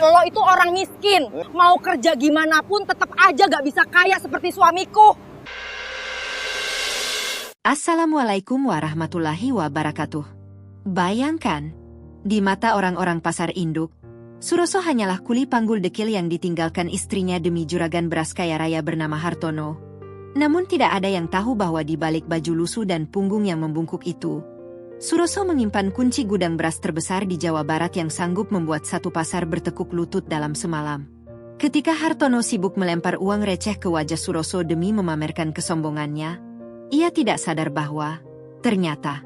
Lo itu orang miskin. Mau kerja gimana pun tetap aja gak bisa kaya seperti suamiku. Assalamualaikum warahmatullahi wabarakatuh. Bayangkan, di mata orang-orang pasar induk, Suroso hanyalah kuli panggul dekil yang ditinggalkan istrinya demi juragan beras kaya raya bernama Hartono. Namun tidak ada yang tahu bahwa di balik baju lusuh dan punggung yang membungkuk itu, Suroso menyimpan kunci gudang beras terbesar di Jawa Barat yang sanggup membuat satu pasar bertekuk lutut dalam semalam. Ketika Hartono sibuk melempar uang receh ke wajah Suroso demi memamerkan kesombongannya, ia tidak sadar bahwa, ternyata,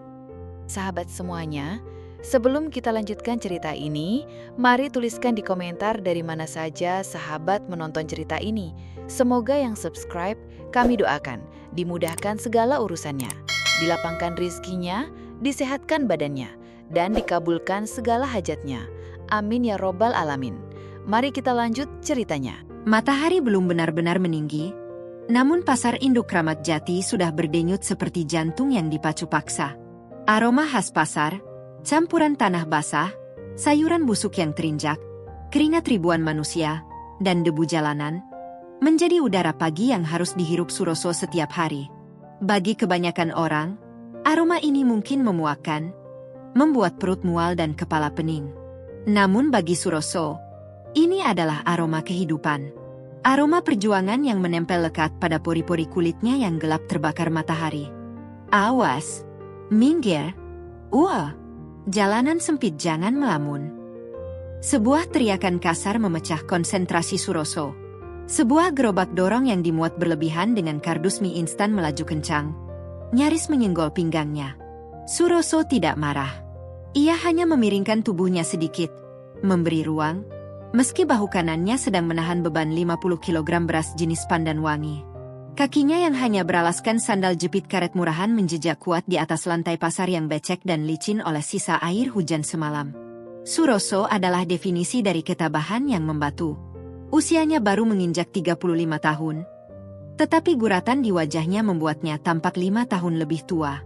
sahabat semuanya, sebelum kita lanjutkan cerita ini, mari tuliskan di komentar dari mana saja sahabat menonton cerita ini. Semoga yang subscribe, kami doakan, dimudahkan segala urusannya, dilapangkan rizkinya, disehatkan badannya, dan dikabulkan segala hajatnya. Amin ya robbal alamin. Mari kita lanjut ceritanya. Matahari belum benar-benar meninggi, namun pasar induk Kramat Jati sudah berdenyut seperti jantung yang dipacu paksa. Aroma khas pasar, campuran tanah basah, sayuran busuk yang terinjak, keringat ribuan manusia, dan debu jalanan, menjadi udara pagi yang harus dihirup Suroso setiap hari. Bagi kebanyakan orang, aroma ini mungkin memuakkan, membuat perut mual dan kepala pening. Namun bagi Suroso, ini adalah aroma kehidupan. Aroma perjuangan yang menempel lekat pada pori-pori kulitnya yang gelap terbakar matahari. Awas! Minggir! Jalanan sempit, jangan melamun. Sebuah teriakan kasar memecah konsentrasi Suroso. Sebuah gerobak dorong yang dimuat berlebihan dengan kardus mie instan melaju kencang, nyaris menyenggol pinggangnya. Suroso tidak marah. Ia hanya memiringkan tubuhnya sedikit, memberi ruang, meski bahu kanannya sedang menahan beban 50 kg beras jenis pandan wangi. Kakinya yang hanya beralaskan sandal jepit karet murahan menjejak kuat di atas lantai pasar yang becek dan licin oleh sisa air hujan semalam. Suroso adalah definisi dari ketabahan yang membatu. Usianya baru menginjak 35 tahun. Tetapi guratan di wajahnya membuatnya tampak 5 tahun lebih tua.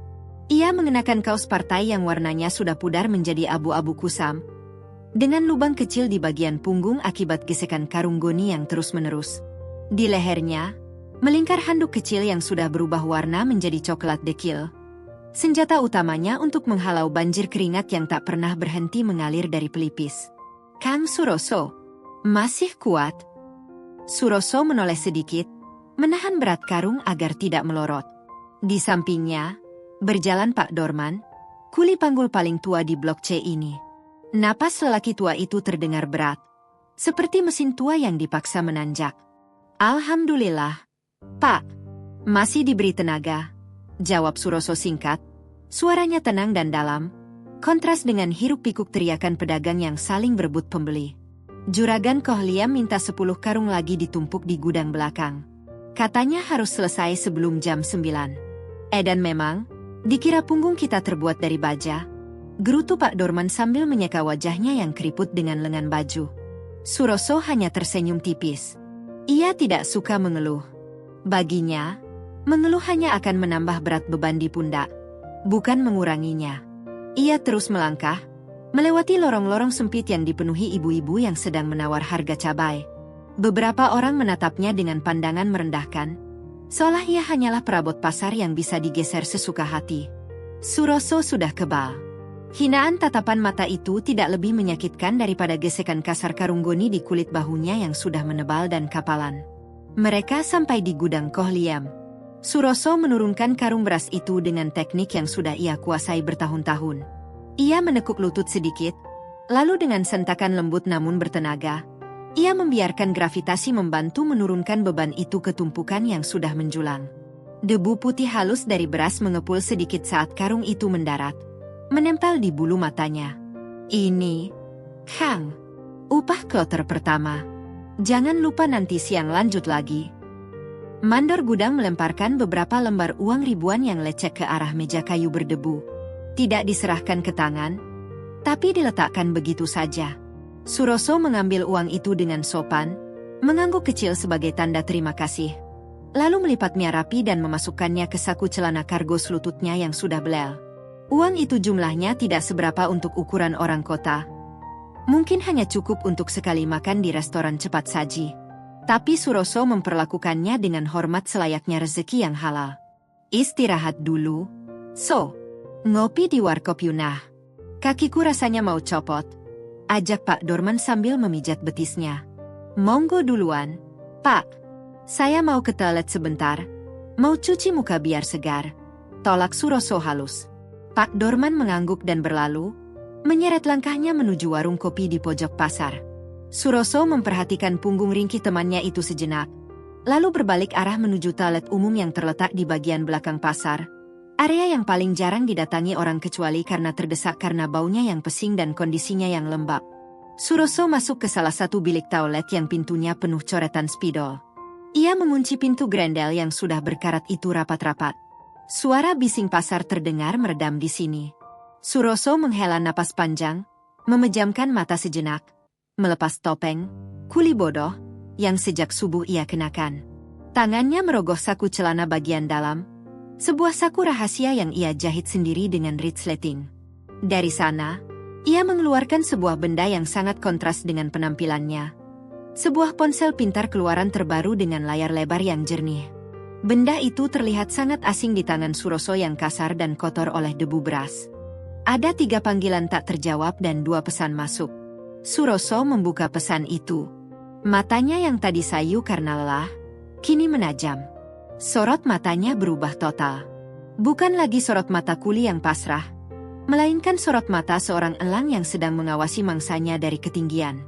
Ia mengenakan kaos partai yang warnanya sudah pudar menjadi abu-abu kusam, dengan lubang kecil di bagian punggung akibat gesekan karung goni yang terus-menerus. Di lehernya, melingkar handuk kecil yang sudah berubah warna menjadi coklat dekil. Senjata utamanya untuk menghalau banjir keringat yang tak pernah berhenti mengalir dari pelipis. Kang Suroso, masih kuat? Suroso menoleh sedikit, menahan berat karung agar tidak melorot. Di sampingnya, berjalan Pak Dorman, kuli panggul paling tua di blok C ini. Napas lelaki tua itu terdengar berat, seperti mesin tua yang dipaksa menanjak. Alhamdulillah, Pak. Masih diberi tenaga, jawab Suroso singkat. Suaranya tenang dan dalam, kontras dengan hiruk-pikuk teriakan pedagang yang saling berebut pembeli. Juragan Kohliam minta 10 karung lagi ditumpuk di gudang belakang. Katanya harus selesai sebelum jam 9. Dan memang, dikira punggung kita terbuat dari baja, gerutu Pak Dorman sambil menyeka wajahnya yang keriput dengan lengan baju. Suroso hanya tersenyum tipis. Ia tidak suka mengeluh. Baginya, mengeluh hanya akan menambah berat beban di pundak, bukan menguranginya. Ia terus melangkah, melewati lorong-lorong sempit yang dipenuhi ibu-ibu yang sedang menawar harga cabai. Beberapa orang menatapnya dengan pandangan merendahkan, seolah ia hanyalah perabot pasar yang bisa digeser sesuka hati. Suroso sudah kebal. Hinaan tatapan mata itu tidak lebih menyakitkan daripada gesekan kasar karung goni di kulit bahunya yang sudah menebal dan kapalan. Mereka sampai di gudang Kohliam. Suroso menurunkan karung beras itu dengan teknik yang sudah ia kuasai bertahun-tahun. Ia menekuk lutut sedikit, lalu dengan sentakan lembut namun bertenaga, ia membiarkan gravitasi membantu menurunkan beban itu ke tumpukan yang sudah menjulang. Debu putih halus dari beras mengepul sedikit saat karung itu mendarat, menempel di bulu matanya. Ini, Kang, upah kloter pertama. Jangan lupa nanti siang lanjut lagi. Mandor gudang melemparkan beberapa lembar uang ribuan yang lecek ke arah meja kayu berdebu. Tidak diserahkan ke tangan, tapi diletakkan begitu saja. Suroso mengambil uang itu dengan sopan, mengangguk kecil sebagai tanda terima kasih. Lalu melipatnya rapi dan memasukkannya ke saku celana kargo selututnya yang sudah belel. Uang itu jumlahnya tidak seberapa untuk ukuran orang kota. Mungkin hanya cukup untuk sekali makan di restoran cepat saji. Tapi Suroso memperlakukannya dengan hormat selayaknya rezeki yang halal. Istirahat dulu. So, ngopi di warkop Yunah. Kakiku rasanya mau copot. Ajak Pak Dorman sambil memijat betisnya. Monggo duluan, Pak. Saya mau ke toilet sebentar. Mau cuci muka biar segar. Tolak Suroso halus. Pak Dorman mengangguk dan berlalu, menyeret langkahnya menuju warung kopi di pojok pasar. Suroso memperhatikan punggung ringkih temannya itu sejenak, lalu berbalik arah menuju toilet umum yang terletak di bagian belakang pasar. Area yang paling jarang didatangi orang kecuali karena terdesak karena baunya yang pesing dan kondisinya yang lembab. Suroso masuk ke salah satu bilik toilet yang pintunya penuh coretan spidol. Ia mengunci pintu grendel yang sudah berkarat itu rapat-rapat. Suara bising pasar terdengar meredam di sini. Suroso menghela napas panjang, memejamkan mata sejenak, melepas topeng, kuli bodoh, yang sejak subuh ia kenakan. Tangannya merogoh saku celana bagian dalam, sebuah saku rahasia yang ia jahit sendiri dengan resleting. Dari sana, ia mengeluarkan sebuah benda yang sangat kontras dengan penampilannya. Sebuah ponsel pintar keluaran terbaru dengan layar lebar yang jernih. Benda itu terlihat sangat asing di tangan Suroso yang kasar dan kotor oleh debu beras. Ada 3 panggilan tak terjawab dan 2 pesan masuk. Suroso membuka pesan itu. Matanya yang tadi sayu karena lelah, kini menajam. Sorot matanya berubah total. Bukan lagi sorot mata kuli yang pasrah, melainkan sorot mata seorang elang yang sedang mengawasi mangsanya dari ketinggian.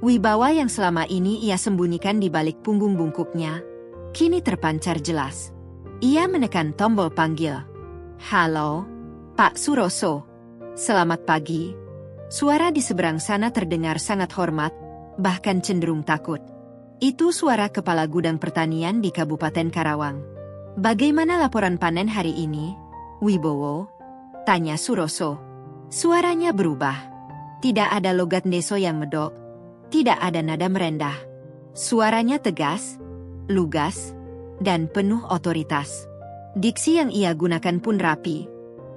Wibawa yang selama ini ia sembunyikan di balik punggung bungkuknya, kini terpancar jelas. Ia menekan tombol panggil. Halo, Pak Suroso. Selamat pagi. Suara di seberang sana terdengar sangat hormat, bahkan cenderung takut. Itu suara Kepala Gudang Pertanian di Kabupaten Karawang. Bagaimana laporan panen hari ini, Wibowo? Tanya Suroso. Suaranya berubah. Tidak ada logat deso yang medok. Tidak ada nada merendah. Suaranya tegas, lugas, dan penuh otoritas. Diksi yang ia gunakan pun rapi,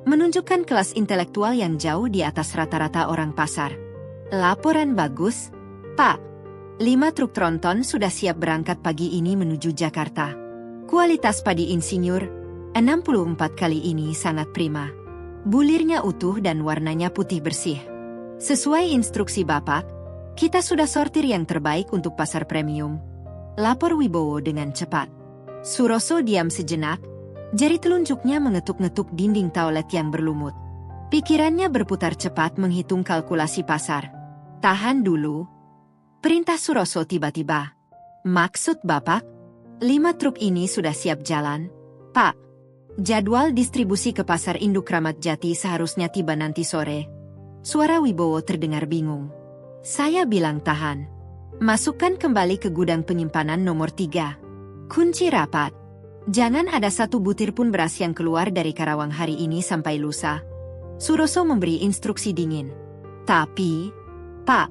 menunjukkan kelas intelektual yang jauh di atas rata-rata orang pasar. Laporan bagus, Pak. 5 truk tronton sudah siap berangkat pagi ini menuju Jakarta. Kualitas padi insinyur 64 kali ini sangat prima. Bulirnya utuh dan warnanya putih bersih. Sesuai instruksi Bapak, kita sudah sortir yang terbaik untuk pasar premium. Lapor Wibowo dengan cepat. Suroso diam sejenak, jari telunjuknya mengetuk-ngetuk dinding toilet yang berlumut. Pikirannya berputar cepat menghitung kalkulasi pasar. Tahan dulu. Perintah Suroso tiba-tiba. Maksud Bapak? 5 truk ini sudah siap jalan, Pak. Jadwal distribusi ke pasar induk Kramat Jati seharusnya tiba nanti sore. Suara Wibowo terdengar bingung. Saya bilang tahan. Masukkan kembali ke gudang penyimpanan nomor 3. Kunci rapat. Jangan ada satu butir pun beras yang keluar dari Karawang hari ini sampai lusa. Suroso memberi instruksi dingin. Tapi, Pak,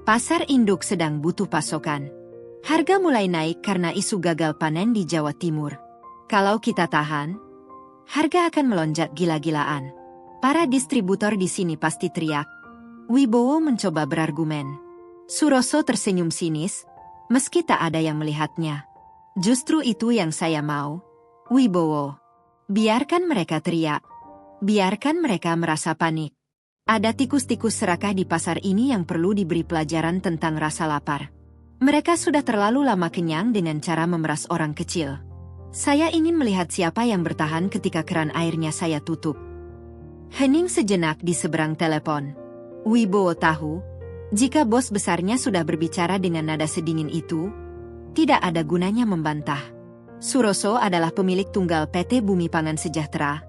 pasar induk sedang butuh pasokan. Harga mulai naik karena isu gagal panen di Jawa Timur. Kalau kita tahan, harga akan melonjak gila-gilaan. Para distributor di sini pasti teriak. Wibowo mencoba berargumen. Suroso tersenyum sinis, meski tak ada yang melihatnya. Justru itu yang saya mau, Wibowo. Biarkan mereka teriak. Biarkan mereka merasa panik. Ada tikus-tikus serakah di pasar ini yang perlu diberi pelajaran tentang rasa lapar. Mereka sudah terlalu lama kenyang dengan cara memeras orang kecil. Saya ingin melihat siapa yang bertahan ketika keran airnya saya tutup. Hening sejenak di seberang telepon. Wibowo tahu, jika bos besarnya sudah berbicara dengan nada sedingin itu, tidak ada gunanya membantah. Suroso adalah pemilik tunggal PT Bumi Pangan Sejahtera,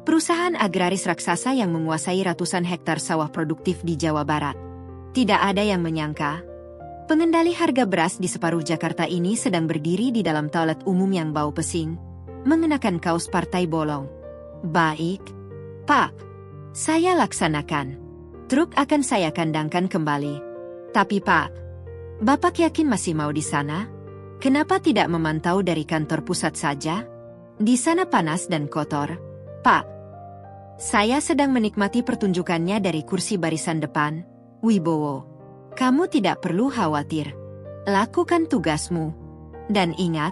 perusahaan agraris raksasa yang menguasai ratusan hektar sawah produktif di Jawa Barat. Tidak ada yang menyangka, pengendali harga beras di separuh Jakarta ini sedang berdiri di dalam toilet umum yang bau pesing, mengenakan kaos partai bolong. Baik, Pak. Saya laksanakan. Truk akan saya kandangkan kembali. Tapi Pak, Bapak yakin masih mau di sana? Kenapa tidak memantau dari kantor pusat saja? Di sana panas dan kotor, Pak. Saya sedang menikmati pertunjukannya dari kursi barisan depan, Wibowo. Kamu tidak perlu khawatir. Lakukan tugasmu. Dan ingat,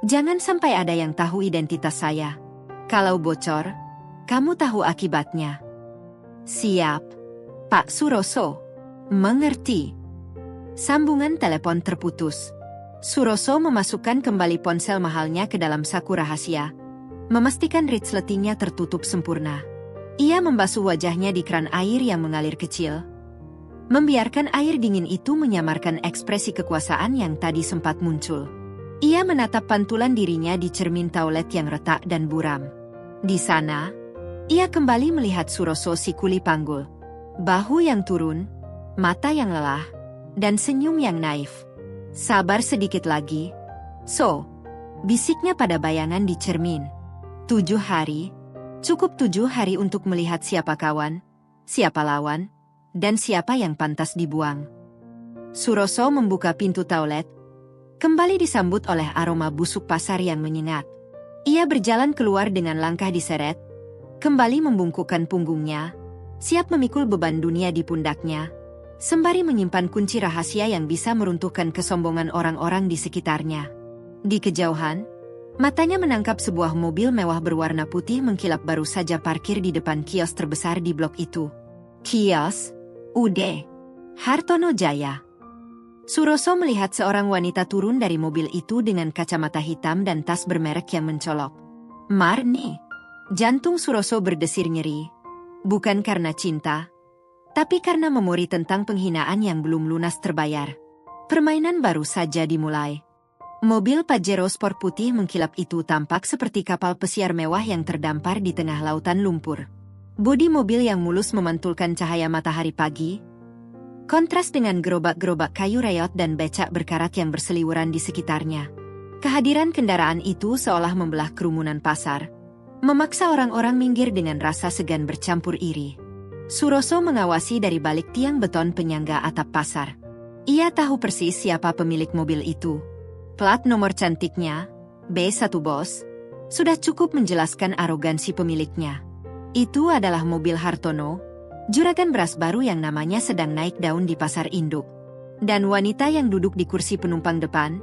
jangan sampai ada yang tahu identitas saya. Kalau bocor, kamu tahu akibatnya. Siap, Pak Suroso. Mengerti. Sambungan telepon terputus. Suroso memasukkan kembali ponsel mahalnya ke dalam saku rahasia, memastikan resletingnya tertutup sempurna. Ia membasuh wajahnya di keran air yang mengalir kecil, membiarkan air dingin itu menyamarkan ekspresi kekuasaan yang tadi sempat muncul. Ia menatap pantulan dirinya di cermin toilet yang retak dan buram. Di sana, ia kembali melihat Suroso si kuli panggul. Bahu yang turun, mata yang lelah, dan senyum yang naif. Sabar sedikit lagi. So, bisiknya pada bayangan di cermin. 7 hari, cukup 7 hari untuk melihat siapa kawan, siapa lawan, dan siapa yang pantas dibuang. Suroso membuka pintu toilet, kembali disambut oleh aroma busuk pasar yang menyengat. Ia berjalan keluar dengan langkah diseret, kembali membungkukkan punggungnya, siap memikul beban dunia di pundaknya, sembari menyimpan kunci rahasia yang bisa meruntuhkan kesombongan orang-orang di sekitarnya. Di kejauhan, matanya menangkap sebuah mobil mewah berwarna putih mengkilap baru saja parkir di depan kios terbesar di blok itu. Kios UD Hartono Jaya. Suroso melihat seorang wanita turun dari mobil itu dengan kacamata hitam dan tas bermerek yang mencolok. Marni. Jantung Suroso berdesir nyeri. Bukan karena cinta, tapi karena memori tentang penghinaan yang belum lunas terbayar. Permainan baru saja dimulai. Mobil Pajero Sport putih mengkilap itu tampak seperti kapal pesiar mewah yang terdampar di tengah lautan lumpur. Bodi mobil yang mulus memantulkan cahaya matahari pagi, kontras dengan gerobak-gerobak kayu reot dan becak berkarat yang berseliweran di sekitarnya. Kehadiran kendaraan itu seolah membelah kerumunan pasar, memaksa orang-orang minggir dengan rasa segan bercampur iri. Suroso mengawasi dari balik tiang beton penyangga atap pasar. Ia tahu persis siapa pemilik mobil itu. Plat nomor cantiknya, B1 Bos, sudah cukup menjelaskan arogansi pemiliknya. Itu adalah mobil Hartono, juragan beras baru yang namanya sedang naik daun di pasar induk. Dan wanita yang duduk di kursi penumpang depan,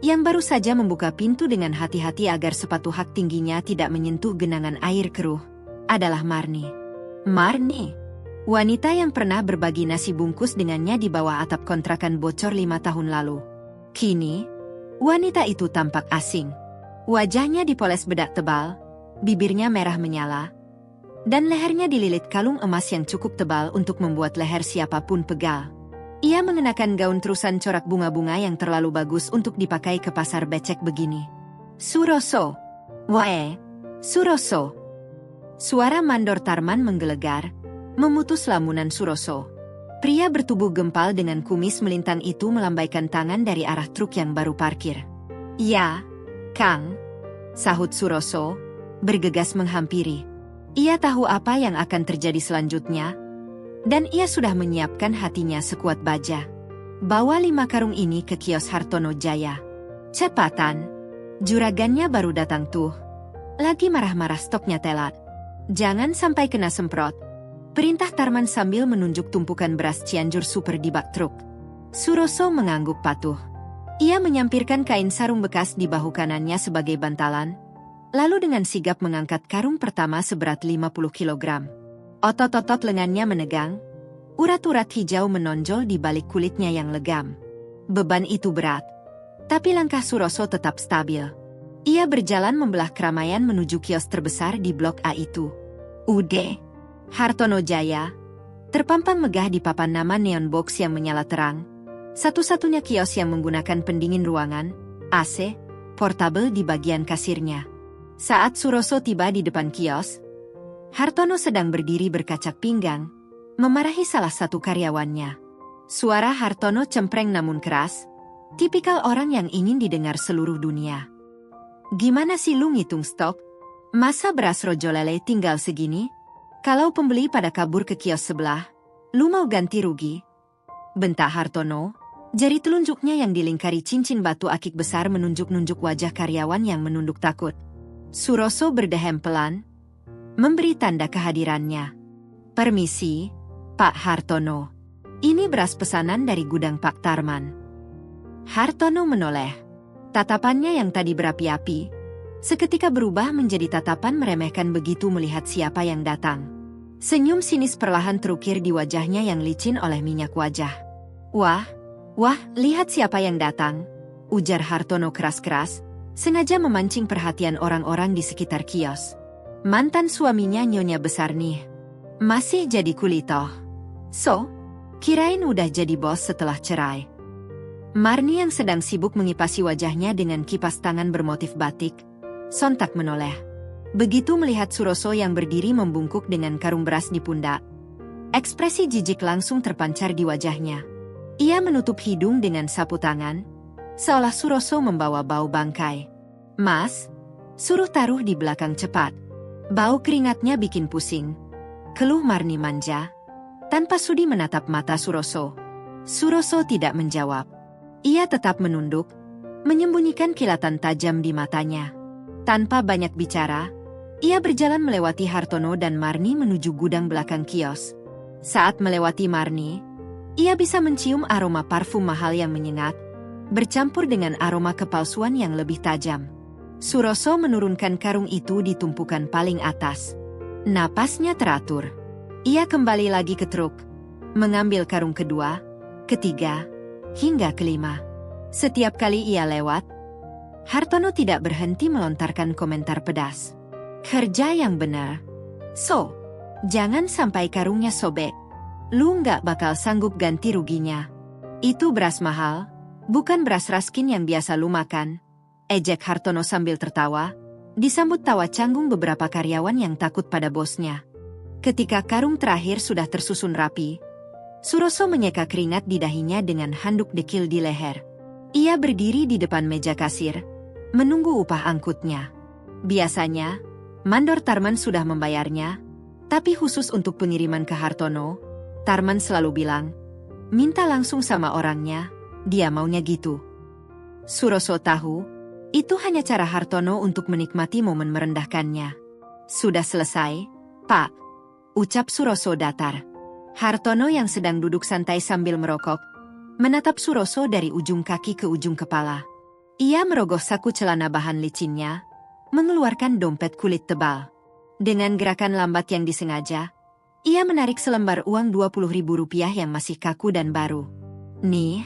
yang baru saja membuka pintu dengan hati-hati agar sepatu hak tingginya tidak menyentuh genangan air keruh, adalah Marni. Marni. Wanita yang pernah berbagi nasi bungkus dengannya di bawah atap kontrakan bocor 5 tahun lalu. Kini, wanita itu tampak asing. Wajahnya dipoles bedak tebal, bibirnya merah menyala, dan lehernya dililit kalung emas yang cukup tebal untuk membuat leher siapapun pegal. Ia mengenakan gaun terusan corak bunga-bunga yang terlalu bagus untuk dipakai ke pasar becek begini. Suroso. Wae. Suroso. Suara mandor Tarman menggelegar, memutus lamunan Suroso. Pria bertubuh gempal dengan kumis melintang itu melambaikan tangan dari arah truk yang baru parkir. Ya, Kang, sahut Suroso, bergegas menghampiri. Ia tahu apa yang akan terjadi selanjutnya, dan ia sudah menyiapkan hatinya sekuat baja. Bawa 5 karung ini ke kios Hartono Jaya. Cepatan, juragannya baru datang tuh. Lagi marah-marah stoknya telat. Jangan sampai kena semprot. Perintah Tarman sambil menunjuk tumpukan beras Cianjur super di bak truk. Suroso mengangguk patuh. Ia menyampirkan kain sarung bekas di bahu kanannya sebagai bantalan, lalu dengan sigap mengangkat karung pertama seberat 50 kg. Otot-otot lengannya menegang, urat-urat hijau menonjol di balik kulitnya yang legam. Beban itu berat, tapi langkah Suroso tetap stabil. Ia berjalan membelah keramaian menuju kios terbesar di Blok A itu. UD Hartono Jaya, terpampang megah di papan nama neon box yang menyala terang. Satu-satunya kios yang menggunakan pendingin ruangan, AC, portable di bagian kasirnya. Saat Suroso tiba di depan kios, Hartono sedang berdiri berkacak pinggang, memarahi salah satu karyawannya. Suara Hartono cempreng namun keras, tipikal orang yang ingin didengar seluruh dunia. Gimana sih lu ngitung stok? Masa beras rojo lele tinggal segini? Kalau pembeli pada kabur ke kios sebelah, lu mau ganti rugi? Bentak Hartono, jari telunjuknya yang dilingkari cincin batu akik besar menunjuk-nunjuk wajah karyawan yang menunduk takut. Suroso berdehem pelan, memberi tanda kehadirannya. Permisi, Pak Hartono. Ini beras pesanan dari gudang Pak Tarman. Hartono menoleh. Tatapannya yang tadi berapi-api, seketika berubah menjadi tatapan meremehkan begitu melihat siapa yang datang. Senyum sinis perlahan terukir di wajahnya yang licin oleh minyak wajah. Wah, lihat siapa yang datang, ujar Hartono keras-keras, sengaja memancing perhatian orang-orang di sekitar kios. Mantan suaminya Nyonya Besar nih. Masih jadi kulitoh. So, kirain udah jadi bos setelah cerai. Marni yang sedang sibuk mengipasi wajahnya dengan kipas tangan bermotif batik, sontak menoleh. Begitu melihat Suroso yang berdiri membungkuk dengan karung beras di pundak, ekspresi jijik langsung terpancar di wajahnya. Ia menutup hidung dengan sapu tangan, seolah Suroso membawa bau bangkai. Mas, suruh taruh di belakang cepat. Bau keringatnya bikin pusing. Keluh Marni manja, tanpa sudi menatap mata Suroso. Suroso tidak menjawab. Ia tetap menunduk, menyembunyikan kilatan tajam di matanya. Tanpa banyak bicara, ia berjalan melewati Hartono dan Marni menuju gudang belakang kios. Saat melewati Marni, ia bisa mencium aroma parfum mahal yang menyengat, bercampur dengan aroma kepalsuan yang lebih tajam. Suroso menurunkan karung itu di tumpukan paling atas. Napasnya teratur. Ia kembali lagi ke truk, mengambil karung kedua, ketiga, hingga kelima. Setiap kali ia lewat, Hartono tidak berhenti melontarkan komentar pedas. Kerja yang benar. So, jangan sampai karungnya sobek. Lu nggak bakal sanggup ganti ruginya. Itu beras mahal, bukan beras raskin yang biasa lu makan. Ejek Hartono sambil tertawa, disambut tawa canggung beberapa karyawan yang takut pada bosnya. Ketika karung terakhir sudah tersusun rapi, Suroso menyeka keringat di dahinya dengan handuk dekil di leher. Ia berdiri di depan meja kasir, menunggu upah angkutnya. Biasanya, Mandor Tarman sudah membayarnya, tapi khusus untuk pengiriman ke Hartono, Tarman selalu bilang, minta langsung sama orangnya, dia maunya gitu. Suroso tahu, itu hanya cara Hartono untuk menikmati momen merendahkannya. Sudah selesai, Pak, ucap Suroso datar. Hartono yang sedang duduk santai sambil merokok, menatap Suroso dari ujung kaki ke ujung kepala. Ia merogoh saku celana bahan licinnya, mengeluarkan dompet kulit tebal. Dengan gerakan lambat yang disengaja, ia menarik selembar uang Rp20.000 yang masih kaku dan baru. Nih,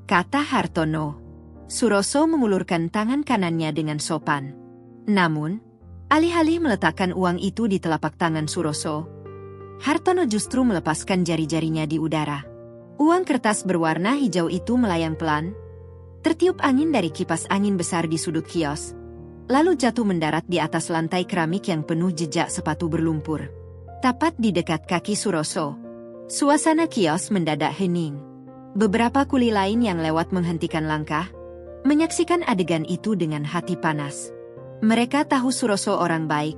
kata Hartono. Suroso mengulurkan tangan kanannya dengan sopan. Namun, alih-alih meletakkan uang itu di telapak tangan Suroso, Hartono justru melepaskan jari-jarinya di udara. Uang kertas berwarna hijau itu melayang pelan, tertiup angin dari kipas angin besar di sudut kios, lalu jatuh mendarat di atas lantai keramik yang penuh jejak sepatu berlumpur. Tepat di dekat kaki Suroso, suasana kios mendadak hening. Beberapa kuli lain yang lewat menghentikan langkah, menyaksikan adegan itu dengan hati panas. Mereka tahu Suroso orang baik,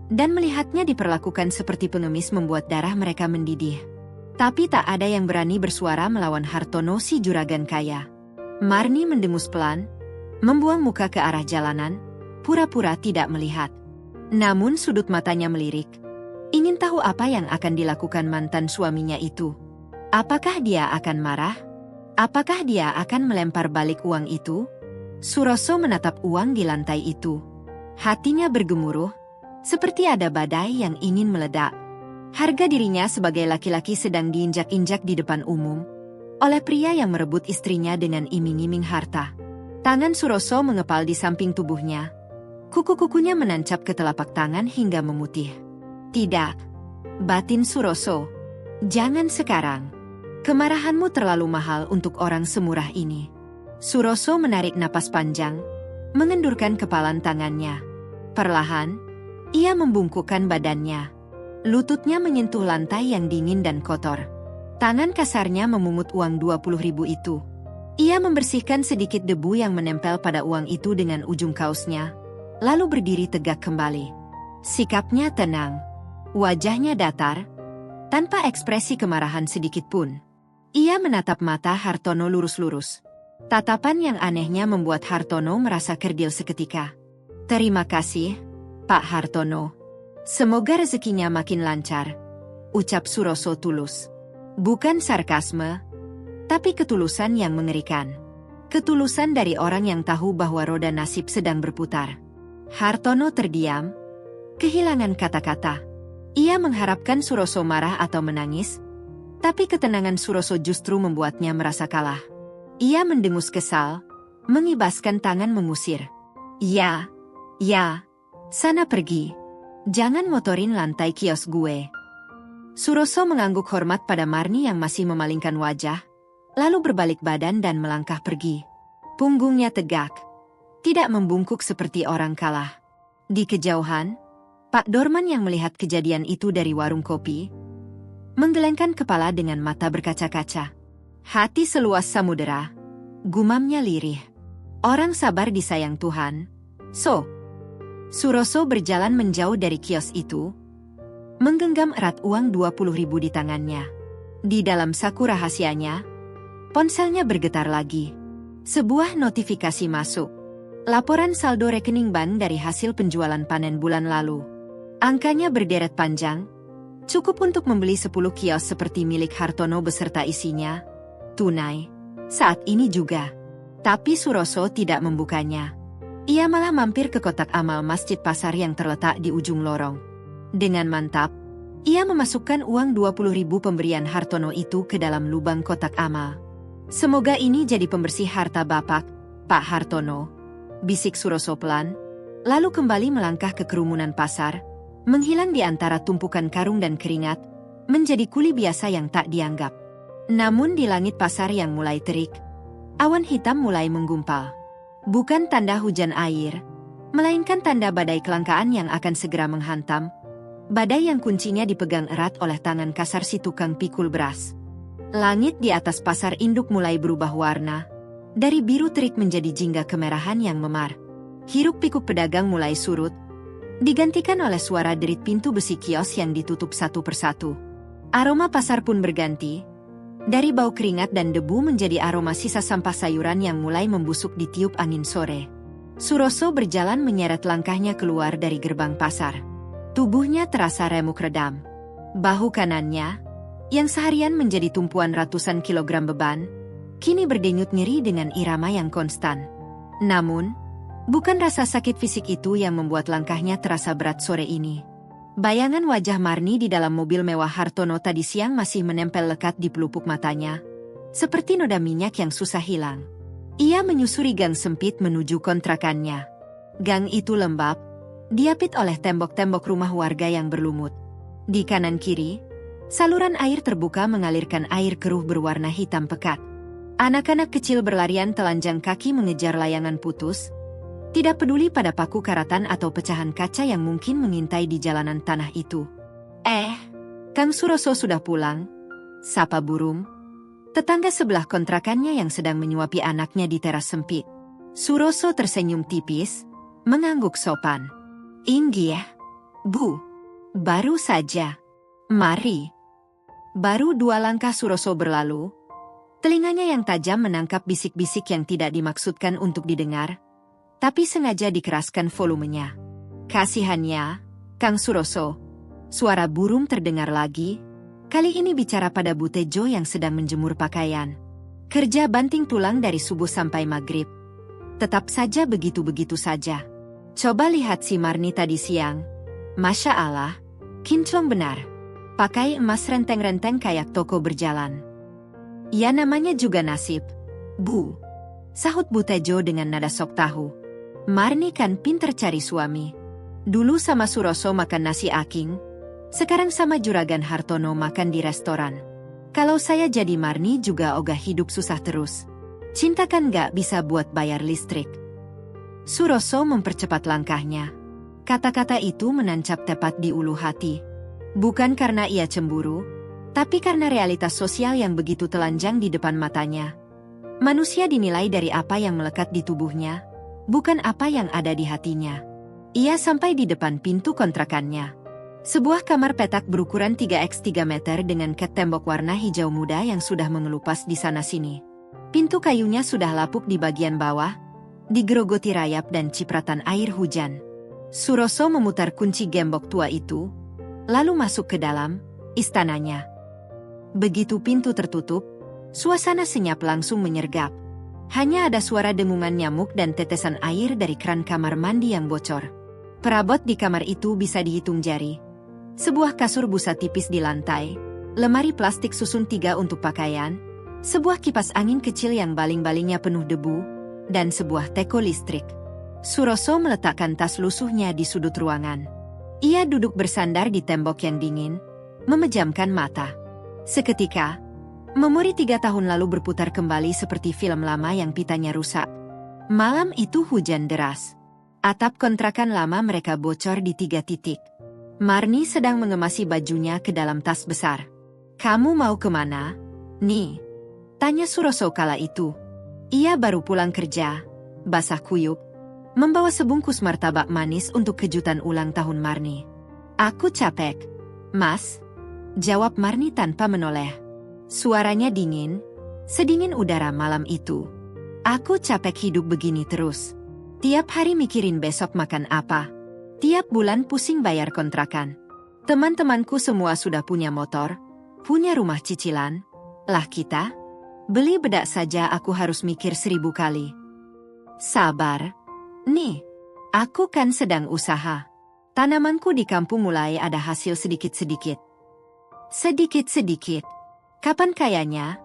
dan melihatnya diperlakukan seperti pengemis membuat darah mereka mendidih. Tapi tak ada yang berani bersuara melawan Hartono si juragan kaya. Marni mendengus pelan, membuang muka ke arah jalanan, pura-pura tidak melihat. Namun sudut matanya melirik, ingin tahu apa yang akan dilakukan mantan suaminya itu. Apakah dia akan marah? Apakah dia akan melempar balik uang itu? Suroso menatap uang di lantai itu. Hatinya bergemuruh, seperti ada badai yang ingin meledak. Harga dirinya sebagai laki-laki sedang diinjak-injak di depan umum, oleh pria yang merebut istrinya dengan iming-iming harta. Tangan Suroso mengepal di samping tubuhnya. Kuku-kukunya menancap ke telapak tangan hingga memutih. Tidak, batin Suroso. Jangan sekarang. Kemarahanmu terlalu mahal untuk orang semurah ini. Suroso menarik napas panjang, mengendurkan kepalan tangannya. Perlahan, ia membungkukkan badannya. Lututnya menyentuh lantai yang dingin dan kotor. Tangan kasarnya memungut uang 20.000 itu. Ia membersihkan sedikit debu yang menempel pada uang itu dengan ujung kaosnya, lalu berdiri tegak kembali. Sikapnya tenang. Wajahnya datar, tanpa ekspresi kemarahan sedikit pun. Ia menatap mata Hartono lurus-lurus. Tatapan yang anehnya membuat Hartono merasa kerdil seketika. Terima kasih, Pak Hartono. Semoga rezekinya makin lancar, ucap Suroso tulus. Bukan sarkasme, tapi ketulusan yang mengerikan. Ketulusan dari orang yang tahu bahwa roda nasib sedang berputar. Hartono terdiam, kehilangan kata-kata. Ia mengharapkan Suroso marah atau menangis, tapi ketenangan Suroso justru membuatnya merasa kalah. Ia mendengus kesal, mengibaskan tangan mengusir. Ya, sana pergi. Jangan motorin lantai kios gue. Suroso mengangguk hormat pada Marni yang masih memalingkan wajah, lalu berbalik badan dan melangkah pergi. Punggungnya tegak, tidak membungkuk seperti orang kalah. Di kejauhan, Pak Dorman yang melihat kejadian itu dari warung kopi, menggelengkan kepala dengan mata berkaca-kaca. Hati seluas samudera, gumamnya lirih. Orang sabar disayang Tuhan. Suroso berjalan menjauh dari kios itu, menggenggam erat uang 20.000 di tangannya. Di dalam saku rahasianya, ponselnya bergetar lagi. Sebuah notifikasi masuk. Laporan saldo rekening bank dari hasil penjualan panen bulan lalu. Angkanya berderet panjang, cukup untuk membeli 10 kios seperti milik Hartono beserta isinya. Tunai. Saat ini juga. Tapi Suroso tidak membukanya. Ia malah mampir ke kotak amal masjid pasar yang terletak di ujung lorong. Dengan mantap, ia memasukkan uang 20.000 pemberian Hartono itu ke dalam lubang kotak amal. Semoga ini jadi pembersih harta Bapak, Pak Hartono, bisik Suroso pelan, lalu kembali melangkah ke kerumunan pasar, menghilang di antara tumpukan karung dan keringat, menjadi kuli biasa yang tak dianggap. Namun di langit pasar yang mulai terik, awan hitam mulai menggumpal. Bukan tanda hujan air, melainkan tanda badai kelangkaan yang akan segera menghantam. Badai yang kuncinya dipegang erat oleh tangan kasar si tukang pikul beras. Langit di atas pasar induk mulai berubah warna, dari biru terik menjadi jingga kemerahan yang memar. Hiruk-pikuk pedagang mulai surut, digantikan oleh suara derit pintu besi kios yang ditutup satu persatu. Aroma pasar pun berganti, dari bau keringat dan debu menjadi aroma sisa sampah sayuran yang mulai membusuk ditiup angin sore. Suroso berjalan menyeret langkahnya keluar dari gerbang pasar. Tubuhnya terasa remuk redam. Bahu kanannya, yang seharian menjadi tumpuan ratusan kilogram beban, kini berdenyut nyeri dengan irama yang konstan. Namun, bukan rasa sakit fisik itu yang membuat langkahnya terasa berat sore ini. Bayangan wajah Marni di dalam mobil mewah Hartono tadi siang masih menempel lekat di pelupuk matanya, seperti noda minyak yang susah hilang. Ia menyusuri gang sempit menuju kontrakannya. Gang itu lembab, diapit oleh tembok-tembok rumah warga yang berlumut. Di kanan kiri, saluran air terbuka mengalirkan air keruh berwarna hitam pekat. Anak-anak kecil berlarian telanjang kaki mengejar layangan putus, tidak peduli pada paku karatan atau pecahan kaca yang mungkin mengintai di jalanan tanah itu. Kang Suroso sudah pulang, sapa burung tetangga sebelah kontrakannya yang sedang menyuapi anaknya di teras sempit. Suroso tersenyum tipis, mengangguk sopan. Inggih, Bu. Baru saja. Mari. Baru 2 langkah Suroso berlalu, telinganya yang tajam menangkap bisik-bisik yang tidak dimaksudkan untuk didengar, tapi sengaja dikeraskan volumenya. Kasihannya, Kang Suroso. Suara burung terdengar lagi, kali ini bicara pada Bu Tejo yang sedang menjemur pakaian. Kerja banting tulang dari subuh sampai maghrib. Tetap saja begitu-begitu saja. Coba lihat si Marni tadi siang. Masya Allah, kinclong benar. Pakai emas renteng-renteng kayak toko berjalan. Ya namanya juga nasib, Bu. Sahut Bu Tejo dengan nada sok tahu. Marni kan pinter cari suami. Dulu sama Suroso makan nasi aking, sekarang sama Juragan Hartono makan di restoran. Kalau saya jadi Marni juga ogah hidup susah terus. Cinta kan gak bisa buat bayar listrik. Suroso mempercepat langkahnya. Kata-kata itu menancap tepat di ulu hati. Bukan karena ia cemburu, tapi karena realitas sosial yang begitu telanjang di depan matanya. Manusia dinilai dari apa yang melekat di tubuhnya, bukan apa yang ada di hatinya. Ia sampai di depan pintu kontrakannya. Sebuah kamar petak berukuran 3x3 meter dengan cat tembok warna hijau muda yang sudah mengelupas di sana-sini. Pintu kayunya sudah lapuk di bagian bawah, digerogoti rayap dan cipratan air hujan. Suroso memutar kunci gembok tua itu, lalu masuk ke dalam istananya. Begitu pintu tertutup, suasana senyap langsung menyergap. Hanya ada suara dengungan nyamuk dan tetesan air dari keran kamar mandi yang bocor. Perabot di kamar itu bisa dihitung jari. Sebuah kasur busa tipis di lantai, lemari plastik susun 3 untuk pakaian, sebuah kipas angin kecil yang baling-balingnya penuh debu, dan sebuah teko listrik. Suroso meletakkan tas lusuhnya di sudut ruangan. Ia duduk bersandar di tembok yang dingin, memejamkan mata. Seketika, memori 3 tahun lalu berputar kembali seperti film lama yang pitanya rusak. Malam itu hujan deras. Atap kontrakan lama mereka bocor di 3 titik. Marni sedang mengemasi bajunya ke dalam tas besar. "Kamu mau kemana, Ni?" tanya Suroso kala itu. Ia baru pulang kerja, basah kuyup, membawa sebungkus martabak manis untuk kejutan ulang tahun Marni. "Aku capek, Mas," jawab Marni tanpa menoleh. Suaranya dingin, sedingin udara malam itu. "Aku capek hidup begini terus. Tiap hari mikirin besok makan apa. Tiap bulan pusing bayar kontrakan. Teman-temanku semua sudah punya motor, punya rumah cicilan. Lah kita? Beli bedak saja aku harus mikir 1000 kali." "Sabar, Nih, aku kan sedang usaha. Tanamanku di kampung mulai ada hasil sedikit-sedikit." "Sedikit-sedikit? Kapan kayanya?"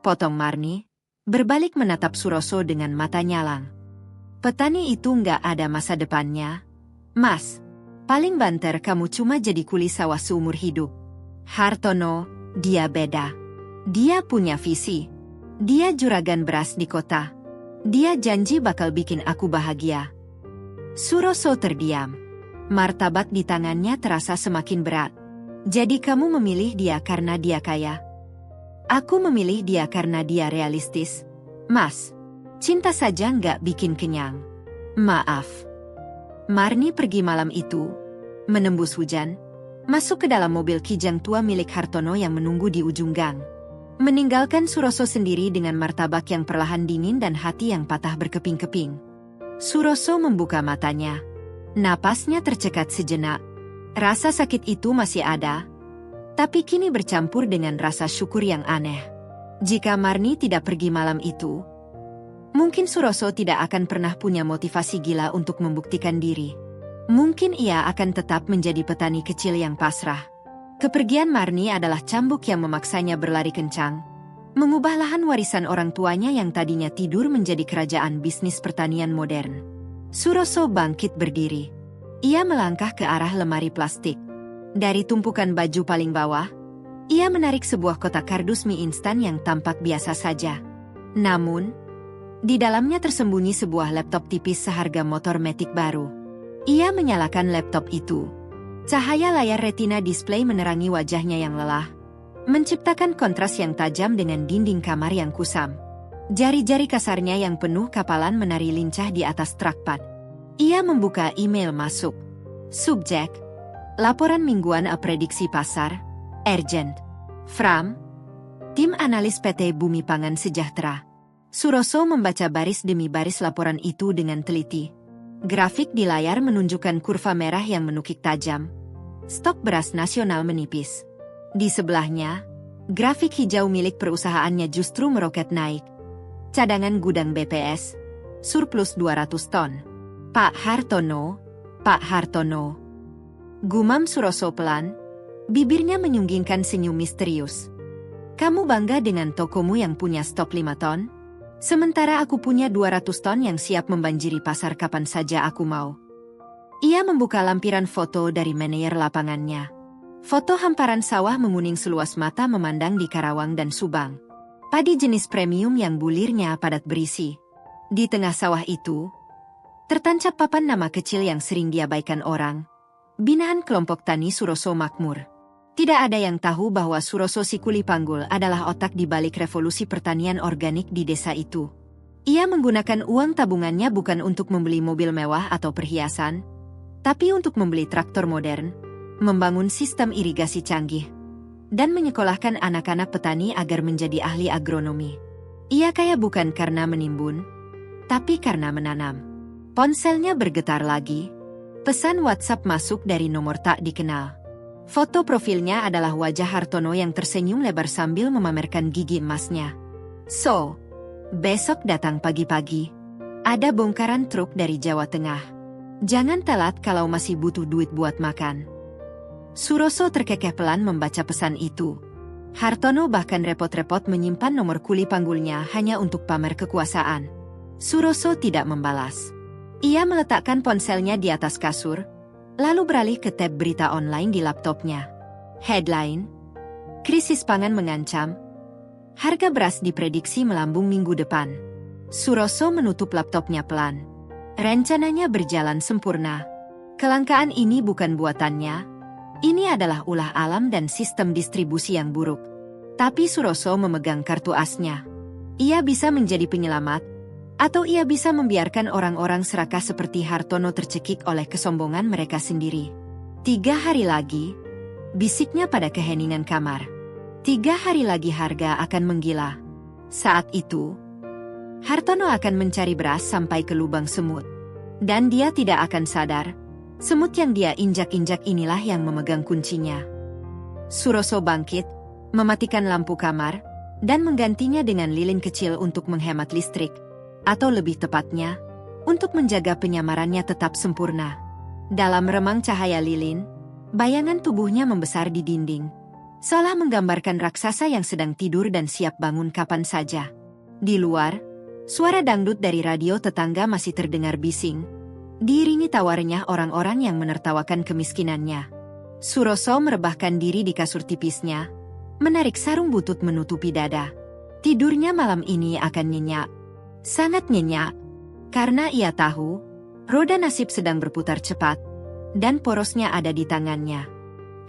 potong Marni, berbalik menatap Suroso dengan mata nyalang. "Petani itu nggak ada masa depannya, Mas. Paling banter kamu cuma jadi kuli sawah seumur hidup. Hartono, dia beda. Dia punya visi. Dia juragan beras di kota. Dia janji bakal bikin aku bahagia." Suroso terdiam. Martabak di tangannya terasa semakin berat. "Jadi kamu memilih dia karena dia kaya?" "Aku memilih dia karena dia realistis, Mas. Cinta saja nggak bikin kenyang. Maaf." Marni pergi malam itu, menembus hujan, masuk ke dalam mobil kijang tua milik Hartono yang menunggu di ujung gang. Meninggalkan Suroso sendiri dengan martabak yang perlahan dingin dan hati yang patah berkeping-keping. Suroso membuka matanya. Napasnya tercekat sejenak. Rasa sakit itu masih ada, tapi kini bercampur dengan rasa syukur yang aneh. Jika Marni tidak pergi malam itu, mungkin Suroso tidak akan pernah punya motivasi gila untuk membuktikan diri. Mungkin ia akan tetap menjadi petani kecil yang pasrah. Kepergian Marni adalah cambuk yang memaksanya berlari kencang, mengubah lahan warisan orang tuanya yang tadinya tidur menjadi kerajaan bisnis pertanian modern. Suroso bangkit berdiri. Ia melangkah ke arah lemari plastik. Dari tumpukan baju paling bawah, ia menarik sebuah kotak kardus mie instan yang tampak biasa saja. Namun, di dalamnya tersembunyi sebuah laptop tipis seharga motor Matic baru. Ia menyalakan laptop itu. Cahaya layar retina display menerangi wajahnya yang lelah, menciptakan kontras yang tajam dengan dinding kamar yang kusam. Jari-jari kasarnya yang penuh kapalan menari lincah di atas trackpad. Ia membuka email masuk. Subjek: laporan mingguan prediksi pasar, urgent. From tim analis PT Bumi Pangan Sejahtera. Suroso membaca baris demi baris laporan itu dengan teliti. Grafik di layar menunjukkan kurva merah yang menukik tajam. Stok beras nasional menipis. Di sebelahnya, grafik hijau milik perusahaannya justru meroket naik. Cadangan gudang BPS, surplus 200 ton. "Pak Hartono, Pak Hartono." Gumam Suroso pelan, bibirnya menyunggingkan senyum misterius. "Kamu bangga dengan tokomu yang punya stok 5 ton? Sementara aku punya 200 ton yang siap membanjiri pasar kapan saja aku mau." Ia membuka lampiran foto dari manajer lapangannya. Foto hamparan sawah menguning seluas mata memandang di Karawang dan Subang. Padi jenis premium yang bulirnya padat berisi. Di tengah sawah itu, tertancap papan nama kecil yang sering diabaikan orang. Binaan kelompok tani Suroso Makmur. Tidak ada yang tahu bahwa Suroso Sikuli Panggul adalah otak di balik revolusi pertanian organik di desa itu. Ia menggunakan uang tabungannya bukan untuk membeli mobil mewah atau perhiasan, tapi untuk membeli traktor modern, membangun sistem irigasi canggih, dan menyekolahkan anak-anak petani agar menjadi ahli agronomi. Ia kaya bukan karena menimbun, tapi karena menanam. Ponselnya bergetar lagi. Pesan WhatsApp masuk dari nomor tak dikenal. Foto profilnya adalah wajah Hartono yang tersenyum lebar sambil memamerkan gigi emasnya. So, besok datang pagi-pagi. Ada bongkaran truk dari Jawa Tengah. Jangan telat kalau masih butuh duit buat makan. Suroso terkekeh pelan membaca pesan itu. Hartono bahkan repot-repot menyimpan nomor kuli panggulnya hanya untuk pamer kekuasaan. Suroso tidak membalas. Ia meletakkan ponselnya di atas kasur, lalu beralih ke tab berita online di laptopnya. Headline: Krisis pangan mengancam. Harga beras diprediksi melambung minggu depan. Suroso menutup laptopnya pelan. Rencananya berjalan sempurna. Kelangkaan ini bukan buatannya. Ini adalah ulah alam dan sistem distribusi yang buruk. Tapi Suroso memegang kartu asnya. Ia bisa menjadi penyelamat, atau ia bisa membiarkan orang-orang serakah seperti Hartono tercekik oleh kesombongan mereka sendiri. 3 hari lagi, bisiknya pada keheningan kamar. 3 hari lagi harga akan menggila. Saat itu, Hartono akan mencari beras sampai ke lubang semut. Dan dia tidak akan sadar, semut yang dia injak-injak inilah yang memegang kuncinya. Suroso bangkit, mematikan lampu kamar, dan menggantinya dengan lilin kecil untuk menghemat listrik. Atau lebih tepatnya, untuk menjaga penyamarannya tetap sempurna. Dalam remang cahaya lilin, bayangan tubuhnya membesar di dinding, seolah menggambarkan raksasa yang sedang tidur dan siap bangun kapan saja. Di luar, suara dangdut dari radio tetangga masih terdengar bising, diiringi tawarnya orang-orang yang menertawakan kemiskinannya. Suroso merebahkan diri di kasur tipisnya, menarik sarung butut menutupi dada. Tidurnya malam ini akan nyenyak. Sangat nyenyak, karena ia tahu, roda nasib sedang berputar cepat, dan porosnya ada di tangannya.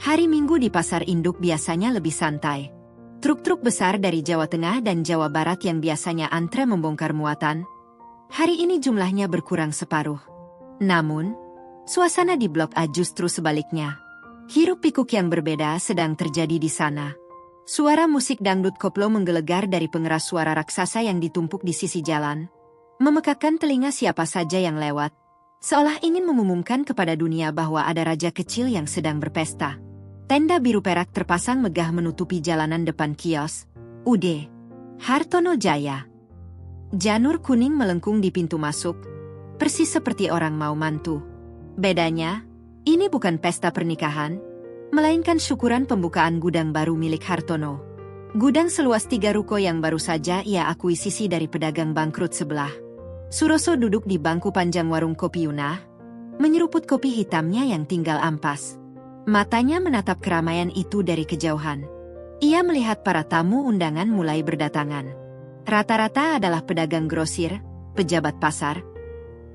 Hari Minggu di pasar induk biasanya lebih santai. Truk-truk besar dari Jawa Tengah dan Jawa Barat yang biasanya antre membongkar muatan, hari ini jumlahnya berkurang separuh. Namun, suasana di Blok A justru sebaliknya. Hiruk-pikuk yang berbeda sedang terjadi di sana. Suara musik dangdut koplo menggelegar dari pengeras suara raksasa yang ditumpuk di sisi jalan, memekakkan telinga siapa saja yang lewat, seolah ingin mengumumkan kepada dunia bahwa ada raja kecil yang sedang berpesta. Tenda biru perak terpasang megah menutupi jalanan depan kios UD Hartono Jaya. Janur kuning melengkung di pintu masuk, persis seperti orang mau mantu. Bedanya, ini bukan pesta pernikahan, melainkan syukuran pembukaan gudang baru milik Hartono. Gudang seluas 3 ruko yang baru saja ia akuisisi dari pedagang bangkrut sebelah. Suroso duduk di bangku panjang warung kopi Yunah, menyeruput kopi hitamnya yang tinggal ampas. Matanya menatap keramaian itu dari kejauhan. Ia melihat para tamu undangan mulai berdatangan. Rata-rata adalah pedagang grosir, pejabat pasar,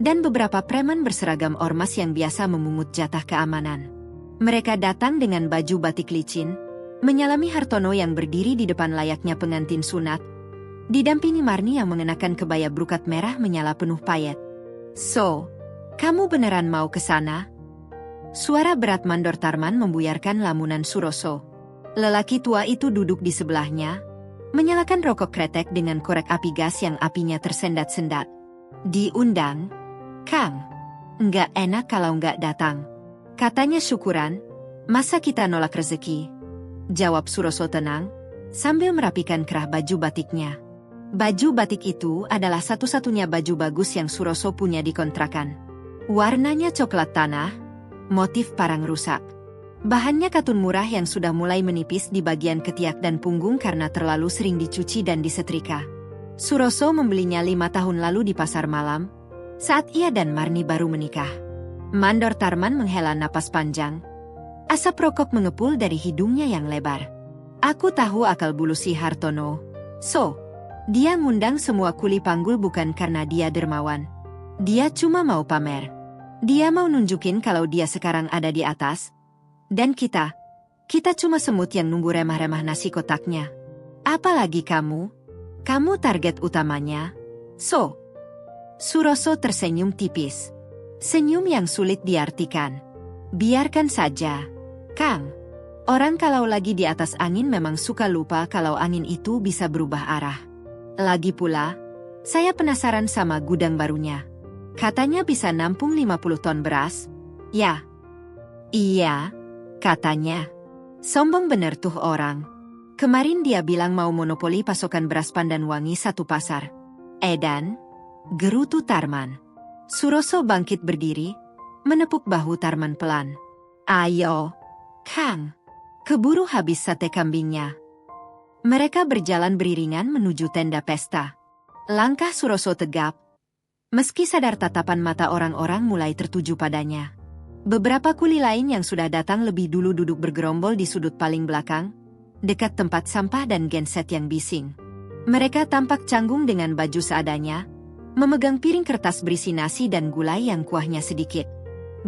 dan beberapa preman berseragam ormas yang biasa memungut jatah keamanan. Mereka datang dengan baju batik licin, menyalami Hartono yang berdiri di depan layaknya pengantin sunat, didampingi Marni yang mengenakan kebaya brukat merah menyala penuh payet. So, kamu beneran mau ke sana? Suara berat Mandor Tarman membuyarkan lamunan Suroso. Lelaki tua itu duduk di sebelahnya, menyalakan rokok kretek dengan korek api gas yang apinya tersendat-sendat. Diundang? Kang, nggak enak kalau nggak datang. Katanya syukuran, masa kita nolak rezeki? Jawab Suroso tenang, sambil merapikan kerah baju batiknya. Baju batik itu adalah satu-satunya baju bagus yang Suroso punya di kontrakan. Warnanya coklat tanah, motif parang rusak. Bahannya katun murah yang sudah mulai menipis di bagian ketiak dan punggung karena terlalu sering dicuci dan disetrika. Suroso membelinya 5 tahun lalu di pasar malam, saat ia dan Marni baru menikah. Mandor Tarman menghela napas panjang. Asap rokok mengepul dari hidungnya yang lebar. Aku tahu akal bulu si Hartono. So, dia ngundang semua kuli panggul bukan karena dia dermawan. Dia cuma mau pamer. Dia mau nunjukin kalau dia sekarang ada di atas. Dan kita cuma semut yang nunggu remah-remah nasi kotaknya. Apalagi kamu target utamanya. So, Suroso tersenyum tipis. Senyum yang sulit diartikan. Biarkan saja, Kang. Orang kalau lagi di atas angin memang suka lupa kalau angin itu bisa berubah arah. Lagi pula, saya penasaran sama gudang barunya. Katanya bisa nampung 50 ton beras. Ya. Iya. katanya. Sombong bener tuh orang. Kemarin dia bilang mau monopoli pasokan beras pandan wangi satu pasar. Edan, gerutu Tarman. Suroso bangkit berdiri, menepuk bahu Tarman pelan. Ayo, Kang. Keburu habis sate kambingnya. Mereka berjalan beriringan menuju tenda pesta. Langkah Suroso tegap, meski sadar tatapan mata orang-orang mulai tertuju padanya. Beberapa kuli lain yang sudah datang lebih dulu duduk bergerombol di sudut paling belakang, dekat tempat sampah dan genset yang bising. Mereka tampak canggung dengan baju seadanya, memegang piring kertas berisi nasi dan gulai yang kuahnya sedikit.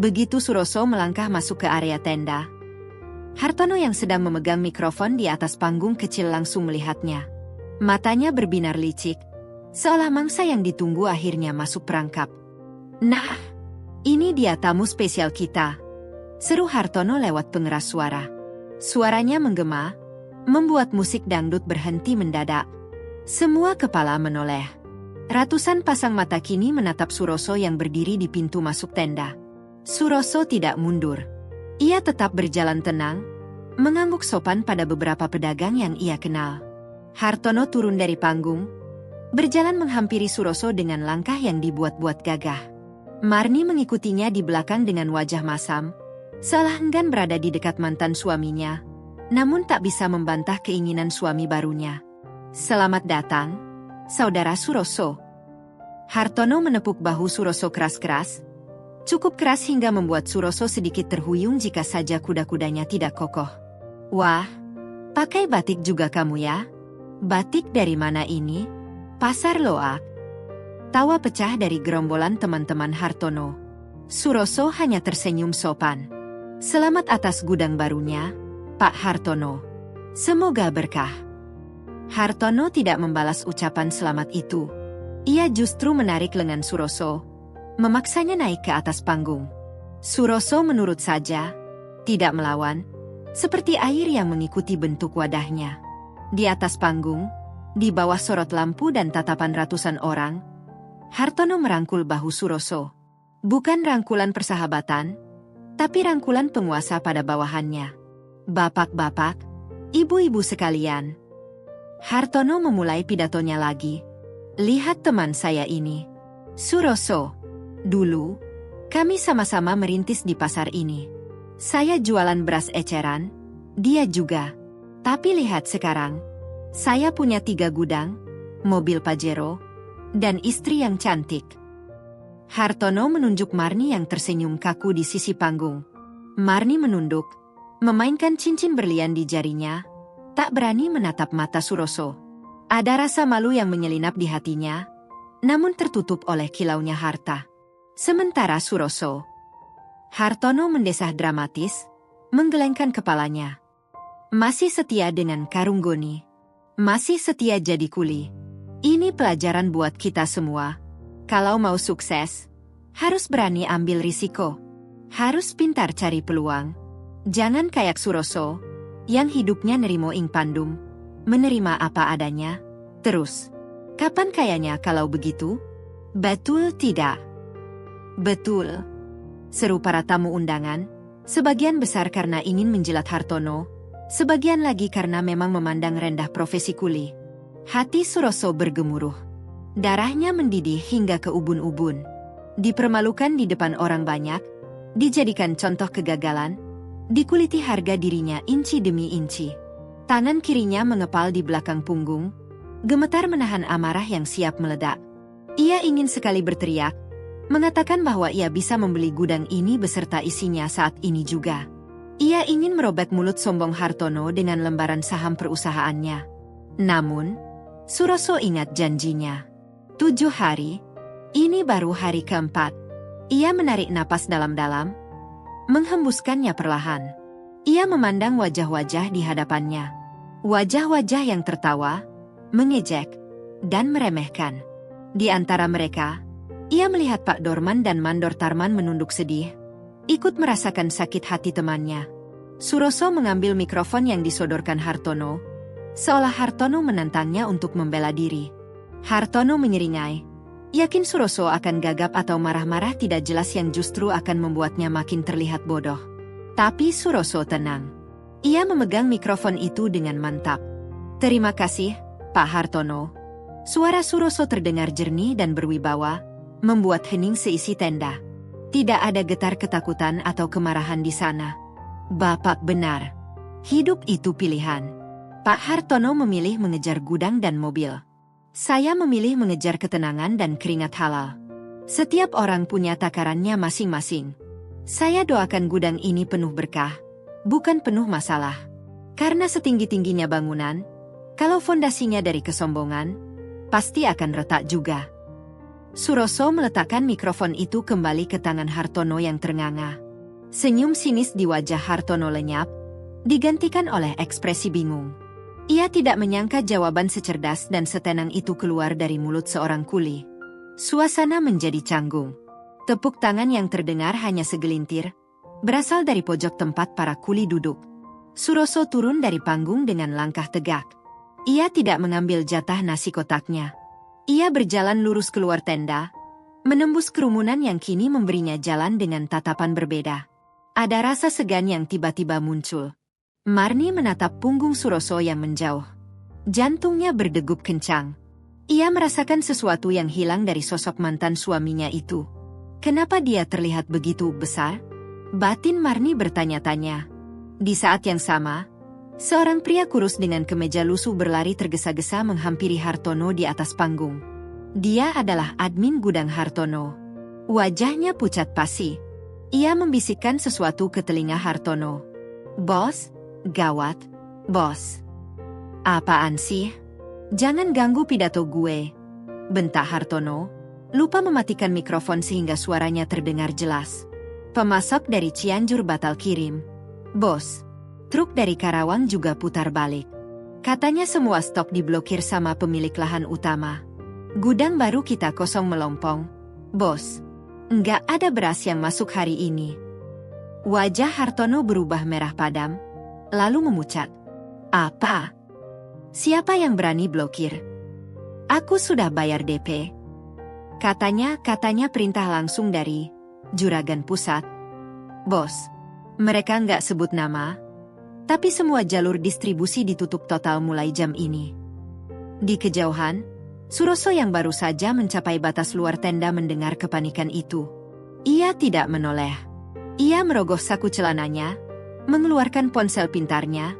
Begitu Suroso melangkah masuk ke area tenda, Hartono yang sedang memegang mikrofon di atas panggung kecil langsung melihatnya. Matanya berbinar licik, seolah mangsa yang ditunggu akhirnya masuk perangkap. Nah, ini dia tamu spesial kita, seru Hartono lewat pengeras suara. Suaranya menggema, membuat musik dangdut berhenti mendadak. Semua kepala menoleh. Ratusan pasang mata kini menatap Suroso yang berdiri di pintu masuk tenda. Suroso tidak mundur. Ia tetap berjalan tenang, mengangguk sopan pada beberapa pedagang yang ia kenal. Hartono turun dari panggung, berjalan menghampiri Suroso dengan langkah yang dibuat-buat gagah. Marni mengikutinya di belakang dengan wajah masam, seolah enggan berada di dekat mantan suaminya, namun tak bisa membantah keinginan suami barunya. Selamat datang, Saudara Suroso. Hartono menepuk bahu Suroso keras-keras, cukup keras hingga membuat Suroso sedikit terhuyung jika saja kuda-kudanya tidak kokoh. Wah, pakai batik juga kamu ya? Batik dari mana ini? Pasar Loak. Tawa pecah dari gerombolan teman-teman Hartono. Suroso hanya tersenyum sopan. Selamat atas gudang barunya, Pak Hartono. Semoga berkah. Hartono tidak membalas ucapan selamat itu. Ia justru menarik lengan Suroso, memaksanya naik ke atas panggung. Suroso menurut saja, tidak melawan, seperti air yang mengikuti bentuk wadahnya. Di atas panggung, di bawah sorot lampu dan tatapan ratusan orang, Hartono merangkul bahu Suroso. Bukan rangkulan persahabatan, tapi rangkulan penguasa pada bawahannya. Bapak-bapak, ibu-ibu sekalian. Hartono memulai pidatonya lagi. Lihat teman saya ini. Suroso. Dulu, kami sama-sama merintis di pasar ini. Saya jualan beras eceran, dia juga. Tapi lihat sekarang, saya punya 3 gudang, mobil Pajero, dan istri yang cantik. Hartono menunjuk Marni yang tersenyum kaku di sisi panggung. Marni menunduk, memainkan cincin berlian di jarinya, tak berani menatap mata Suroso. Ada rasa malu yang menyelinap di hatinya, namun tertutup oleh kilaunya harta. Sementara Suroso, Hartono mendesah dramatis, menggelengkan kepalanya. Masih setia dengan karung goni. Masih setia jadi kuli. Ini pelajaran buat kita semua. Kalau mau sukses, harus berani ambil risiko. Harus pintar cari peluang. Jangan kayak Suroso, yang hidupnya nerimo ing pandum, menerima apa adanya, terus. Kapan kayanya kalau begitu? Betul tidak? Betul. Seru para tamu undangan, sebagian besar karena ingin menjilat Hartono, sebagian lagi karena memang memandang rendah profesi kuli. Hati Suroso bergemuruh. Darahnya mendidih hingga ke ubun-ubun. Dipermalukan di depan orang banyak, dijadikan contoh kegagalan, dikuliti harga dirinya inci demi inci. Tangan kirinya mengepal di belakang punggung, gemetar menahan amarah yang siap meledak. Ia ingin sekali berteriak, mengatakan bahwa ia bisa membeli gudang ini beserta isinya saat ini juga. Ia ingin merobek mulut sombong Hartono dengan lembaran saham perusahaannya. Namun, Suroso ingat janjinya. 7 hari, ini baru hari keempat. Ia menarik napas dalam-dalam, menghembuskannya perlahan. Ia memandang wajah-wajah di hadapannya. Wajah-wajah yang tertawa, mengejek, dan meremehkan. Di antara mereka, ia melihat Pak Dorman dan Mandor Tarman menunduk sedih, ikut merasakan sakit hati temannya. Suroso mengambil mikrofon yang disodorkan Hartono, seolah Hartono menantangnya untuk membela diri. Hartono menyeringai, yakin Suroso akan gagap atau marah-marah tidak jelas yang justru akan membuatnya makin terlihat bodoh. Tapi Suroso tenang. Ia memegang mikrofon itu dengan mantap. "Terima kasih, Pak Hartono." Suara Suroso terdengar jernih dan berwibawa, membuat hening seisi tenda. Tidak ada getar ketakutan atau kemarahan di sana. "Bapak benar. Hidup itu pilihan. Pak Hartono memilih mengejar gudang dan mobil. Saya memilih mengejar ketenangan dan keringat halal. Setiap orang punya takarannya masing-masing. Saya doakan gudang ini penuh berkah, bukan penuh masalah. Karena setinggi-tingginya bangunan, kalau fondasinya dari kesombongan, pasti akan retak juga." Suroso meletakkan mikrofon itu kembali ke tangan Hartono yang ternganga. Senyum sinis di wajah Hartono lenyap, digantikan oleh ekspresi bingung. Ia tidak menyangka jawaban secerdas dan setenang itu keluar dari mulut seorang kuli. Suasana menjadi canggung. Tepuk tangan yang terdengar hanya segelintir, berasal dari pojok tempat para kuli duduk. Suroso turun dari panggung dengan langkah tegak. Ia tidak mengambil jatah nasi kotaknya. Ia berjalan lurus keluar tenda, menembus kerumunan yang kini memberinya jalan dengan tatapan berbeda. Ada rasa segan yang tiba-tiba muncul. Marni menatap punggung Suroso yang menjauh. Jantungnya berdegup kencang. Ia merasakan sesuatu yang hilang dari sosok mantan suaminya itu. Kenapa dia terlihat begitu besar? Batin Marni bertanya-tanya. Di saat yang sama, seorang pria kurus dengan kemeja lusuh berlari tergesa-gesa menghampiri Hartono di atas panggung. Dia adalah admin gudang Hartono. Wajahnya pucat pasi. Ia membisikkan sesuatu ke telinga Hartono. "Bos, gawat, bos." "Apaan sih? Jangan ganggu pidato gue," bentak Hartono, lupa mematikan mikrofon sehingga suaranya terdengar jelas. "Pemasok dari Cianjur batal kirim. Bos, truk dari Karawang juga putar balik. Katanya semua stok diblokir sama pemilik lahan utama. Gudang baru kita kosong melompong. Bos, nggak ada beras yang masuk hari ini." Wajah Hartono berubah merah padam, lalu memucat. "Apa? Siapa yang berani blokir? Aku sudah bayar DP." Katanya perintah langsung dari Juragan Pusat. "Bos, mereka nggak sebut nama, tapi semua jalur distribusi ditutup total mulai jam ini." Di kejauhan, Suroso yang baru saja mencapai batas luar tenda mendengar kepanikan itu. Ia tidak menoleh. Ia merogoh saku celananya, mengeluarkan ponsel pintarnya,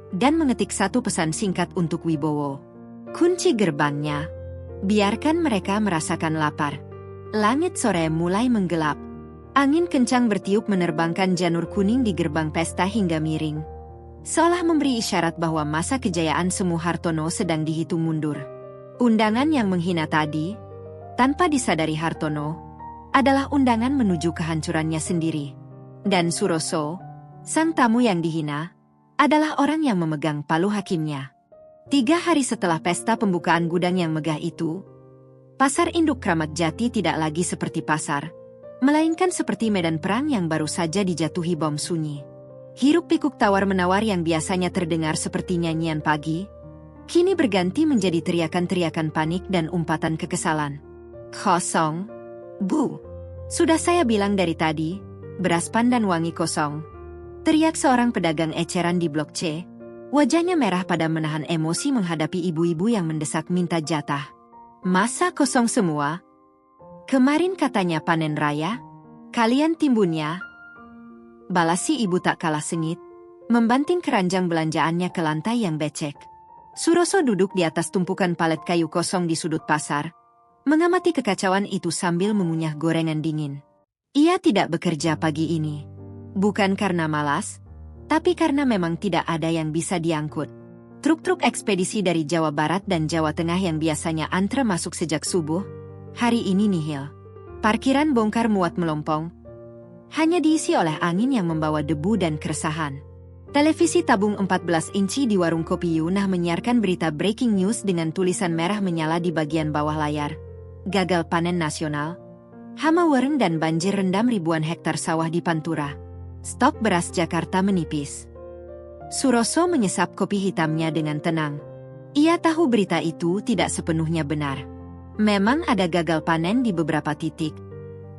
dan mengetik satu pesan singkat untuk Wibowo. "Kunci gerbangnya. Biarkan mereka merasakan lapar." Langit sore mulai menggelap. Angin kencang bertiup menerbangkan janur kuning di gerbang pesta hingga miring, seolah memberi isyarat bahwa masa kejayaan semu Hartono sedang dihitung mundur. Undangan yang menghina tadi, tanpa disadari Hartono, adalah undangan menuju kehancurannya sendiri. Dan Suroso, sang tamu yang dihina, adalah orang yang memegang palu hakimnya. 3 hari setelah pesta pembukaan gudang yang megah itu, pasar induk Kramat Jati tidak lagi seperti pasar, melainkan seperti medan perang yang baru saja dijatuhi bom sunyi. Hiruk-pikuk tawar-menawar yang biasanya terdengar seperti nyanyian pagi, kini berganti menjadi teriakan-teriakan panik dan umpatan kekesalan. "Kosong, Bu. Sudah saya bilang dari tadi, beras pandan wangi kosong." Teriak seorang pedagang eceran di Blok C. Wajahnya merah pada menahan emosi menghadapi ibu-ibu yang mendesak minta jatah. "Masa kosong semua? Kemarin katanya panen raya, kalian timbunnya." Balas si ibu tak kalah sengit, membanting keranjang belanjaannya ke lantai yang becek. Suroso duduk di atas tumpukan palet kayu kosong di sudut pasar, mengamati kekacauan itu sambil mengunyah gorengan dingin. Ia tidak bekerja pagi ini. Bukan karena malas, tapi karena memang tidak ada yang bisa diangkut. Truk-truk ekspedisi dari Jawa Barat dan Jawa Tengah yang biasanya antre masuk sejak subuh, hari ini nihil. Parkiran bongkar muat melompong, hanya diisi oleh angin yang membawa debu dan keresahan. Televisi tabung 14 inci di warung kopi Yunah menyiarkan berita breaking news dengan tulisan merah menyala di bagian bawah layar. Gagal panen nasional, hama wering dan banjir rendam ribuan hektar sawah di Pantura. Stok beras Jakarta menipis. Suroso menyesap kopi hitamnya dengan tenang. Ia tahu berita itu tidak sepenuhnya benar. Memang ada gagal panen di beberapa titik,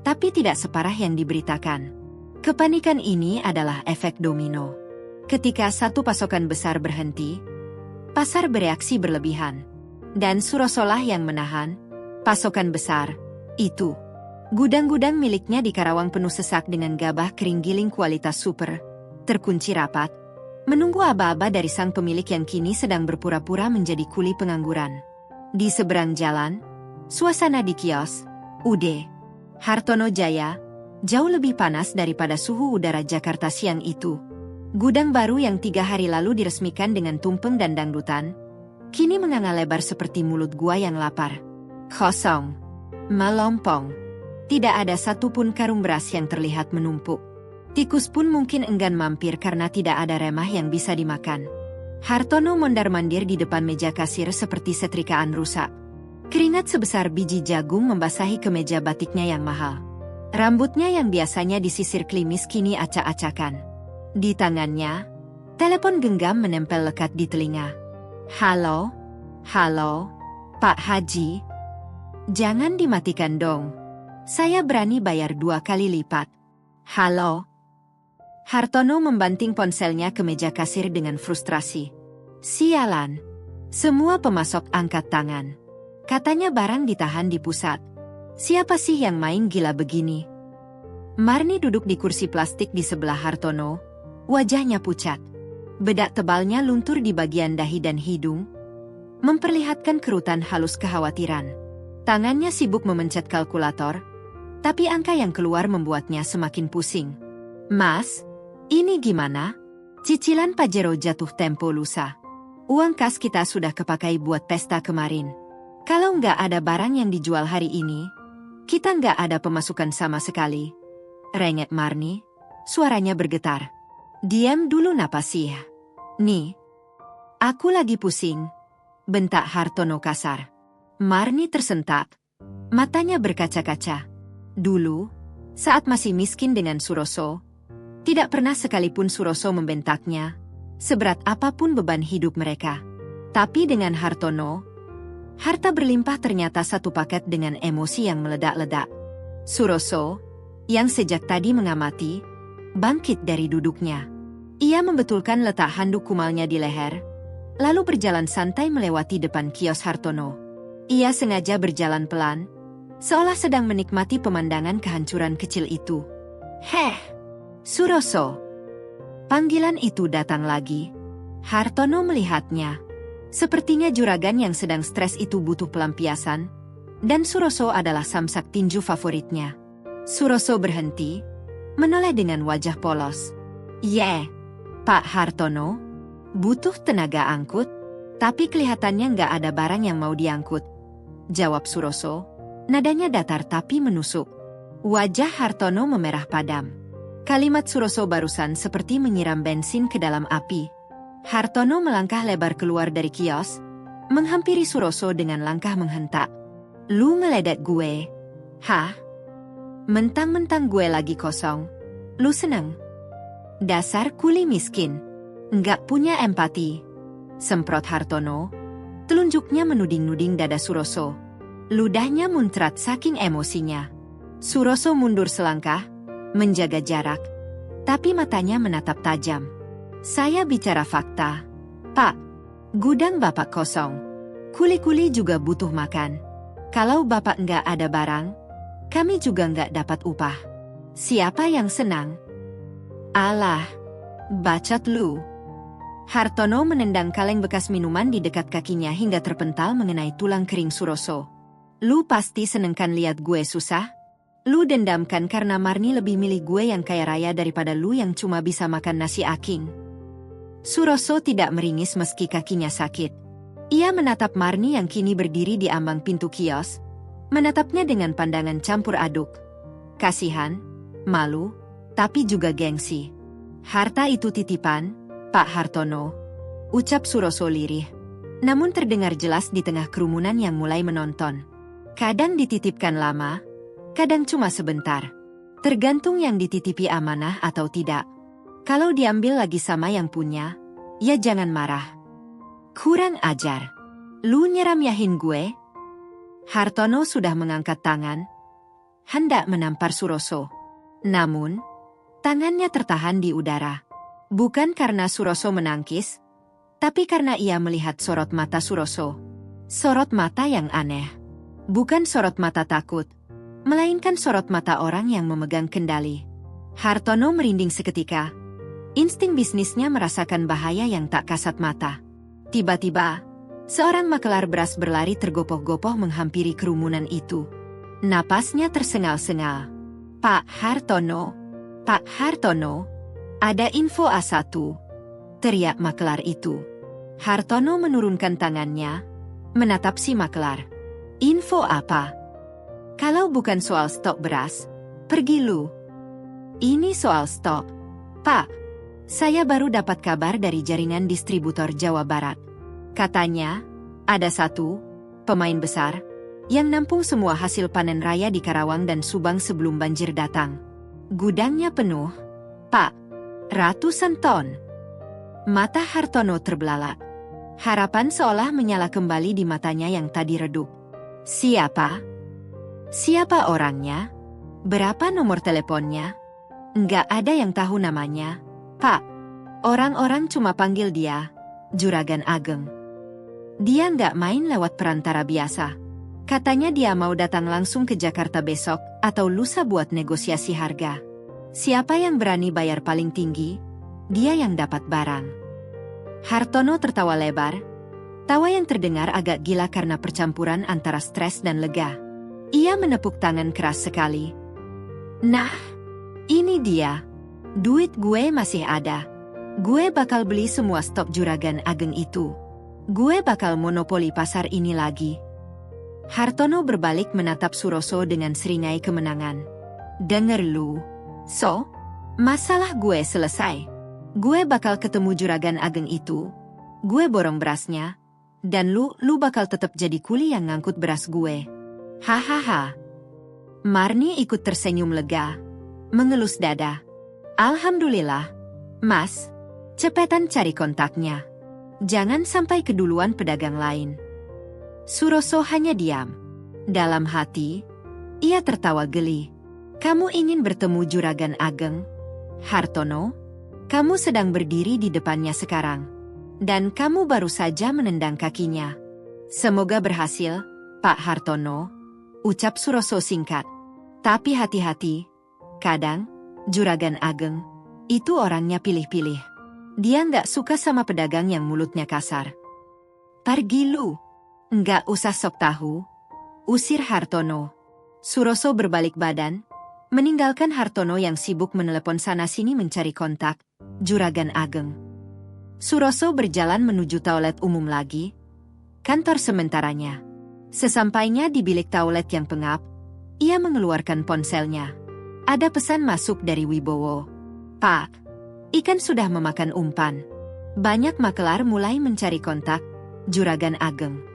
tapi tidak separah yang diberitakan. Kepanikan ini adalah efek domino. Ketika satu pasokan besar berhenti, pasar bereaksi berlebihan. Dan Surosolah yang menahan pasokan besar itu. Gudang-gudang miliknya di Karawang penuh sesak dengan gabah kering giling kualitas super, terkunci rapat, menunggu aba-aba dari sang pemilik yang kini sedang berpura-pura menjadi kuli pengangguran. Di seberang jalan, suasana di kios UD Hartono Jaya jauh lebih panas daripada suhu udara Jakarta siang itu. Gudang baru yang 3 hari lalu diresmikan dengan tumpeng dan dangdutan, kini menganga lebar seperti mulut gua yang lapar. Kosong. Melompong. Tidak ada satupun karung beras yang terlihat menumpuk. Tikus pun mungkin enggan mampir karena tidak ada remah yang bisa dimakan. Hartono mondar-mandir di depan meja kasir seperti setrikaan rusak. Keringat sebesar biji jagung membasahi kemeja batiknya yang mahal. Rambutnya yang biasanya disisir klimis kini acak-acakan. Di tangannya, telepon genggam menempel lekat di telinga. Halo? Halo? Pak Haji? Jangan dimatikan dong. Saya berani bayar 2 kali lipat. Halo? Hartono membanting ponselnya ke meja kasir dengan frustrasi. Sialan. Semua pemasok angkat tangan. Katanya barang ditahan di pusat. Siapa sih yang main gila begini? Marni duduk di kursi plastik di sebelah Hartono. Wajahnya pucat. Bedak tebalnya luntur di bagian dahi dan hidung, memperlihatkan kerutan halus kekhawatiran. Tangannya sibuk memencet kalkulator, tapi angka yang keluar membuatnya semakin pusing. Mas, ini gimana? Cicilan Pajero jatuh tempo lusa. Uang kas kita sudah kepakai buat pesta kemarin. Kalau nggak ada barang yang dijual hari ini, kita nggak ada pemasukan sama sekali. Rengek Marni, suaranya bergetar. Diam dulu napas sih. Nih, aku lagi pusing, bentak Hartono kasar. Marni tersentak, matanya berkaca-kaca. Dulu, saat masih miskin dengan Suroso, tidak pernah sekalipun Suroso membentaknya, seberat apapun beban hidup mereka. Tapi dengan Hartono, harta berlimpah ternyata satu paket dengan emosi yang meledak-ledak. Suroso, yang sejak tadi mengamati, bangkit dari duduknya. Ia membetulkan letak handuk kumalnya di leher, lalu berjalan santai melewati depan kios Hartono. Ia sengaja berjalan pelan, seolah sedang menikmati pemandangan kehancuran kecil itu. Heh, Suroso. Panggilan itu datang lagi. Hartono melihatnya. Sepertinya juragan yang sedang stres itu butuh pelampiasan, dan Suroso adalah samsak tinju favoritnya. Suroso berhenti, menoleh dengan wajah polos. Pak Hartono, butuh tenaga angkut, tapi kelihatannya nggak ada barang yang mau diangkut. Jawab Suroso, nadanya datar tapi menusuk. Wajah Hartono memerah padam. Kalimat Suroso barusan seperti menyiram bensin ke dalam api. Hartono melangkah lebar keluar dari kios, menghampiri Suroso dengan langkah menghentak. Lu ngeledet gue? Hah? Mentang-mentang gue lagi kosong, lu seneng? Dasar kuli miskin. Nggak punya empati. Semprot Hartono. Telunjuknya menuding-nuding dada Suroso. Ludahnya muncrat saking emosinya. Suroso mundur selangkah, menjaga jarak. Tapi matanya menatap tajam. Saya bicara fakta. Pak, gudang bapak kosong. Kuli-kuli juga butuh makan. Kalau bapak nggak ada barang, kami juga nggak dapat upah. Siapa yang senang? Alah, bacot lu. Hartono menendang kaleng bekas minuman di dekat kakinya hingga terpental mengenai tulang kering Suroso. Lu pasti seneng kan lihat gue susah? Lu dendamkan karena Marni lebih milih gue yang kaya raya daripada lu yang cuma bisa makan nasi aking. Suroso tidak meringis meski kakinya sakit. Ia menatap Marni yang kini berdiri di ambang pintu kios, menatapnya dengan pandangan campur aduk. Kasihan, malu, tapi juga gengsi. Harta itu titipan, Pak Hartono, ucap Suroso lirih. Namun terdengar jelas di tengah kerumunan yang mulai menonton. Kadang dititipkan lama, kadang cuma sebentar. Tergantung yang dititipi amanah atau tidak. Kalau diambil lagi sama yang punya, ya jangan marah. Kurang ajar. Lu nyeram-yahin gue? Hartono sudah mengangkat tangan, hendak menampar Suroso. Namun, Tangannya tertahan di udara. Bukan karena Suroso menangkis, tapi karena ia melihat sorot mata Suroso. Sorot mata yang aneh. Bukan sorot mata takut, melainkan sorot mata orang yang memegang kendali. Hartono merinding seketika. Insting bisnisnya merasakan bahaya yang tak kasat mata. Tiba-tiba, seorang makelar beras berlari tergopoh-gopoh menghampiri kerumunan itu. Napasnya tersengal-sengal. Pak Hartono, Pak Hartono, ada info A1, teriak makelar itu. Hartono menurunkan tangannya, menatap si makelar. Info apa? Kalau bukan soal stok beras, pergi lu. Ini soal stok. Pak, saya baru dapat kabar dari jaringan distributor Jawa Barat. Katanya, ada satu pemain besar yang nampung semua hasil panen raya di Karawang dan Subang sebelum banjir datang. Gudangnya penuh, Pak. Ratusan ton. Mata Hartono terbelalak. Harapan seolah menyala kembali di matanya yang tadi redup. Siapa? Siapa orangnya? Berapa nomor teleponnya? Nggak ada yang tahu namanya. Pak, orang-orang cuma panggil dia Juragan Ageng. Dia nggak main lewat perantara biasa. Katanya dia mau datang langsung ke Jakarta besok atau lusa buat negosiasi harga. Siapa yang berani bayar paling tinggi, dia yang dapat barang. Hartono tertawa lebar. Tawa yang terdengar agak gila karena percampuran antara stres dan lega. Ia menepuk tangan keras sekali. Nah, ini dia. Duit gue masih ada. Gue bakal beli semua stok Juragan Ageng itu. Gue bakal monopoli pasar ini lagi. Hartono berbalik menatap Suroso dengan seringai kemenangan. Denger lu. So, masalah gue selesai. Gue bakal ketemu Juragan Ageng itu. Gue borong berasnya. Dan lu bakal tetap jadi kuli yang ngangkut beras gue. Hahaha. Marni ikut tersenyum lega. Mengelus dada. Alhamdulillah. Mas, cepetan cari kontaknya. Jangan sampai keduluan pedagang lain. Suroso hanya diam. Dalam hati, ia tertawa geli. Kamu ingin bertemu Juragan Ageng? Hartono, kamu sedang berdiri di depannya sekarang. Dan kamu baru saja menendang kakinya. Semoga berhasil, Pak Hartono, ucap Suroso singkat. Tapi hati-hati, kadang, Juragan Ageng, itu orangnya pilih-pilih. Dia nggak suka sama pedagang yang mulutnya kasar. Pergi lu, nggak usah sok tahu, usir Hartono. Suroso berbalik badan, meninggalkan Hartono yang sibuk menelepon sana-sini mencari kontak Juragan Ageng. Suroso berjalan menuju toilet umum lagi, kantor sementaranya. Sesampainya di bilik toilet yang pengap, ia mengeluarkan ponselnya. Ada pesan masuk dari Wibowo. Pak, ikan sudah memakan umpan. Banyak makelar mulai mencari kontak Juragan Ageng.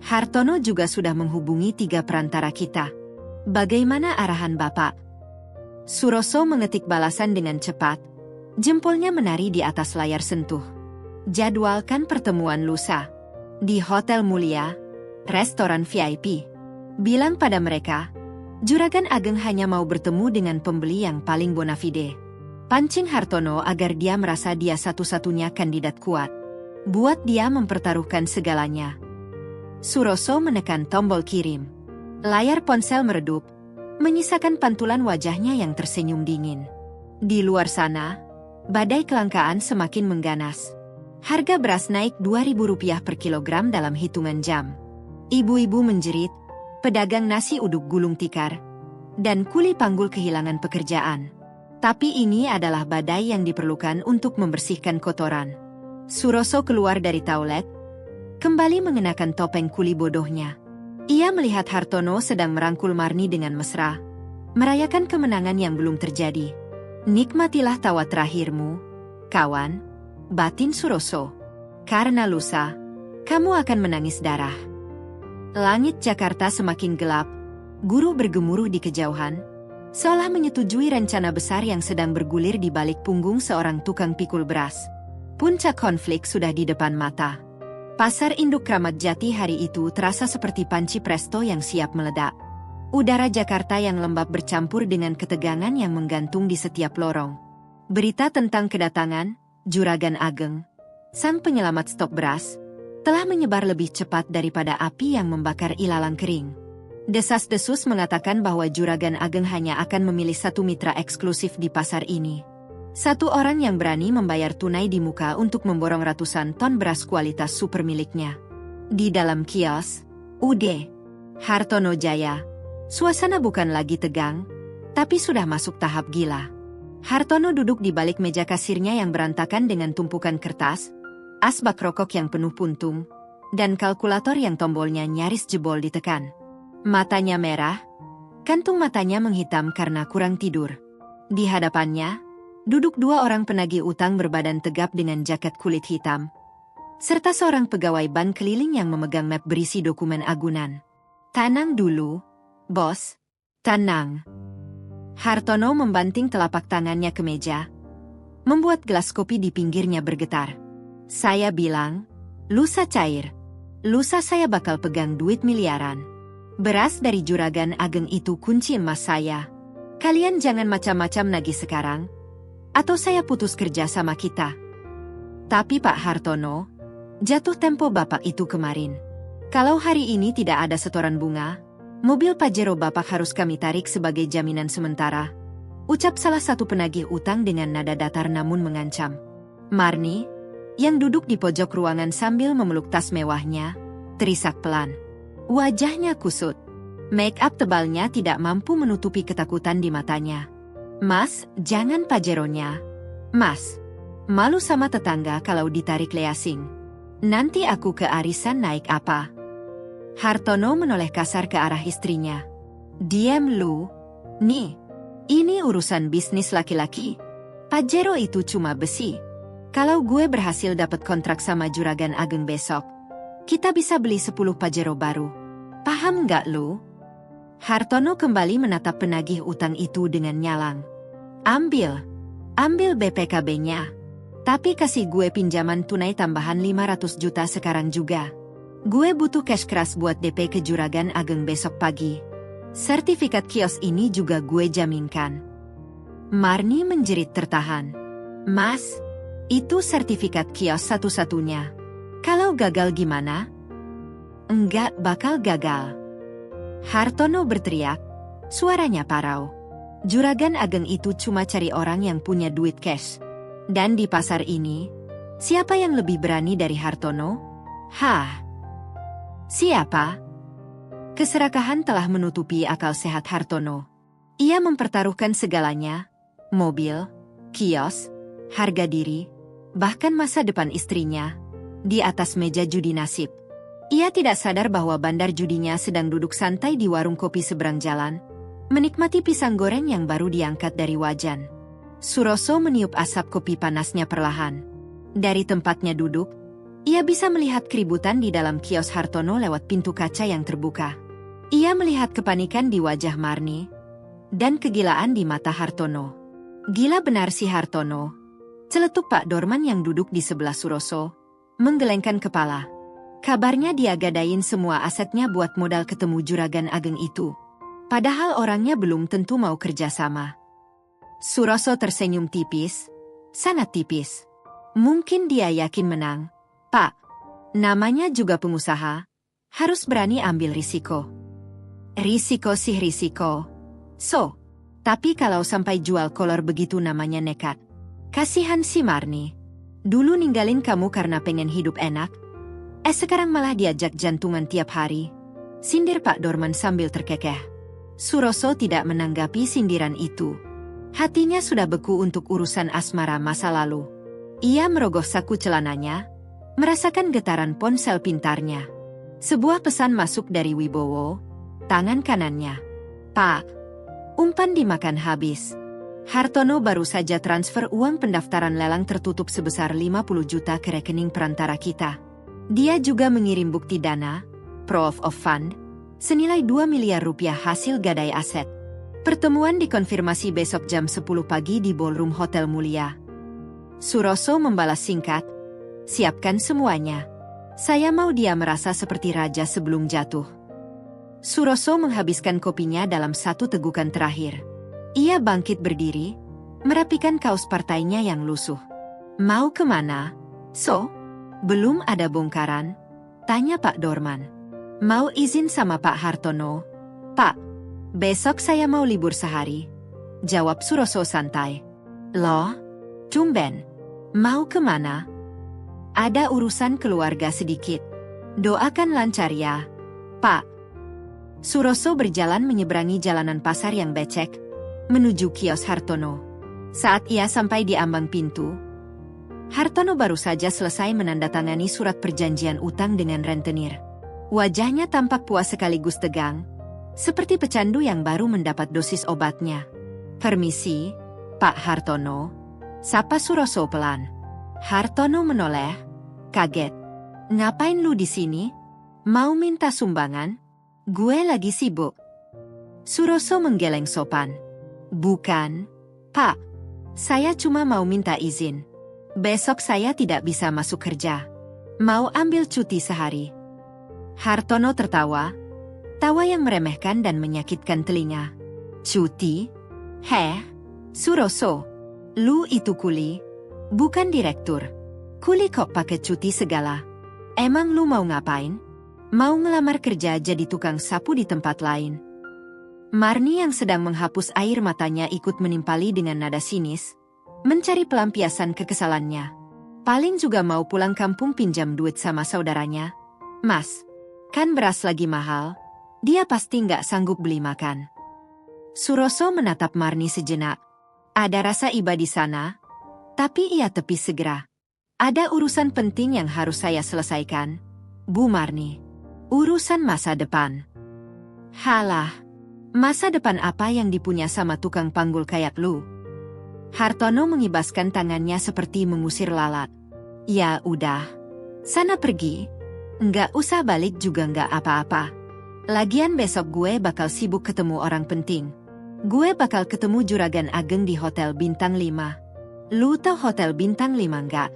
Hartono juga sudah menghubungi 3 perantara kita. Bagaimana arahan Bapak? Suroso mengetik balasan dengan cepat. Jempolnya menari di atas layar sentuh. Jadwalkan pertemuan lusa. Di Hotel Mulia, restoran VIP. Bilang pada mereka, Juragan Ageng hanya mau bertemu dengan pembeli yang paling bonafide. Pancing Hartono agar dia merasa dia satu-satunya kandidat kuat. Buat dia mempertaruhkan segalanya. Suroso menekan tombol kirim. Layar ponsel meredup, menyisakan pantulan wajahnya yang tersenyum dingin. Di luar sana, badai kelangkaan semakin mengganas. Harga beras naik Rp2.000 per kilogram dalam hitungan jam. Ibu-ibu menjerit, pedagang nasi uduk gulung tikar, dan kuli panggul kehilangan pekerjaan. Tapi ini adalah badai yang diperlukan untuk membersihkan kotoran. Suroso keluar dari toilet, kembali mengenakan topeng kuli bodohnya. Ia melihat Hartono sedang merangkul Marni dengan mesra, merayakan kemenangan yang belum terjadi. Nikmatilah tawa terakhirmu, kawan, batin Suroso. Karena lusa, kamu akan menangis darah. Langit Jakarta semakin gelap, guru bergemuruh di kejauhan, seolah menyetujui rencana besar yang sedang bergulir di balik punggung seorang tukang pikul beras. Puncak konflik sudah di depan mata. Pasar induk Kramat Jati hari itu terasa seperti panci presto yang siap meledak. Udara Jakarta yang lembab bercampur dengan ketegangan yang menggantung di setiap lorong. Berita tentang kedatangan Juragan Ageng, sang penyelamat stok beras, telah menyebar lebih cepat daripada api yang membakar ilalang kering. Desas-desus mengatakan bahwa Juragan Ageng hanya akan memilih satu mitra eksklusif di pasar ini. Satu orang yang berani membayar tunai di muka untuk memborong ratusan ton beras kualitas super miliknya. Di dalam kios UD Hartono Jaya, suasana bukan lagi tegang, tapi sudah masuk tahap gila. Hartono duduk di balik meja kasirnya yang berantakan dengan tumpukan kertas, asbak rokok yang penuh puntung, dan kalkulator yang tombolnya nyaris jebol ditekan. Matanya merah, kantung matanya menghitam karena kurang tidur. Di hadapannya, duduk dua orang penagih utang berbadan tegap dengan jaket kulit hitam, serta seorang pegawai bank keliling yang memegang map berisi dokumen agunan. Tenang dulu, bos. Tenang. Hartono membanting telapak tangannya ke meja, membuat gelas kopi di pinggirnya bergetar. Saya bilang, lusa cair. Lusa saya bakal pegang duit miliaran. Beras dari Juragan Ageng itu kunci emas saya. Kalian jangan macam-macam nagih sekarang, atau saya putus kerja sama kita. Tapi Pak Hartono, jatuh tempo Bapak itu kemarin. Kalau hari ini tidak ada setoran bunga, mobil Pajero Bapak harus kami tarik sebagai jaminan sementara. Ucap salah satu penagih utang dengan nada datar namun mengancam. Marni, yang duduk di pojok ruangan sambil memeluk tas mewahnya, terisak pelan. Wajahnya kusut. Make up tebalnya tidak mampu menutupi ketakutan di matanya. Mas, jangan Pajeronya. Mas, malu sama tetangga kalau ditarik leasing. Nanti aku ke arisan naik apa? Hartono menoleh kasar ke arah istrinya. Diam lu. Nih, ini urusan bisnis laki-laki. Pajero itu cuma besi. Kalau gue berhasil dapat kontrak sama Juragan Ageng besok, kita bisa beli 10 Pajero baru. Paham nggak lu? Hartono kembali menatap penagih utang itu dengan nyalang. Ambil BPKB-nya. Tapi kasih gue pinjaman tunai tambahan 500 juta sekarang juga. Gue butuh cash keras buat DP ke Juragan Ageng besok pagi. Sertifikat kios ini juga gue jaminkan. Marni menjerit tertahan. Mas, itu sertifikat kios satu-satunya. Kalau gagal gimana? Enggak bakal gagal. Hartono berteriak, suaranya parau. Juragan Ageng itu cuma cari orang yang punya duit cash. Dan di pasar ini, siapa yang lebih berani dari Hartono? Hah? Siapa? Keserakahan telah menutupi akal sehat Hartono. Ia mempertaruhkan segalanya, mobil, kios, harga diri, bahkan masa depan istrinya, di atas meja judi nasib. Ia tidak sadar bahwa bandar judinya sedang duduk santai di warung kopi seberang jalan, menikmati pisang goreng yang baru diangkat dari wajan. Suroso meniup asap kopi panasnya perlahan. Dari tempatnya duduk, ia bisa melihat keributan di dalam kios Hartono lewat pintu kaca yang terbuka. Ia melihat kepanikan di wajah Marni, dan kegilaan di mata Hartono. Gila benar si Hartono. Celetuk Pak Dorman yang duduk di sebelah Suroso, menggelengkan kepala. Kabarnya dia gadain semua asetnya buat modal ketemu Juragan Ageng itu. Padahal orangnya belum tentu mau kerja sama. Suroso tersenyum tipis, sangat tipis. Mungkin dia yakin menang. Pak, namanya juga pengusaha, harus berani ambil risiko. Risiko sih risiko. Tapi kalau sampai jual kolor begitu namanya nekat. Kasihan si Marni. Dulu ninggalin kamu karena pengen hidup enak. Sekarang malah diajak jantungan tiap hari. Sindir Pak Dorman sambil terkekeh. Suroso tidak menanggapi sindiran itu. Hatinya sudah beku untuk urusan asmara masa lalu. Ia merogoh saku celananya, merasakan getaran ponsel pintarnya. Sebuah pesan masuk dari Wibowo, tangan kanannya. Pak, umpan dimakan habis. Hartono baru saja transfer uang pendaftaran lelang tertutup sebesar 50 juta ke rekening perantara kita. Dia juga mengirim bukti dana, proof of fund, senilai 2 miliar rupiah hasil gadai aset. Pertemuan dikonfirmasi besok jam 10 pagi di ballroom Hotel Mulia. Suroso membalas singkat, siapkan semuanya. Saya mau dia merasa seperti raja sebelum jatuh. Suroso menghabiskan kopinya dalam satu tegukan terakhir. Ia bangkit berdiri, merapikan kaos partainya yang lusuh. Mau kemana? So? Belum ada bongkaran? Tanya Pak Dorman. Mau izin sama Pak Hartono? Pak, besok saya mau libur sehari. Jawab Suroso santai. Loh? Tumben. Mau kemana? Ada urusan keluarga sedikit. Doakan lancar ya, Pak. Suroso berjalan menyeberangi jalanan pasar yang becek, menuju kios Hartono. Saat ia sampai di ambang pintu, Hartono baru saja selesai menandatangani surat perjanjian utang dengan rentenir. Wajahnya tampak puas sekaligus tegang, seperti pecandu yang baru mendapat dosis obatnya. Permisi, Pak Hartono, sapa Suroso pelan. Hartono menoleh, kaget. Ngapain lu di sini? Mau minta sumbangan? Gue lagi sibuk. Suroso menggeleng sopan. Bukan, Pak. Saya cuma mau minta izin. Besok saya tidak bisa masuk kerja. Mau ambil cuti sehari. Hartono tertawa. Tawa yang meremehkan dan menyakitkan telinga. Cuti? Heh, Suroso. Lu itu kuli, bukan direktur. Kuli kok pakai cuti segala. Emang lu mau ngapain? Mau ngelamar kerja jadi tukang sapu di tempat lain? Marni yang sedang menghapus air matanya ikut menimpali dengan nada sinis, mencari pelampiasan kekesalannya. Paling juga mau pulang kampung pinjam duit sama saudaranya. Mas, kan beras lagi mahal, dia pasti nggak sanggup beli makan. Suroso menatap Marni sejenak. Ada rasa iba di sana, tapi ia tepis segera. Ada urusan penting yang harus saya selesaikan, Bu Marni. Urusan masa depan. Halah. Masa depan apa yang dipunya sama tukang panggul kayak lu? Hartono mengibaskan tangannya seperti mengusir lalat. Ya udah. Sana pergi. Nggak usah balik juga nggak apa-apa. Lagian besok gue bakal sibuk ketemu orang penting. Gue bakal ketemu Juragan Ageng di Hotel Bintang 5. Lu tau Hotel Bintang 5 nggak?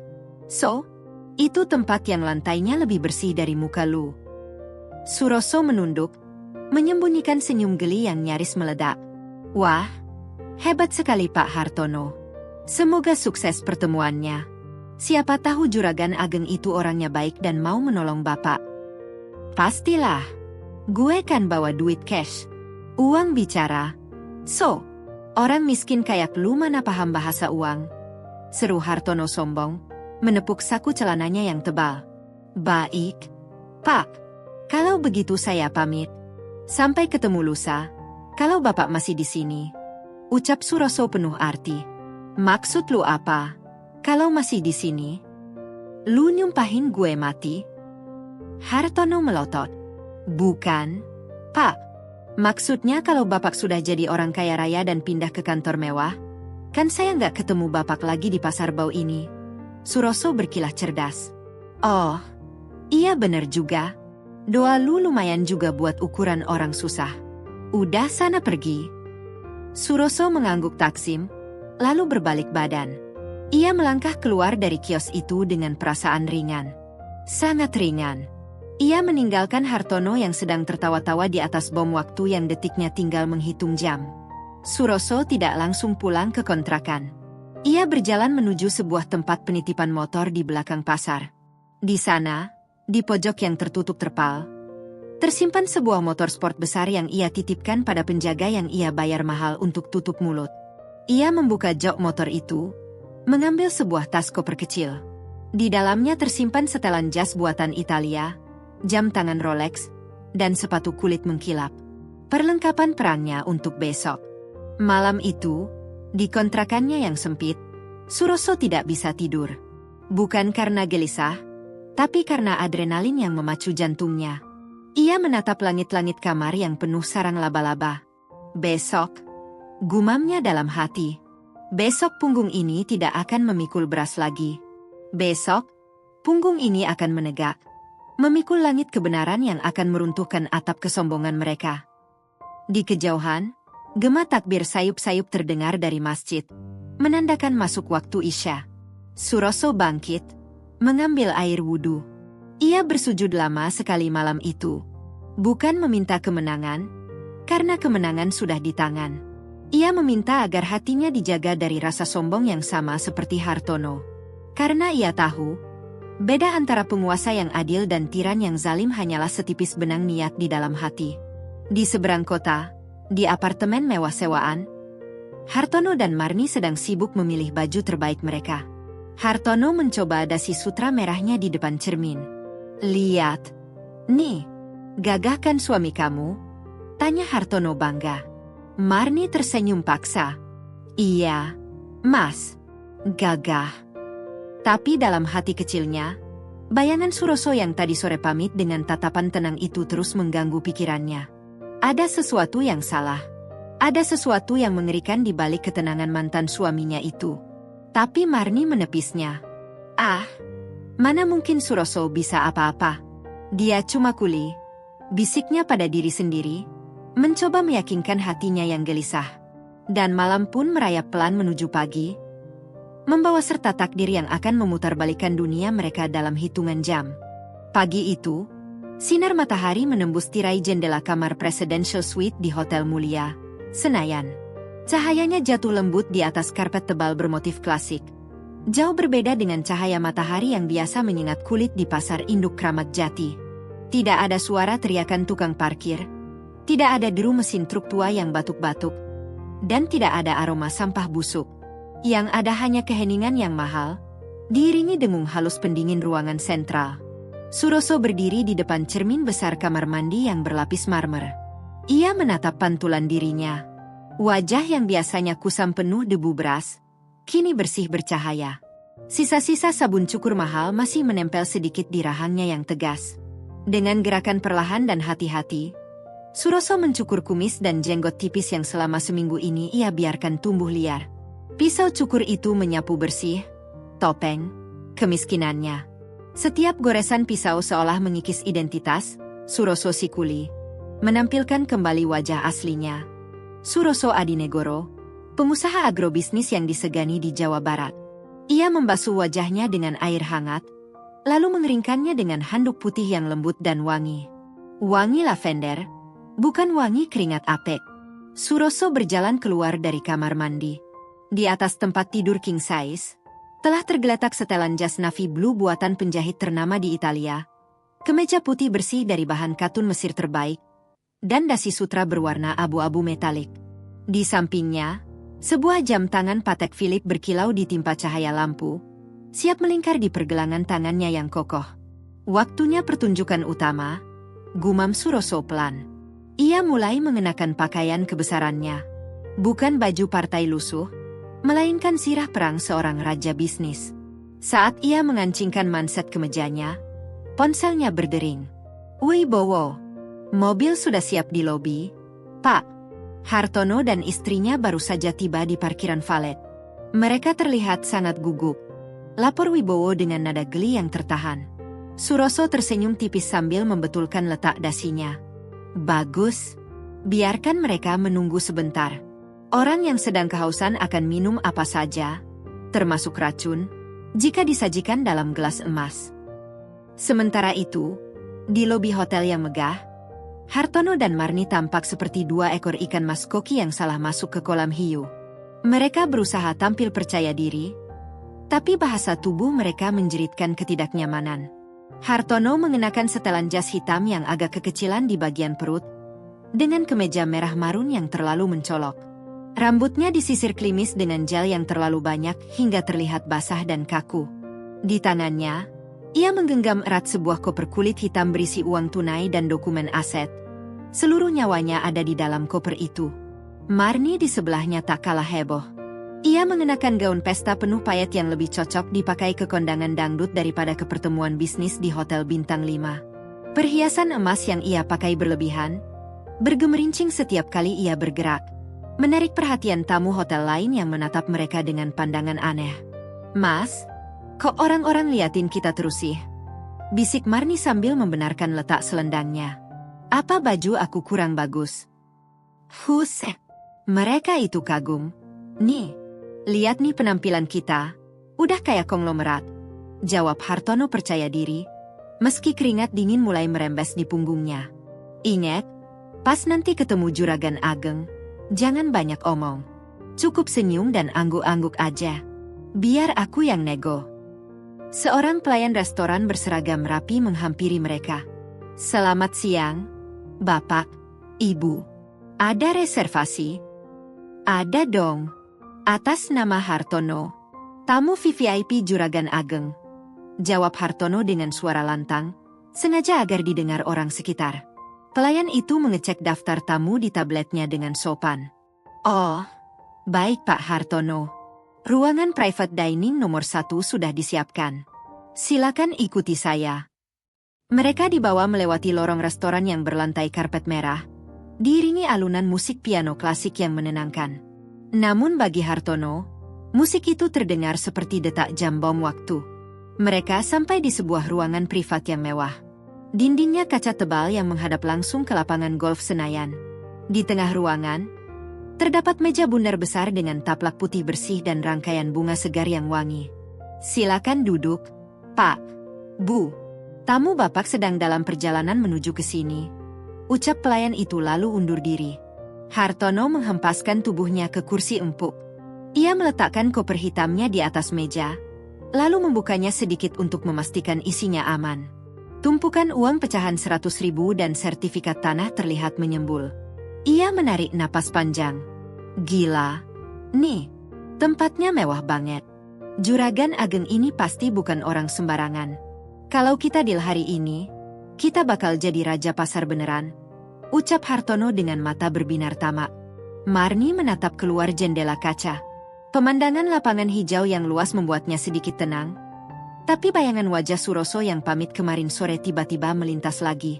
So? Itu tempat yang lantainya lebih bersih dari muka lu. Suroso menunduk, menyembunyikan senyum geli yang nyaris meledak. Wah, hebat sekali Pak Hartono. Semoga sukses pertemuannya. Siapa tahu Juragan Ageng itu orangnya baik dan mau menolong Bapak. Pastilah. Gue kan bawa duit cash. Uang bicara. So, orang miskin kayak lu mana paham bahasa uang? Seru Hartono sombong, menepuk saku celananya yang tebal. Baik, Pak. Kalau begitu saya pamit. Sampai ketemu lusa, kalau Bapak masih di sini. Ucap Suroso penuh arti. Maksud lu apa? Kalau masih di sini? Lu nyumpahin gue mati? Hartono melotot. Bukan, Pak. Maksudnya kalau Bapak sudah jadi orang kaya raya dan pindah ke kantor mewah, kan saya nggak ketemu Bapak lagi di pasar bau ini. Suroso berkilah cerdas. Oh, iya bener juga. Doa lu lumayan juga buat ukuran orang susah. Udah sana pergi. Suroso mengangguk taksim, lalu berbalik badan. Ia melangkah keluar dari kios itu dengan perasaan ringan. Sangat ringan. Ia meninggalkan Hartono yang sedang tertawa-tawa di atas bom waktu yang detiknya tinggal menghitung jam. Suroso tidak langsung pulang ke kontrakan. Ia berjalan menuju sebuah tempat penitipan motor di belakang pasar. Di sana, di pojok yang tertutup terpal, tersimpan sebuah motor sport besar yang ia titipkan pada penjaga yang ia bayar mahal untuk tutup mulut. Ia membuka jok motor itu, mengambil sebuah tas koper kecil. Di dalamnya tersimpan setelan jas buatan Italia, jam tangan Rolex, dan sepatu kulit mengkilap. Perlengkapan perangnya untuk besok. Malam itu, di kontrakannya yang sempit, Suroso tidak bisa tidur. Bukan karena gelisah, tapi karena adrenalin yang memacu jantungnya. Ia menatap langit-langit kamar yang penuh sarang laba-laba. Besok, gumamnya dalam hati. Besok punggung ini tidak akan memikul beras lagi. Besok, punggung ini akan menegak, memikul langit kebenaran yang akan meruntuhkan atap kesombongan mereka. Di kejauhan, gema takbir sayup-sayup terdengar dari masjid, menandakan masuk waktu Isya. Suroso bangkit, mengambil air wudhu. Ia bersujud lama sekali malam itu. Bukan meminta kemenangan, karena kemenangan sudah di tangan. Ia meminta agar hatinya dijaga dari rasa sombong yang sama seperti Hartono. Karena ia tahu, beda antara penguasa yang adil dan tiran yang zalim hanyalah setipis benang niat di dalam hati. Di seberang kota, di apartemen mewah sewaan, Hartono dan Marni sedang sibuk memilih baju terbaik mereka. Hartono mencoba dasi sutra merahnya di depan cermin. "Lihat. Nih, gagah kan suami kamu?" tanya Hartono bangga. Marni tersenyum paksa. "Iya, Mas. Gagah." Tapi dalam hati kecilnya, bayangan Suroso yang tadi sore pamit dengan tatapan tenang itu terus mengganggu pikirannya. Ada sesuatu yang salah. Ada sesuatu yang mengerikan di balik ketenangan mantan suaminya itu. Tapi Marni menepisnya. Mana mungkin Suroso bisa apa-apa? Dia cuma kuli, bisiknya pada diri sendiri, mencoba meyakinkan hatinya yang gelisah. Dan malam pun merayap pelan menuju pagi, membawa serta takdir yang akan memutarbalikkan dunia mereka dalam hitungan jam. Pagi itu, sinar matahari menembus tirai jendela kamar Presidential Suite di Hotel Mulia, Senayan. Cahayanya jatuh lembut di atas karpet tebal bermotif klasik. Jauh berbeda dengan cahaya matahari yang biasa menyengat kulit di pasar induk Kramat Jati. Tidak ada suara teriakan tukang parkir, tidak ada deru mesin truk tua yang batuk-batuk, dan tidak ada aroma sampah busuk. Yang ada hanya keheningan yang mahal, diiringi dengung halus pendingin ruangan sentral. Suroso berdiri di depan cermin besar kamar mandi yang berlapis marmer. Ia menatap pantulan dirinya. Wajah yang biasanya kusam penuh debu beras, kini bersih bercahaya. Sisa-sisa sabun cukur mahal masih menempel sedikit di rahangnya yang tegas. Dengan gerakan perlahan dan hati-hati, Suroso mencukur kumis dan jenggot tipis yang selama seminggu ini ia biarkan tumbuh liar. Pisau cukur itu menyapu bersih, topeng, kemiskinannya. Setiap goresan pisau seolah mengikis identitas Suroso si kuli, menampilkan kembali wajah aslinya. Suroso Adinegoro, pengusaha agrobisnis yang disegani di Jawa Barat. Ia membasuh wajahnya dengan air hangat, lalu mengeringkannya dengan handuk putih yang lembut dan wangi. Wangi lavender, bukan wangi keringat apek. Suroso berjalan keluar dari kamar mandi. Di atas tempat tidur king size, telah tergeletak setelan jas navy blue buatan penjahit ternama di Italia, kemeja putih bersih dari bahan katun Mesir terbaik, dan dasi sutra berwarna abu-abu metalik. Di sampingnya, sebuah jam tangan Patek Philippe berkilau ditimpa cahaya lampu, siap melingkar di pergelangan tangannya yang kokoh. Waktunya pertunjukan utama, gumam Suroso pelan. Ia mulai mengenakan pakaian kebesarannya. Bukan baju partai lusuh, melainkan sirah perang seorang raja bisnis. Saat ia mengancingkan manset kemejanya, ponselnya berdering. "Wibowo, mobil sudah siap di lobi, Pak." Hartono dan istrinya baru saja tiba di parkiran valet. Mereka terlihat sangat gugup. Lapor Wibowo dengan nada geli yang tertahan. Suroso tersenyum tipis sambil membetulkan letak dasinya. "Bagus. Biarkan mereka menunggu sebentar. Orang yang sedang kehausan akan minum apa saja, termasuk racun, jika disajikan dalam gelas emas." Sementara itu, di lobi hotel yang megah, Hartono dan Marni tampak seperti dua ekor ikan mas koki yang salah masuk ke kolam hiu. Mereka berusaha tampil percaya diri, tapi bahasa tubuh mereka menjeritkan ketidaknyamanan. Hartono mengenakan setelan jas hitam yang agak kekecilan di bagian perut, dengan kemeja merah marun yang terlalu mencolok. Rambutnya disisir klimis dengan gel yang terlalu banyak hingga terlihat basah dan kaku. Di tangannya, ia menggenggam erat sebuah koper kulit hitam berisi uang tunai dan dokumen aset. Seluruh nyawanya ada di dalam koper itu. Marni di sebelahnya tak kalah heboh. Ia mengenakan gaun pesta penuh payet yang lebih cocok dipakai ke kondangan dangdut daripada ke pertemuan bisnis di Hotel Bintang 5. Perhiasan emas yang ia pakai berlebihan, bergemerincing setiap kali ia bergerak, menarik perhatian tamu hotel lain yang menatap mereka dengan pandangan aneh. "Mas, kok orang-orang liatin kita terus sih?" bisik Marni sambil membenarkan letak selendangnya. "Apa baju aku kurang bagus?" Mereka itu kagum. "Nih, lihat nih penampilan kita, udah kayak konglomerat," jawab Hartono percaya diri, meski keringat dingin mulai merembes di punggungnya. Ingat, pas nanti ketemu Juragan Ageng, jangan banyak omong. Cukup senyum dan angguk-angguk aja. Biar aku yang nego. Seorang pelayan restoran berseragam rapi menghampiri mereka. Selamat siang, Bapak, Ibu. Ada reservasi? Ada dong. Atas nama Hartono. Tamu VVIP Juragan Ageng. Jawab Hartono dengan suara lantang, sengaja agar didengar orang sekitar. Pelayan itu mengecek daftar tamu di tabletnya dengan sopan. Oh, baik Pak Hartono. Ruangan private dining nomor 1 sudah disiapkan. Silakan ikuti saya. Mereka dibawa melewati lorong restoran yang berlantai karpet merah, diiringi alunan musik piano klasik yang menenangkan. Namun bagi Hartono, musik itu terdengar seperti detak jam bom waktu. Mereka sampai di sebuah ruangan privat yang mewah. Dindingnya kaca tebal yang menghadap langsung ke lapangan golf Senayan. Di tengah ruangan, terdapat meja bundar besar dengan taplak putih bersih dan rangkaian bunga segar yang wangi. Silakan duduk, Pak, Bu. Tamu Bapak sedang dalam perjalanan menuju ke sini. Ucap pelayan itu lalu undur diri. Hartono menghempaskan tubuhnya ke kursi empuk. Ia meletakkan koper hitamnya di atas meja, lalu membukanya sedikit untuk memastikan isinya aman. Tumpukan uang pecahan 100.000 dan sertifikat tanah terlihat menyembul. Ia menarik napas panjang. Gila. Nih, tempatnya mewah banget. Juragan Ageng ini pasti bukan orang sembarangan. Kalau kita deal hari ini, kita bakal jadi raja pasar beneran. Ucap Hartono dengan mata berbinar tamak. Marni menatap keluar jendela kaca. Pemandangan lapangan hijau yang luas membuatnya sedikit tenang. Tapi bayangan wajah Suroso yang pamit kemarin sore tiba-tiba melintas lagi.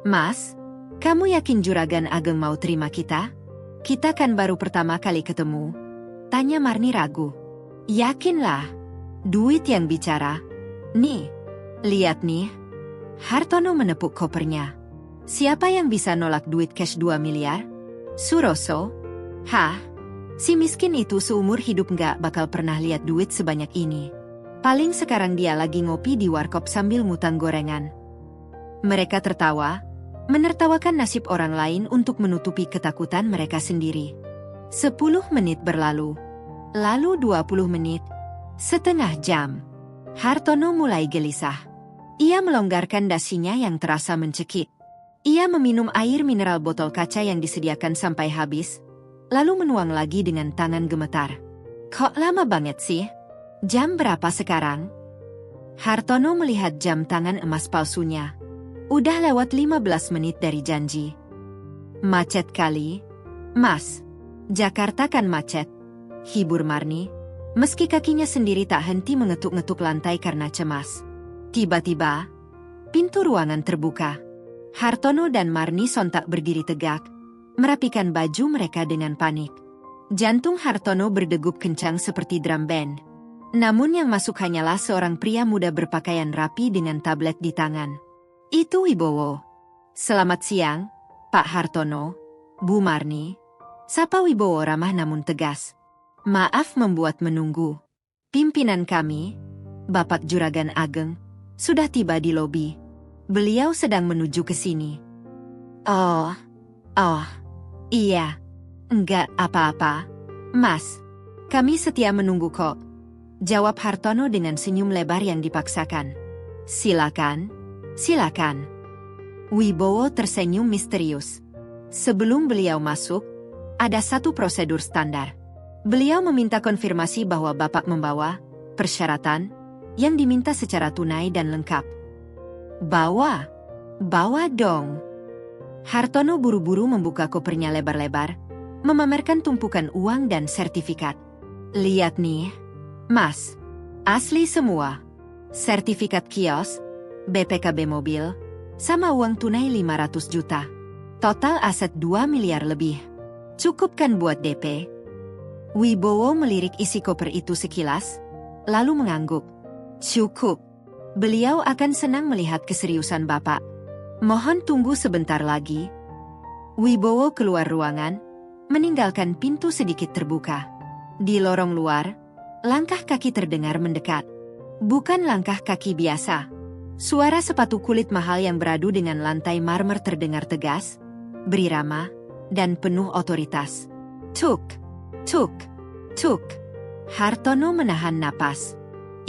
Mas, kamu yakin Juragan Ageng mau terima kita? Kita kan baru pertama kali ketemu. Tanya Marni ragu. Yakinlah. Duit yang bicara. Nih, lihat nih. Hartono menepuk kopernya. Siapa yang bisa nolak duit cash 2 miliar? Suroso? Hah? Si miskin itu seumur hidup nggak bakal pernah lihat duit sebanyak ini. Paling sekarang dia lagi ngopi di warkop sambil ngutang gorengan. Mereka tertawa, menertawakan nasib orang lain untuk menutupi ketakutan mereka sendiri. 10 menit berlalu. Lalu 20 menit. Setengah jam. Hartono mulai gelisah. Ia melonggarkan dasinya yang terasa mencekik. Ia meminum air mineral botol kaca yang disediakan sampai habis, lalu menuang lagi dengan tangan gemetar. Kok lama banget sih? Jam berapa sekarang? Hartono melihat jam tangan emas palsunya. Udah lewat 15 menit dari janji. Macet kali. Mas, Jakarta kan macet. Hibur Marni, meski kakinya sendiri tak henti mengetuk-ngetuk lantai karena cemas. Tiba-tiba, pintu ruangan terbuka. Hartono dan Marni sontak berdiri tegak, merapikan baju mereka dengan panik. Jantung Hartono berdegup kencang seperti drum band. Namun yang masuk hanyalah seorang pria muda berpakaian rapi dengan tablet di tangan. Itu Wibowo. Selamat siang, Pak Hartono, Bu Marni. Sapa Wibowo ramah namun tegas. Maaf membuat menunggu. Pimpinan kami, Bapak Juragan Ageng, sudah tiba di lobi. Beliau sedang menuju ke sini. Oh, iya. Enggak apa-apa, Mas. Kami setia menunggu kok. Jawab Hartono dengan senyum lebar yang dipaksakan. Silakan, silakan. Wibowo tersenyum misterius. Sebelum beliau masuk, ada satu prosedur standar. Beliau meminta konfirmasi bahwa Bapak membawa persyaratan yang diminta secara tunai dan lengkap. Bawa dong. Hartono buru-buru membuka kopernya lebar-lebar, memamerkan tumpukan uang dan sertifikat. Lihat nih, Mas, asli semua. Sertifikat kios, BPKB mobil, sama uang tunai 500 juta. Total aset 2 miliar lebih. Cukup kan buat DP? Wibowo melirik isi koper itu sekilas, lalu mengangguk. Cukup. Beliau akan senang melihat keseriusan Bapak. Mohon tunggu sebentar lagi. Wibowo keluar ruangan, meninggalkan pintu sedikit terbuka. Di lorong luar, langkah kaki terdengar mendekat. Bukan langkah kaki biasa. Suara sepatu kulit mahal yang beradu dengan lantai marmer terdengar tegas, berirama, dan penuh otoritas. Tuk, tuk, tuk. Hartono menahan napas.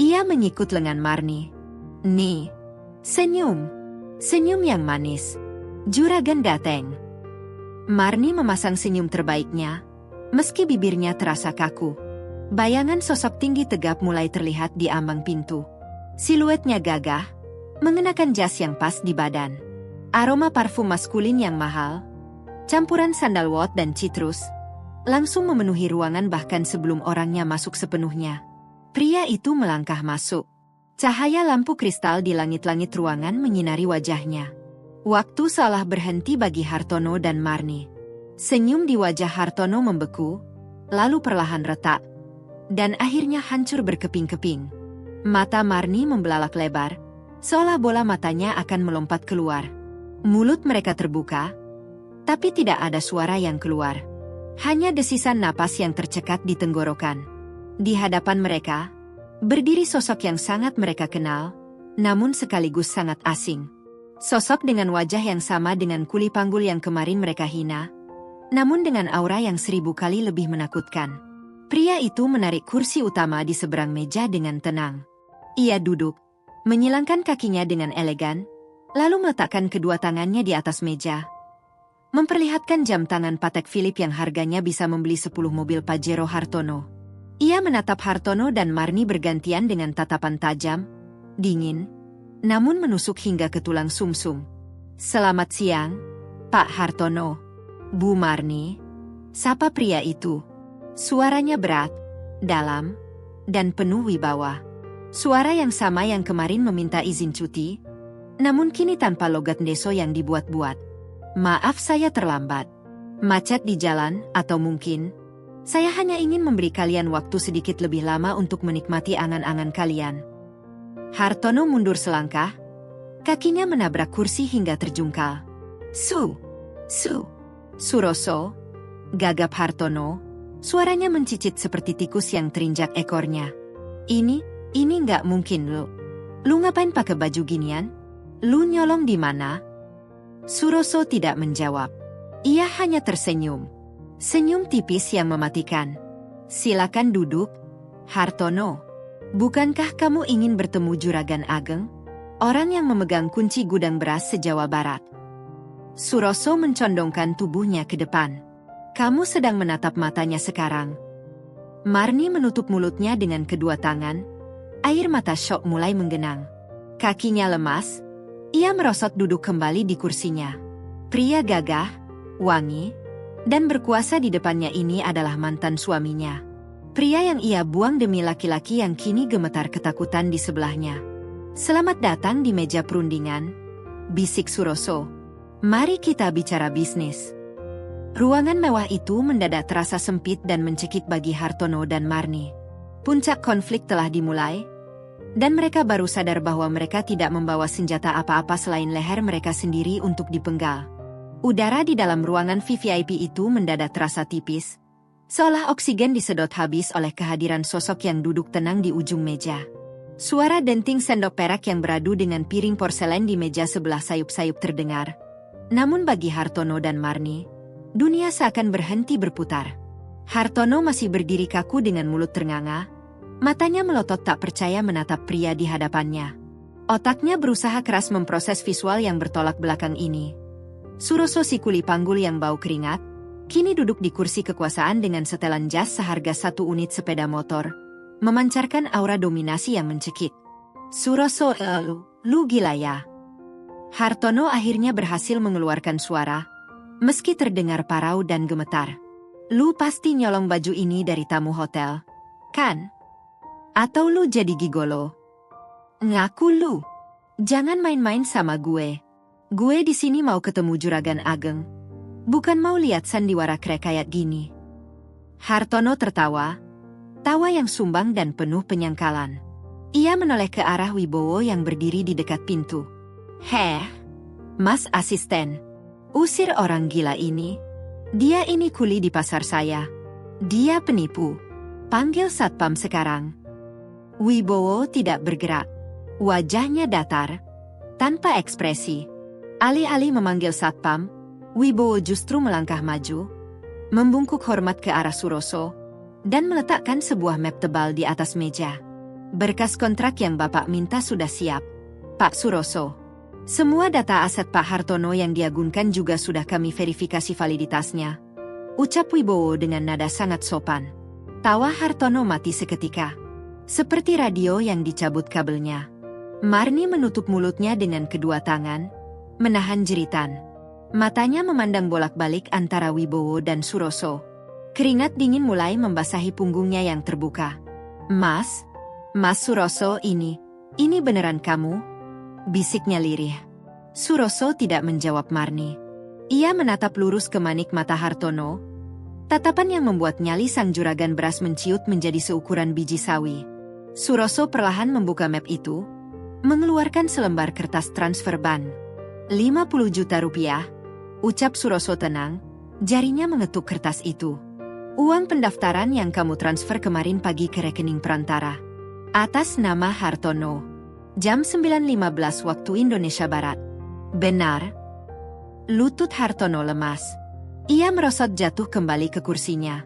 Ia menyikut lengan Marni. Nih, senyum. Senyum yang manis. Juragan Dateng. Marni memasang senyum terbaiknya, meski bibirnya terasa kaku. Bayangan sosok tinggi tegap mulai terlihat di ambang pintu. Siluetnya gagah, mengenakan jas yang pas di badan. Aroma parfum maskulin yang mahal, campuran sandalwood dan citrus, langsung memenuhi ruangan bahkan sebelum orangnya masuk sepenuhnya. Pria itu melangkah masuk. Cahaya lampu kristal di langit-langit ruangan menyinari wajahnya. Waktu seolah berhenti bagi Hartono dan Marni. Senyum di wajah Hartono membeku, lalu perlahan retak, dan akhirnya hancur berkeping-keping. Mata Marni membelalak lebar, seolah bola matanya akan melompat keluar. Mulut mereka terbuka, tapi tidak ada suara yang keluar. Hanya desisan napas yang tercekat di tenggorokan. Di hadapan mereka, berdiri sosok yang sangat mereka kenal, namun sekaligus sangat asing. Sosok dengan wajah yang sama dengan kuli panggul yang kemarin mereka hina, namun dengan aura yang 1000 kali lebih menakutkan. Pria itu menarik kursi utama di seberang meja dengan tenang. Ia duduk, menyilangkan kakinya dengan elegan, lalu meletakkan kedua tangannya di atas meja. Memperlihatkan jam tangan Patek Philippe yang harganya bisa membeli 10 mobil Pajero Hartono. Ia menatap Hartono dan Marni bergantian dengan tatapan tajam, dingin, namun menusuk hingga ke tulang sumsum. "Selamat siang, Pak Hartono." "Bu Marni," sapa pria itu. Suaranya berat, dalam, dan penuh wibawa. Suara yang sama yang kemarin meminta izin cuti, namun kini tanpa logat ndeso yang dibuat-buat. "Maaf saya terlambat. Macet di jalan, atau mungkin saya hanya ingin memberi kalian waktu sedikit lebih lama untuk menikmati angan-angan kalian." Hartono mundur selangkah, kakinya menabrak kursi hingga terjungkal. Suroso, gagap Hartono, suaranya mencicit seperti tikus yang terinjak ekornya. Ini nggak mungkin lu ngapain pakai baju ginian? Lu nyolong di mana?" Suroso tidak menjawab. Ia hanya tersenyum. Senyum tipis yang mematikan. "Silakan duduk, Hartono. Bukankah kamu ingin bertemu Juragan Ageng? Orang yang memegang kunci gudang beras se-Jawa Barat." Suroso mencondongkan tubuhnya ke depan. "Kamu sedang menatap matanya sekarang." Marni menutup mulutnya dengan kedua tangan. Air mata syok mulai menggenang. Kakinya lemas. Ia merosot duduk kembali di kursinya. Pria gagah, wangi, dan berkuasa di depannya ini adalah mantan suaminya. Pria yang ia buang demi laki-laki yang kini gemetar ketakutan di sebelahnya. "Selamat datang di meja perundingan," bisik Suroso. "Mari kita bicara bisnis." Ruangan mewah itu mendadak terasa sempit dan mencekik bagi Hartono dan Marni. Puncak konflik telah dimulai, dan mereka baru sadar bahwa mereka tidak membawa senjata apa-apa selain leher mereka sendiri untuk dipenggal. Udara di dalam ruangan VVIP itu mendadak terasa tipis, seolah oksigen disedot habis oleh kehadiran sosok yang duduk tenang di ujung meja. Suara denting sendok perak yang beradu dengan piring porselen di meja sebelah sayup-sayup terdengar. Namun bagi Hartono dan Marni, dunia seakan berhenti berputar. Hartono masih berdiri kaku dengan mulut ternganga, matanya melotot tak percaya menatap pria di hadapannya. Otaknya berusaha keras memproses visual yang bertolak belakang ini. Suroso si kuli panggul yang bau keringat, kini duduk di kursi kekuasaan dengan setelan jas seharga 1 unit sepeda motor, memancarkan aura dominasi yang mencekik. "Suroso, lu gila ya?" Hartono akhirnya berhasil mengeluarkan suara, meski terdengar parau dan gemetar. "Lu pasti nyolong baju ini dari tamu hotel, kan? Atau lu jadi gigolo? Ngaku lu. Jangan main-main sama gue. Gue di sini mau ketemu Juragan Ageng, bukan mau lihat sandiwara krek kayak gini." Hartono tertawa, tawa yang sumbang dan penuh penyangkalan. Ia menoleh ke arah Wibowo yang berdiri di dekat pintu. "Heh, Mas Asisten, usir orang gila ini. Dia ini kuli di pasar saya. Dia penipu. Panggil satpam sekarang." Wibowo tidak bergerak. Wajahnya datar, Tanpa ekspresi, alih-alih memanggil satpam, Wibowo justru melangkah maju, membungkuk hormat ke arah Suroso, dan meletakkan sebuah map tebal di atas meja. Berkas kontrak yang Bapak minta sudah siap, Pak Suroso. Semua data aset Pak Hartono yang diagunkan juga sudah kami verifikasi validitasnya, ucap Wibowo dengan nada sangat sopan. Tawa Hartono mati seketika, seperti radio yang dicabut kabelnya. Marni menutup mulutnya dengan kedua tangan, menahan jeritan. Matanya memandang bolak-balik antara Wibowo dan Suroso. Keringat dingin mulai membasahi punggungnya yang terbuka. Mas Suroso, ini beneran kamu? Bisiknya lirih. Suroso tidak menjawab Marni. Ia menatap lurus ke manik mata Hartono, tatapan yang membuat nyali sang juragan beras menciut menjadi seukuran biji sawi. Suroso perlahan membuka map itu, mengeluarkan selembar kertas transfer ban. 50 juta rupiah, ucap Suroso tenang, jarinya mengetuk kertas itu. Uang pendaftaran yang kamu transfer kemarin pagi ke rekening perantara. Atas nama Hartono. Jam 9.15 waktu Indonesia Barat. Benar. Lutut Hartono lemas. Ia merosot jatuh kembali ke kursinya.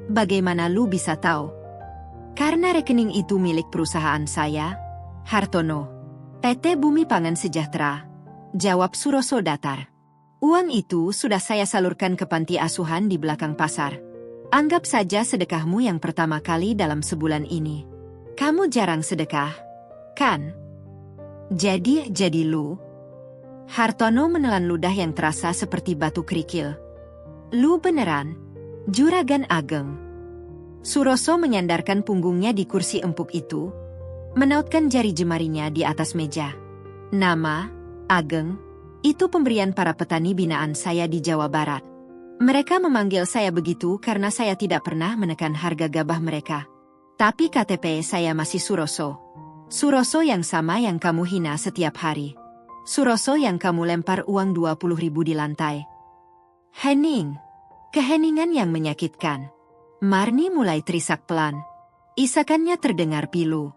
Bagaimana lu bisa tahu? Karena rekening itu milik perusahaan saya, Hartono. PT Bumi Pangan Sejahtera. Jawab Suroso datar. Uang itu sudah saya salurkan ke panti asuhan di belakang pasar. Anggap saja sedekahmu yang pertama kali dalam sebulan ini. Kamu jarang sedekah, kan? Jadi lu? Hartono menelan ludah yang terasa seperti batu kerikil. Lu beneran? Juragan Ageng. Suroso menyandarkan punggungnya di kursi empuk itu, menautkan jari jemarinya di atas meja. Nama, Ageng, itu pemberian para petani binaan saya di Jawa Barat. Mereka memanggil saya begitu karena saya tidak pernah menekan harga gabah mereka. Tapi KTP saya masih Suroso. Suroso yang sama yang kamu hina setiap hari. Suroso yang kamu lempar uang 20.000 di lantai. Hening. Keheningan yang menyakitkan. Marni mulai terisak pelan. Isakannya terdengar pilu.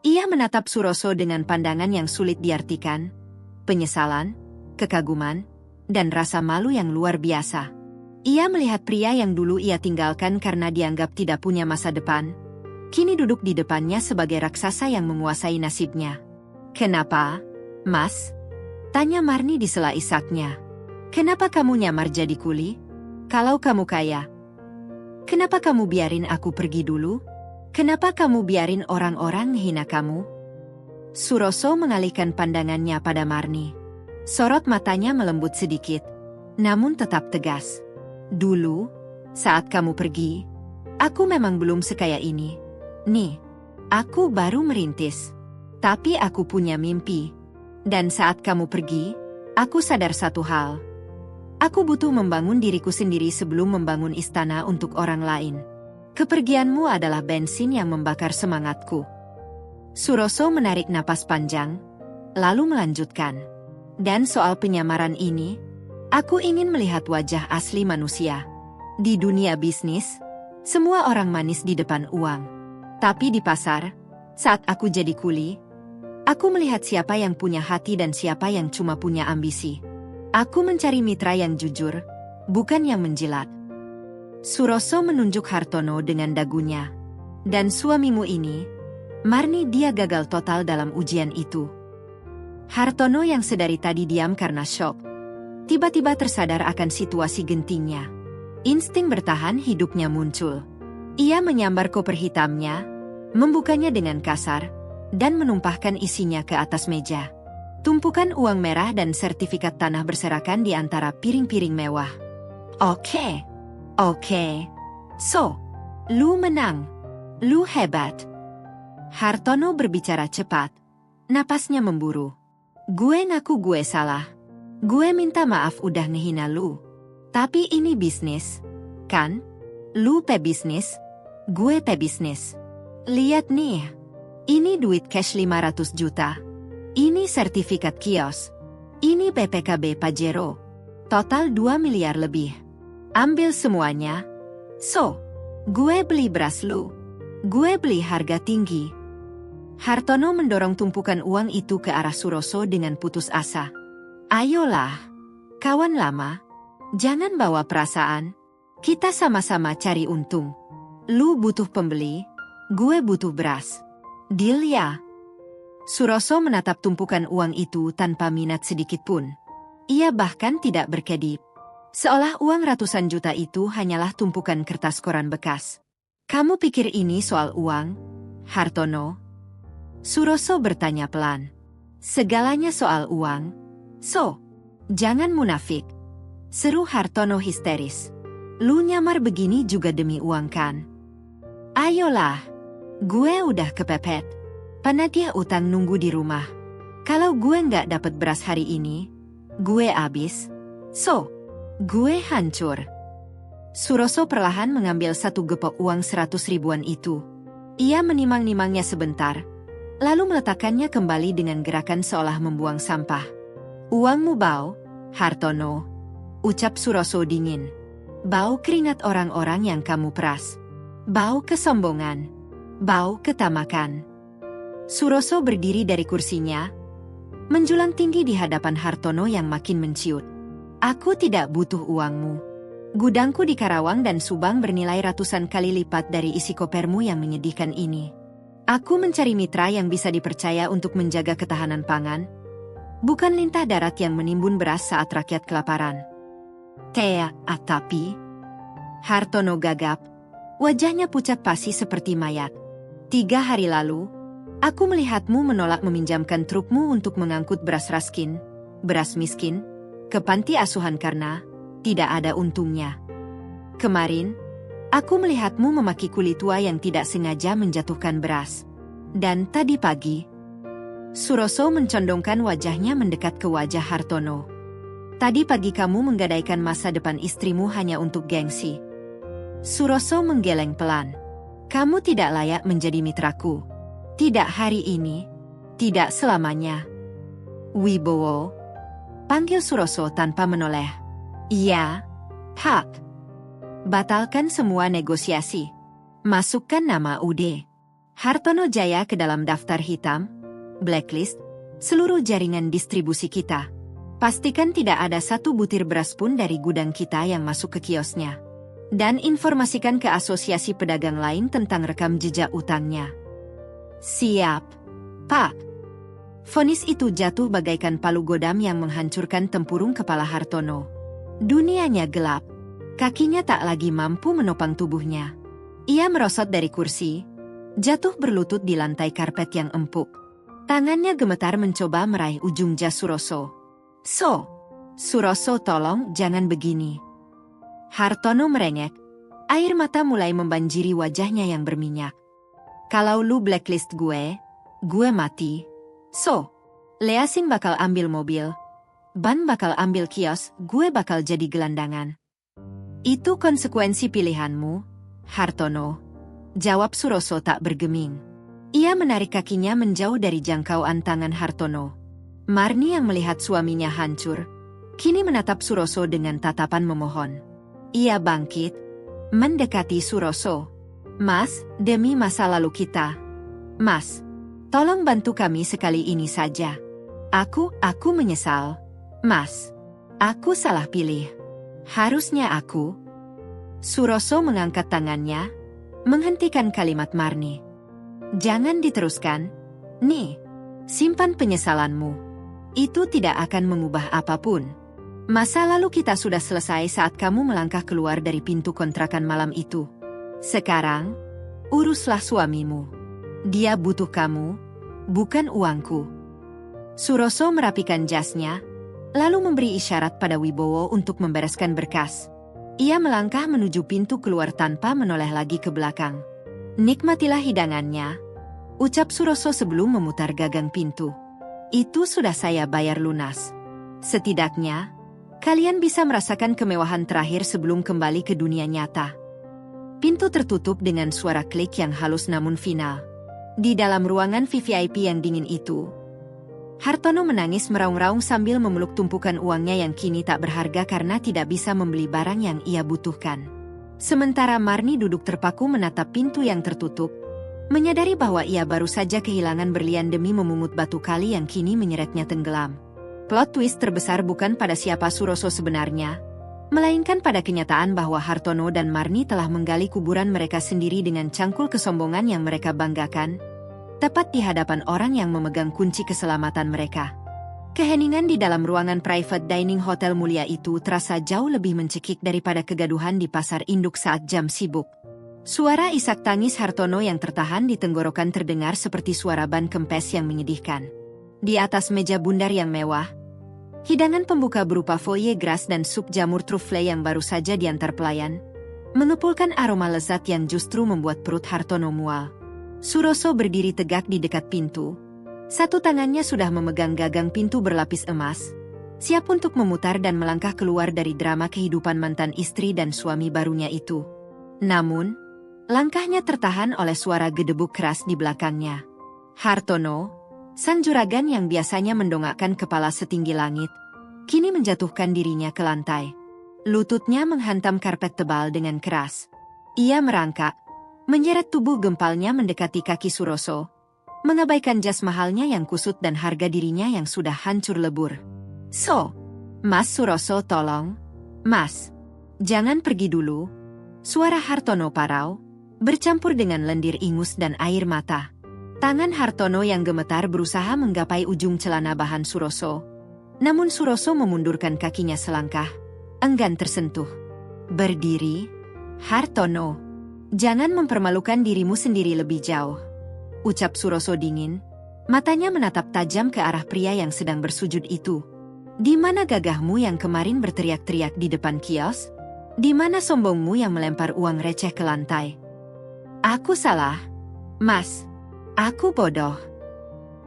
Ia menatap Suroso dengan pandangan yang sulit diartikan. Penyesalan, kekaguman, dan rasa malu yang luar biasa. Ia melihat pria yang dulu ia tinggalkan karena dianggap tidak punya masa depan, kini duduk di depannya sebagai raksasa yang menguasai nasibnya. Kenapa, Mas? Tanya Marni di sela isaknya. Kenapa kamu nyamar jadi kuli? Kalau kamu kaya, kenapa kamu biarin aku pergi dulu? Kenapa kamu biarin orang-orang menghina kamu? Suroso mengalihkan pandangannya pada Marni. Sorot matanya melembut sedikit, namun tetap tegas. Dulu, saat kamu pergi, aku memang belum sekaya ini. Nih, aku baru merintis. Tapi aku punya mimpi. Dan saat kamu pergi, aku sadar satu hal. Aku butuh membangun diriku sendiri sebelum membangun istana untuk orang lain. Kepergianmu adalah bensin yang membakar semangatku. Suroso menarik napas panjang, lalu melanjutkan. Dan soal penyamaran ini, aku ingin melihat wajah asli manusia. Di dunia bisnis, semua orang manis di depan uang. Tapi di pasar, saat aku jadi kuli, aku melihat siapa yang punya hati dan siapa yang cuma punya ambisi. Aku mencari mitra yang jujur, bukan yang menjilat. Suroso menunjuk Hartono dengan dagunya. Dan suamimu ini, Marni, dia gagal total dalam ujian itu. Hartono yang sedari tadi diam karena syok, tiba-tiba tersadar akan situasi gentingnya. Insting bertahan hidupnya muncul. Ia menyambar koper hitamnya, membukanya dengan kasar, dan menumpahkan isinya ke atas meja. Tumpukan uang merah dan sertifikat tanah berserakan di antara piring-piring mewah. Oke. So, lu menang. Lu hebat. Hartono berbicara cepat. Napasnya memburu. Gue ngaku gue salah. Gue minta maaf udah ngehina lu. Tapi ini bisnis, kan? Lu pebisnis, gue pebisnis. Lihat nih. Ini duit cash 500 juta. Ini sertifikat kios. Ini BPKB Pajero. Total 2 miliar lebih. Ambil semuanya. So, gue beli beras lu. Gue beli harga tinggi. Hartono mendorong tumpukan uang itu ke arah Suroso dengan putus asa. Ayolah, kawan lama. Jangan bawa perasaan. Kita sama-sama cari untung. Lu butuh pembeli, gue butuh beras. Deal ya? Suroso menatap tumpukan uang itu tanpa minat sedikit pun. Ia bahkan tidak berkedip. Seolah uang ratusan juta itu hanyalah tumpukan kertas koran bekas. Kamu pikir ini soal uang, Hartono? Suroso bertanya pelan. Segalanya soal uang. So, jangan munafik. Seru Hartono histeris. Lu nyamar begini juga demi uang kan? Ayolah, gue udah kepepet. Penagih utang nunggu di rumah. Kalau gue nggak dapat beras hari ini, gue abis. So, gue hancur. Suroso perlahan mengambil satu gepok uang 100 ribuan itu. Ia menimang-nimangnya sebentar, lalu meletakkannya kembali dengan gerakan seolah membuang sampah. Uangmu bau, Hartono, ucap Suroso dingin. Bau keringat orang-orang yang kamu peras. Bau kesombongan. Bau ketamakan. Suroso berdiri dari kursinya, menjulang tinggi di hadapan Hartono yang makin menciut. Aku tidak butuh uangmu. Gudangku di Karawang dan Subang bernilai ratusan kali lipat dari isi kopermu yang menyedihkan ini. Aku mencari mitra yang bisa dipercaya untuk menjaga ketahanan pangan, bukan lintah darat yang menimbun beras saat rakyat kelaparan. Tapi... Hartono gagap, wajahnya pucat pasi seperti mayat. 3 hari lalu, aku melihatmu menolak meminjamkan trukmu untuk mengangkut beras raskin, beras miskin, ke panti asuhan karena tidak ada untungnya. Kemarin, aku melihatmu memaki kulit tua yang tidak sengaja menjatuhkan beras. Dan tadi pagi, Suroso mencondongkan wajahnya mendekat ke wajah Hartono. Tadi pagi kamu menggadaikan masa depan istrimu hanya untuk gengsi. Suroso menggeleng pelan. Kamu tidak layak menjadi mitraku. Tidak hari ini, tidak selamanya. Wibowo, panggil Suroso tanpa menoleh. Iya, Pak. Batalkan semua negosiasi. Masukkan nama UD Hartono Jaya ke dalam daftar hitam, blacklist, seluruh jaringan distribusi kita. Pastikan tidak ada satu butir beras pun dari gudang kita yang masuk ke kiosnya. Dan informasikan ke asosiasi pedagang lain tentang rekam jejak utangnya. Siap, Pak. Vonis itu jatuh bagaikan palu godam yang menghancurkan tempurung kepala Hartono. Dunianya gelap. Kakinya tak lagi mampu menopang tubuhnya. Ia merosot dari kursi, jatuh berlutut di lantai karpet yang empuk. Tangannya gemetar mencoba meraih ujung jas Suroso. Suroso tolong jangan begini. Hartono merengek. Air mata mulai membanjiri wajahnya yang berminyak. Kalau lu blacklist gue mati. Leasing bakal ambil mobil. Ban bakal ambil kios, gue bakal jadi gelandangan. Itu konsekuensi pilihanmu, Hartono. Jawab Suroso tak bergeming. Ia menarik kakinya menjauh dari jangkauan tangan Hartono. Marni yang melihat suaminya hancur, kini menatap Suroso dengan tatapan memohon. Ia bangkit, mendekati Suroso. Mas, demi masa lalu kita. Mas, tolong bantu kami sekali ini saja. Aku menyesal. Mas, aku salah pilih. Harusnya aku. Suroso mengangkat tangannya, menghentikan kalimat Marni. Jangan diteruskan. Nih, simpan penyesalanmu. Itu tidak akan mengubah apapun. Masa lalu kita sudah selesai saat kamu melangkah keluar dari pintu kontrakan malam itu. Sekarang, uruslah suamimu. Dia butuh kamu, bukan uangku. Suroso merapikan jasnya, lalu memberi isyarat pada Wibowo untuk membereskan berkas. Ia melangkah menuju pintu keluar tanpa menoleh lagi ke belakang. Nikmatilah hidangannya, ucap Suroso sebelum memutar gagang pintu. Itu sudah saya bayar lunas. Setidaknya, kalian bisa merasakan kemewahan terakhir sebelum kembali ke dunia nyata. Pintu tertutup dengan suara klik yang halus namun final. Di dalam ruangan VVIP yang dingin itu, Hartono menangis meraung-raung sambil memeluk tumpukan uangnya yang kini tak berharga karena tidak bisa membeli barang yang ia butuhkan. Sementara Marni duduk terpaku menatap pintu yang tertutup, Menyadari bahwa ia baru saja kehilangan berlian demi memungut batu kali yang kini menyeretnya tenggelam. Plot twist terbesar bukan pada siapa Suroso sebenarnya, melainkan pada kenyataan bahwa Hartono dan Marni telah menggali kuburan mereka sendiri dengan cangkul kesombongan yang mereka banggakan, tepat di hadapan orang yang memegang kunci keselamatan mereka. Keheningan di dalam ruangan private dining hotel mulia itu terasa jauh lebih mencekik daripada kegaduhan di pasar induk saat jam sibuk. Suara isak tangis Hartono yang tertahan di tenggorokan terdengar seperti suara ban kempes yang menyedihkan. Di atas meja bundar yang mewah, hidangan pembuka berupa foie gras dan sup jamur truffle yang baru saja diantar pelayan, mengepulkan aroma lezat yang justru membuat perut Hartono mual. Suroso berdiri tegak di dekat pintu. Satu tangannya sudah memegang gagang pintu berlapis emas, siap untuk memutar dan melangkah keluar dari drama kehidupan mantan istri dan suami barunya itu. Namun, langkahnya tertahan oleh suara gedebuk keras di belakangnya. Hartono, sang juragan yang biasanya mendongakkan kepala setinggi langit, kini menjatuhkan dirinya ke lantai. Lututnya menghantam karpet tebal dengan keras. Ia merangkak, menyeret tubuh gempalnya mendekati kaki Suroso, mengabaikan jas mahalnya yang kusut dan harga dirinya yang sudah hancur lebur. Mas Suroso, tolong. Mas, jangan pergi dulu. Suara Hartono parau, bercampur dengan lendir ingus dan air mata. Tangan Hartono yang gemetar berusaha menggapai ujung celana bahan Suroso. Namun Suroso memundurkan kakinya selangkah, enggan tersentuh. Berdiri, Hartono. Jangan mempermalukan dirimu sendiri lebih jauh. Ucap Suroso dingin, matanya menatap tajam ke arah pria yang sedang bersujud itu. Di mana gagahmu yang kemarin berteriak-teriak di depan kios? Di mana sombongmu yang melempar uang receh ke lantai? Aku salah, Mas. Aku bodoh.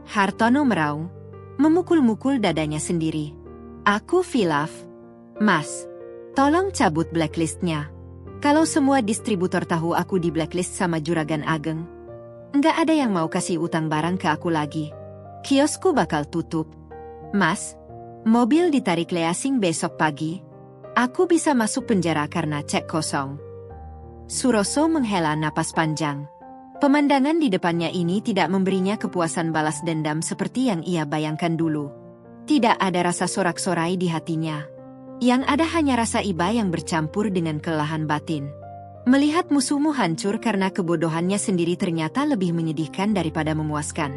Hartono meraung, memukul-mukul dadanya sendiri. Aku khilaf, Mas. Tolong cabut blacklistnya. Kalau semua distributor tahu aku di blacklist sama Juragan Ageng, nggak ada yang mau kasih utang barang ke aku lagi. Kiosku bakal tutup. Mas, mobil ditarik leasing besok pagi. Aku bisa masuk penjara karena cek kosong. Suroso menghela napas panjang. Pemandangan di depannya ini tidak memberinya kepuasan balas dendam seperti yang ia bayangkan dulu. Tidak ada rasa sorak-sorai di hatinya. Yang ada hanya rasa iba yang bercampur dengan kelelahan batin. Melihat musuhmu hancur karena kebodohannya sendiri ternyata lebih menyedihkan daripada memuaskan.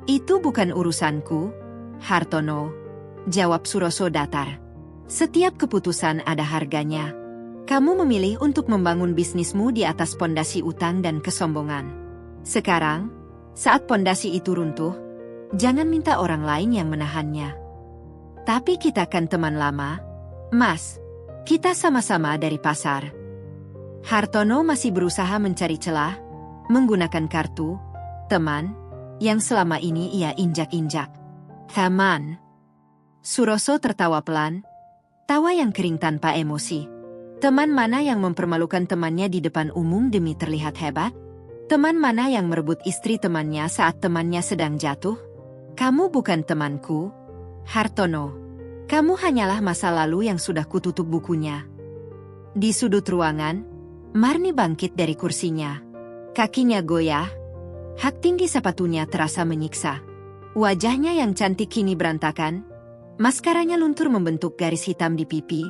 Itu bukan urusanku, Hartono. Jawab Suroso datar. Setiap keputusan ada harganya. Kamu memilih untuk membangun bisnismu di atas pondasi utang dan kesombongan. Sekarang, saat pondasi itu runtuh, jangan minta orang lain yang menahannya. Tapi kita kan teman lama, Mas. Kita sama-sama dari pasar. Hartono masih berusaha mencari celah, menggunakan kartu, teman, yang selama ini ia injak-injak. Teman. Suroso tertawa pelan, tawa yang kering tanpa emosi. Teman mana yang mempermalukan temannya di depan umum demi terlihat hebat? Teman mana yang merebut istri temannya saat temannya sedang jatuh? Kamu bukan temanku, Hartono. Kamu hanyalah masa lalu yang sudah kututup bukunya. Di sudut ruangan, Marni bangkit dari kursinya. Kakinya goyah, hak tinggi sepatunya terasa menyiksa. Wajahnya yang cantik kini berantakan, maskaranya luntur membentuk garis hitam di pipi,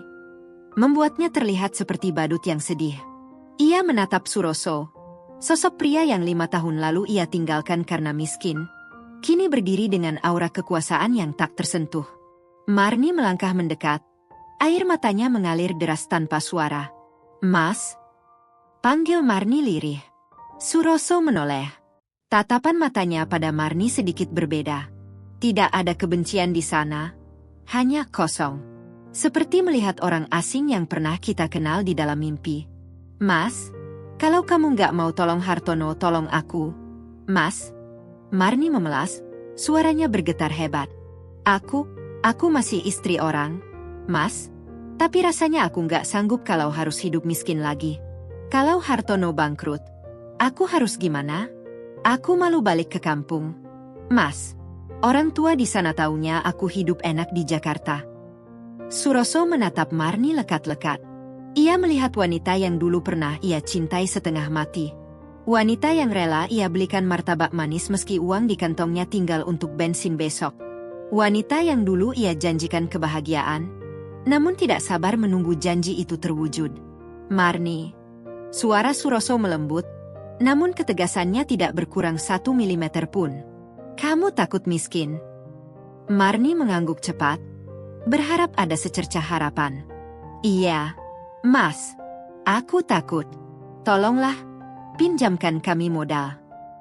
membuatnya terlihat seperti badut yang sedih. Ia menatap Suroso, sosok pria yang 5 tahun lalu ia tinggalkan karena miskin, kini berdiri dengan aura kekuasaan yang tak tersentuh. Marni melangkah mendekat, air matanya mengalir deras tanpa suara. Mas? Panggil Marni lirih. Suroso menoleh. Tatapan matanya pada Marni sedikit berbeda. Tidak ada kebencian di sana, hanya kosong. Seperti melihat orang asing yang pernah kita kenal di dalam mimpi. Mas, kalau kamu nggak mau tolong Hartono, tolong aku. Mas? Marni memelas, suaranya bergetar hebat. Aku masih istri orang, Mas. Tapi rasanya aku nggak sanggup kalau harus hidup miskin lagi. Kalau Hartono bangkrut, aku harus gimana? Aku malu balik ke kampung. Mas, orang tua di sana taunya aku hidup enak di Jakarta. Suroso menatap Marni lekat-lekat. Ia melihat wanita yang dulu pernah ia cintai setengah mati. Wanita yang rela ia belikan martabak manis meski uang di kantongnya tinggal untuk bensin besok. Wanita yang dulu ia janjikan kebahagiaan, namun tidak sabar menunggu janji itu terwujud. Marni. Suara Suroso melembut, namun ketegasannya tidak berkurang 1 milimeter pun. Kamu takut miskin? Marni mengangguk cepat, berharap ada secercah harapan. Iya, Mas. Aku takut. Tolonglah, pinjamkan kami modal.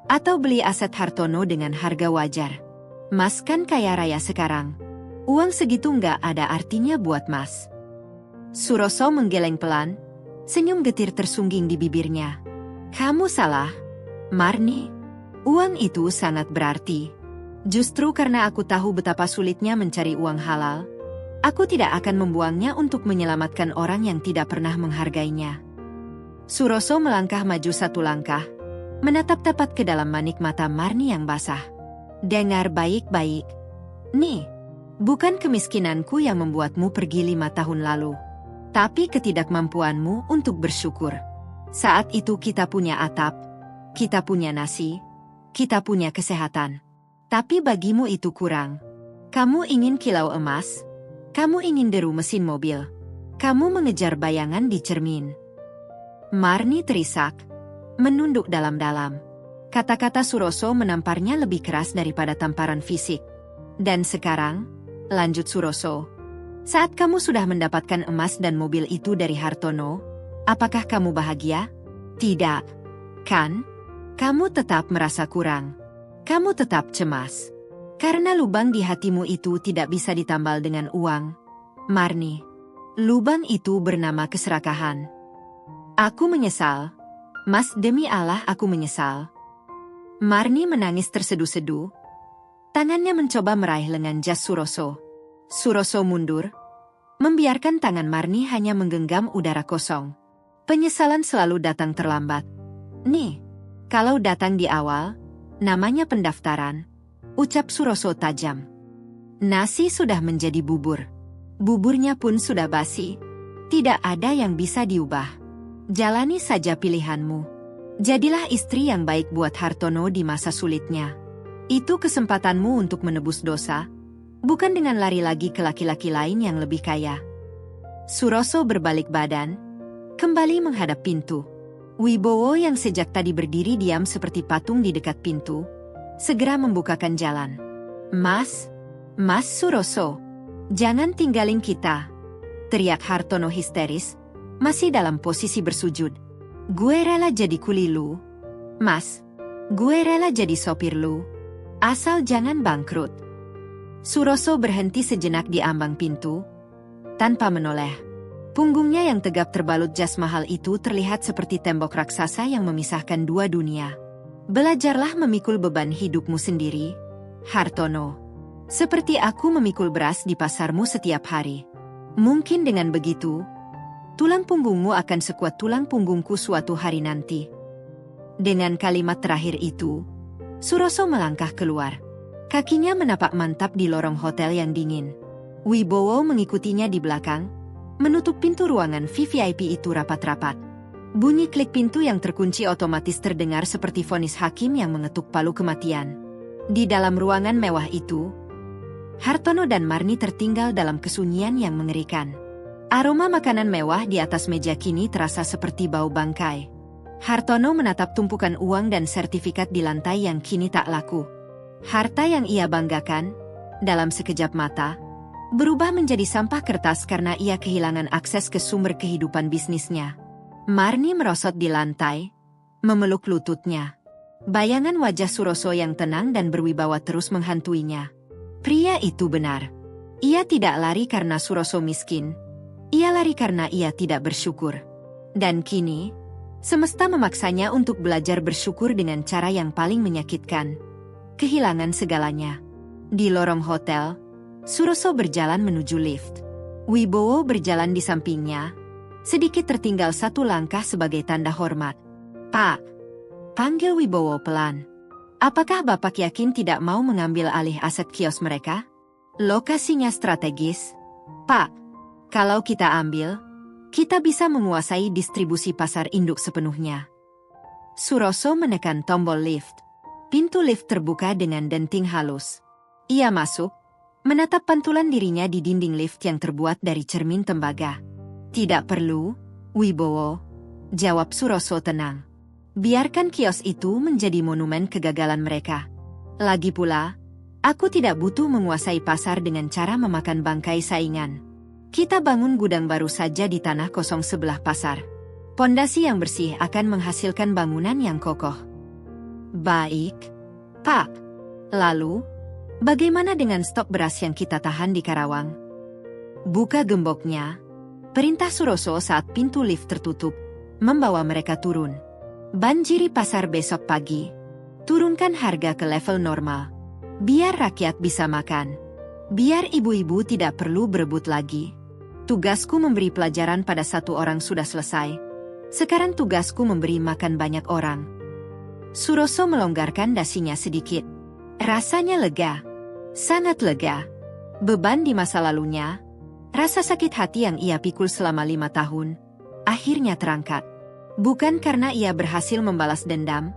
Atau beli aset Hartono dengan harga wajar. Mas kan kaya raya sekarang. Uang segitu nggak ada artinya buat Mas. Suroso menggeleng pelan, senyum getir tersungging di bibirnya. Kamu salah, Marni. Uang itu sangat berarti. Justru karena aku tahu betapa sulitnya mencari uang halal, aku tidak akan membuangnya untuk menyelamatkan orang yang tidak pernah menghargainya. Suroso melangkah maju 1 langkah, menatap tepat ke dalam manik mata Marni yang basah. Dengar baik-baik. Nih, bukan kemiskinanku yang membuatmu pergi 5 tahun lalu, tapi ketidakmampuanmu untuk bersyukur. Saat itu kita punya atap, kita punya nasi, kita punya kesehatan. Tapi bagimu itu kurang. Kamu ingin kilau emas, kamu ingin deru mesin mobil, kamu mengejar bayangan di cermin. Marni terisak, menunduk dalam-dalam. Kata-kata Suroso menamparnya lebih keras daripada tamparan fisik. Dan sekarang, lanjut Suroso, saat kamu sudah mendapatkan emas dan mobil itu dari Hartono, apakah kamu bahagia? Tidak, kan? Kamu tetap merasa kurang. Kamu tetap cemas. Karena lubang di hatimu itu tidak bisa ditambal dengan uang. Marni, lubang itu bernama keserakahan. Aku menyesal. Mas, demi Allah aku menyesal. Marni menangis terseduh-seduh. Tangannya mencoba meraih lengan jas Suroso. Suroso mundur, membiarkan tangan Marni hanya menggenggam udara kosong. Penyesalan selalu datang terlambat. Nih, kalau datang di awal, namanya pendaftaran, ucap Suroso tajam. Nasi sudah menjadi bubur. Buburnya pun sudah basi. Tidak ada yang bisa diubah. Jalani saja pilihanmu. Jadilah istri yang baik buat Hartono di masa sulitnya. Itu kesempatanmu untuk menebus dosa, bukan dengan lari lagi ke laki-laki lain yang lebih kaya. Suroso berbalik badan, kembali menghadap pintu. Wibowo yang sejak tadi berdiri diam seperti patung di dekat pintu, segera membukakan jalan. Mas Suroso, jangan tinggalin kita, teriak Hartono histeris, masih dalam posisi bersujud. Gue rela jadi kuli lu, Mas. Gue rela jadi sopir lu, asal jangan bangkrut. Suroso berhenti sejenak di ambang pintu, tanpa menoleh. Punggungnya yang tegap terbalut jas mahal itu terlihat seperti tembok raksasa yang memisahkan 2 dunia. Belajarlah memikul beban hidupmu sendiri, Hartono. Seperti aku memikul beras di pasarmu setiap hari. Mungkin dengan begitu, tulang punggungmu akan sekuat tulang punggungku suatu hari nanti. Dengan kalimat terakhir itu, Suroso melangkah keluar. Kakinya menapak mantap di lorong hotel yang dingin. Wibowo mengikutinya di belakang, menutup pintu ruangan VVIP itu rapat-rapat. Bunyi klik pintu yang terkunci otomatis terdengar seperti vonis hakim yang mengetuk palu kematian. Di dalam ruangan mewah itu, Hartono dan Marni tertinggal dalam kesunyian yang mengerikan. Aroma makanan mewah di atas meja kini terasa seperti bau bangkai. Hartono menatap tumpukan uang dan sertifikat di lantai yang kini tak laku. Harta yang ia banggakan, dalam sekejap mata, berubah menjadi sampah kertas karena ia kehilangan akses ke sumber kehidupan bisnisnya. Marni merosot di lantai, memeluk lututnya. Bayangan wajah Suroso yang tenang dan berwibawa terus menghantuinya. Pria itu benar. Ia tidak lari karena Suroso miskin. Ia lari karena ia tidak bersyukur. Dan kini, semesta memaksanya untuk belajar bersyukur dengan cara yang paling menyakitkan. Kehilangan segalanya. Di lorong hotel, Suroso berjalan menuju lift. Wibowo berjalan di sampingnya, sedikit tertinggal 1 langkah sebagai tanda hormat. Pak, panggil Wibowo pelan. Apakah Bapak yakin tidak mau mengambil alih aset kios mereka? Lokasinya strategis. Pak, kalau kita ambil, kita bisa menguasai distribusi pasar induk sepenuhnya. Suroso menekan tombol lift. Pintu lift terbuka dengan denting halus. Ia masuk, menatap pantulan dirinya di dinding lift yang terbuat dari cermin tembaga. Tidak perlu, Wibowo, jawab Suroso tenang. Biarkan kios itu menjadi monumen kegagalan mereka. Lagi pula, aku tidak butuh menguasai pasar dengan cara memakan bangkai saingan. Kita bangun gudang baru saja di tanah kosong sebelah pasar. Pondasi yang bersih akan menghasilkan bangunan yang kokoh. Baik, Pak. Lalu, bagaimana dengan stok beras yang kita tahan di Karawang? Buka gemboknya, perintah Suroso saat pintu lift tertutup, membawa mereka turun. Banjiri pasar besok pagi. Turunkan harga ke level normal. Biar rakyat bisa makan. Biar ibu-ibu tidak perlu berebut lagi. Tugasku memberi pelajaran pada satu orang sudah selesai. Sekarang tugasku memberi makan banyak orang. Suroso melonggarkan dasinya sedikit. Rasanya lega. Sangat lega. Beban di masa lalunya, rasa sakit hati yang ia pikul selama 5 tahun, akhirnya terangkat. Bukan karena ia berhasil membalas dendam,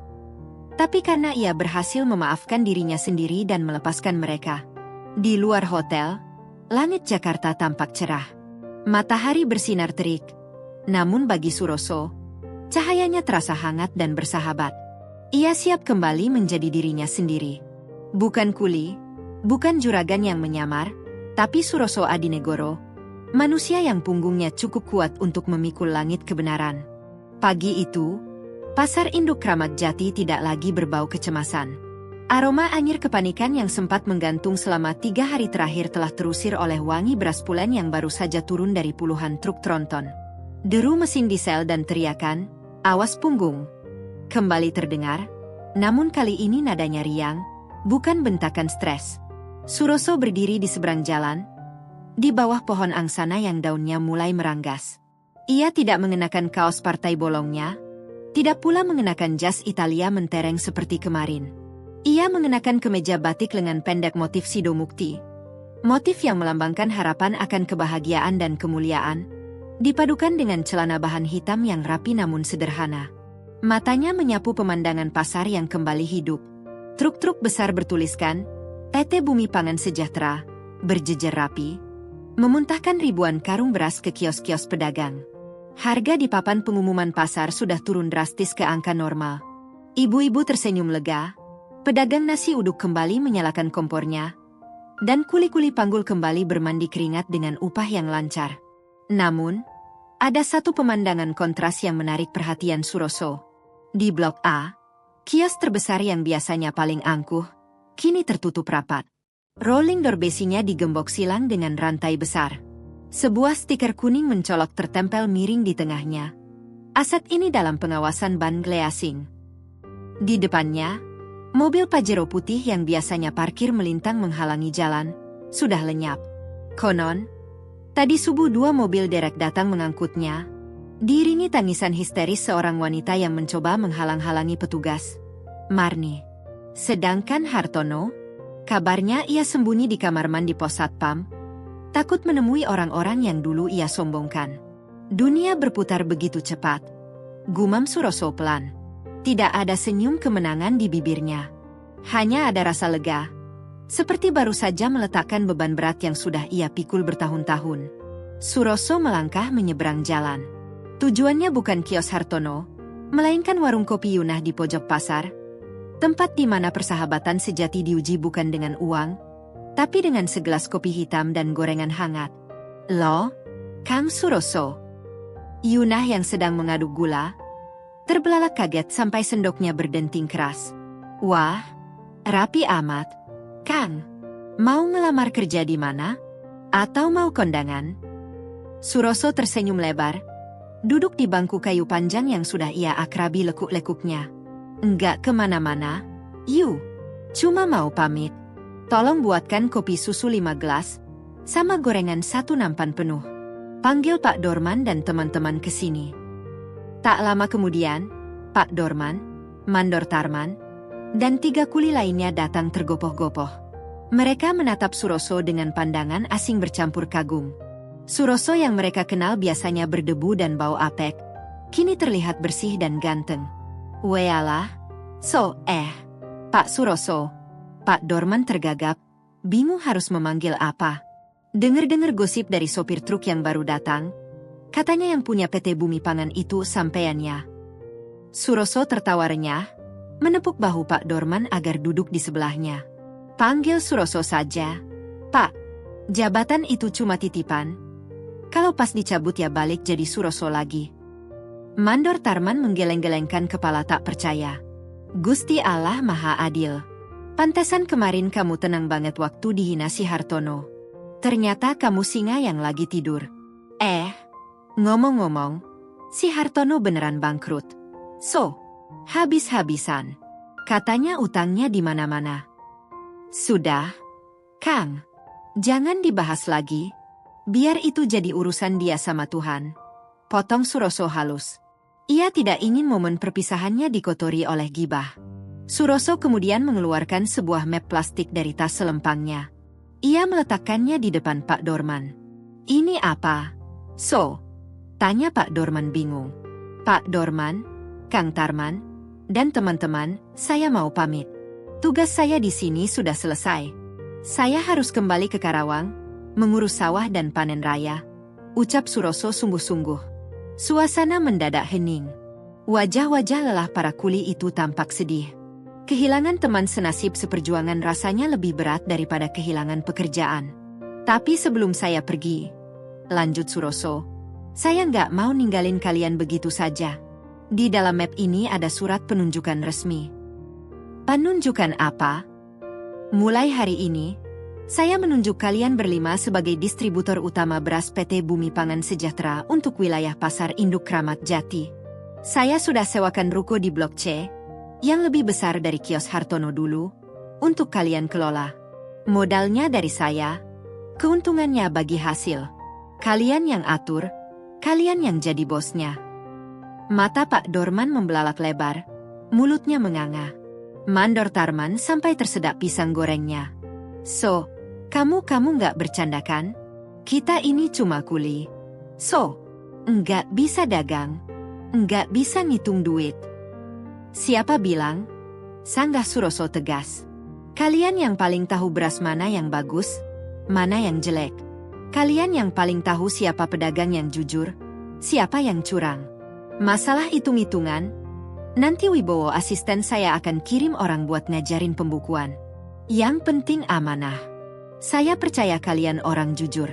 tapi karena ia berhasil memaafkan dirinya sendiri dan melepaskan mereka. Di luar hotel, langit Jakarta tampak cerah. Matahari bersinar terik. Namun bagi Suroso, cahayanya terasa hangat dan bersahabat. Ia siap kembali menjadi dirinya sendiri. Bukan kuli, bukan juragan yang menyamar, tapi Suroso Adinegoro, manusia yang punggungnya cukup kuat untuk memikul langit kebenaran. Pagi itu, pasar induk Kramat Jati tidak lagi berbau kecemasan. Aroma anyir kepanikan yang sempat menggantung selama 3 hari terakhir telah terusir oleh wangi beras pulen yang baru saja turun dari puluhan truk tronton. Deru mesin diesel dan teriakan, "Awas punggung!" kembali terdengar, namun kali ini nadanya riang, bukan bentakan stres. Suroso berdiri di seberang jalan, di bawah pohon angsana yang daunnya mulai meranggas. Ia tidak mengenakan kaos partai bolongnya, tidak pula mengenakan jas Italia mentereng seperti kemarin. Ia mengenakan kemeja batik lengan pendek motif Sido Mukti. Motif yang melambangkan harapan akan kebahagiaan dan kemuliaan, dipadukan dengan celana bahan hitam yang rapi namun sederhana. Matanya menyapu pemandangan pasar yang kembali hidup. Truk-truk besar bertuliskan, PT Bumi Pangan Sejahtera, berjejer rapi, memuntahkan ribuan karung beras ke kios-kios pedagang. Harga di papan pengumuman pasar sudah turun drastis ke angka normal. Ibu-ibu tersenyum lega, pedagang nasi uduk kembali menyalakan kompornya, dan kuli-kuli panggul kembali bermandi keringat dengan upah yang lancar. Namun, ada satu pemandangan kontras yang menarik perhatian Suroso. Di Blok A, kios terbesar yang biasanya paling angkuh, kini tertutup rapat. Rolling door besinya digembok silang dengan rantai besar. Sebuah stiker kuning mencolok tertempel miring di tengahnya. Aset ini dalam pengawasan Ban Gleasing. Di depannya, mobil Pajero putih yang biasanya parkir melintang menghalangi jalan, sudah lenyap. Konon, tadi subuh 2 mobil derek datang mengangkutnya, diiringi tangisan histeris seorang wanita yang mencoba menghalang-halangi petugas. Marni. Sedangkan Hartono, kabarnya ia sembunyi di kamar mandi pos satpam, takut menemui orang-orang yang dulu ia sombongkan. Dunia berputar begitu cepat. Gumam Suroso pelan. Tidak ada senyum kemenangan di bibirnya. Hanya ada rasa lega. Seperti baru saja meletakkan beban berat yang sudah ia pikul bertahun-tahun. Suroso melangkah menyeberang jalan. Tujuannya bukan kios Hartono, melainkan warung kopi Yunah di pojok pasar. Tempat di mana persahabatan sejati diuji bukan dengan uang, tapi dengan segelas kopi hitam dan gorengan hangat. Loh, Kang Suroso. Yunah yang sedang mengaduk gula, terbelalak kaget sampai sendoknya berdenting keras. Wah, rapi amat. Kang, mau ngelamar kerja di mana? Atau mau kondangan? Suroso tersenyum lebar, duduk di bangku kayu panjang yang sudah ia akrabi lekuk-lekuknya. Enggak kemana-mana, cuma mau pamit. Tolong buatkan kopi susu 5 gelas, sama gorengan 1 nampan penuh. Panggil Pak Dorman dan teman-teman ke sini. Tak lama kemudian, Pak Dorman, Mandor Tarman, dan 3 kuli lainnya datang tergopoh-gopoh. Mereka menatap Suroso dengan pandangan asing bercampur kagum. Suroso yang mereka kenal biasanya berdebu dan bau apek, kini terlihat bersih dan ganteng. Wealah. Pak Suroso. Pak Dorman tergagap, bingung harus memanggil apa. Dengar-dengar gosip dari sopir truk yang baru datang, katanya yang punya PT Bumi Pangan itu sampeannya. Suroso tertawa renyah, menepuk bahu Pak Dorman agar duduk di sebelahnya. Panggil Suroso saja. Pak, jabatan itu cuma titipan. Kalau pas dicabut ya balik jadi Suroso lagi. Mandor Tarman menggeleng-gelengkan kepala tak percaya. Gusti Allah Maha Adil. Pantesan kemarin kamu tenang banget waktu dihina si Hartono. Ternyata kamu singa yang lagi tidur. Ngomong-ngomong, si Hartono beneran bangkrut. Habis-habisan. Katanya utangnya di mana-mana. Sudah, Kang. Jangan dibahas lagi. Biar itu jadi urusan dia sama Tuhan. Potong Suroso halus. Ia tidak ingin momen perpisahannya dikotori oleh gibah. Suroso kemudian mengeluarkan sebuah map plastik dari tas selempangnya. Ia meletakkannya di depan Pak Dorman. Ini apa? Tanya Pak Dorman bingung. Pak Dorman, Kang Tarman, dan teman-teman, saya mau pamit. Tugas saya di sini sudah selesai. Saya harus kembali ke Karawang, mengurus sawah dan panen raya. Ucap Suroso sungguh-sungguh. Suasana mendadak hening. Wajah-wajah lelah para kuli itu tampak sedih. Kehilangan teman senasib seperjuangan rasanya lebih berat daripada kehilangan pekerjaan. Tapi sebelum saya pergi, lanjut Suroso, saya nggak mau ninggalin kalian begitu saja. Di dalam map ini ada surat penunjukan resmi. Penunjukan apa? Mulai hari ini, saya menunjuk kalian berlima sebagai distributor utama beras PT Bumi Pangan Sejahtera untuk wilayah Pasar Induk Kramat Jati. Saya sudah sewakan ruko di Blok C, yang lebih besar dari kios Hartono dulu, untuk kalian kelola. Modalnya dari saya, keuntungannya bagi hasil. Kalian yang atur, kalian yang jadi bosnya. Mata Pak Dorman membelalak lebar, mulutnya menganga. Mandor Tarman sampai tersedak pisang gorengnya. Kamu nggak bercanda kan? Kita ini cuma kuli. Nggak bisa dagang. Nggak bisa ngitung duit. Siapa bilang? Sanggah Suroso tegas. Kalian yang paling tahu beras mana yang bagus, mana yang jelek. Kalian yang paling tahu siapa pedagang yang jujur, siapa yang curang. Masalah hitung-hitungan, nanti Wibowo asisten saya akan kirim orang buat ngajarin pembukuan. Yang penting amanah. Saya percaya kalian orang jujur.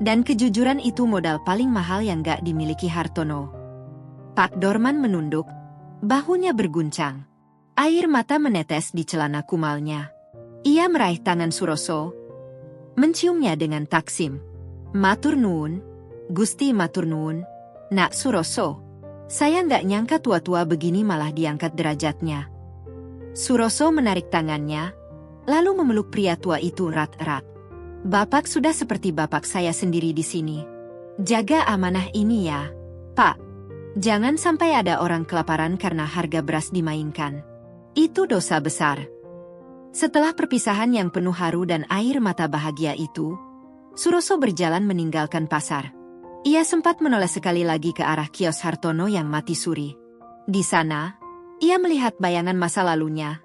Dan kejujuran itu modal paling mahal yang gak dimiliki Hartono. Pak Dorman menunduk, bahunya berguncang. Air mata menetes di celana kumalnya. Ia meraih tangan Suroso, menciumnya dengan taksim. Matur nuwun, Gusti matur nuwun, Nak Suroso. Saya nggak nyangka tua-tua begini malah diangkat derajatnya. Suroso menarik tangannya, lalu memeluk pria tua itu erat-erat. Bapak sudah seperti bapak saya sendiri di sini. Jaga amanah ini ya, Pak. Jangan sampai ada orang kelaparan karena harga beras dimainkan. Itu dosa besar. Setelah perpisahan yang penuh haru dan air mata bahagia itu, Suroso berjalan meninggalkan pasar. Ia sempat menoleh sekali lagi ke arah kios Hartono yang mati suri. Di sana, ia melihat bayangan masa lalunya.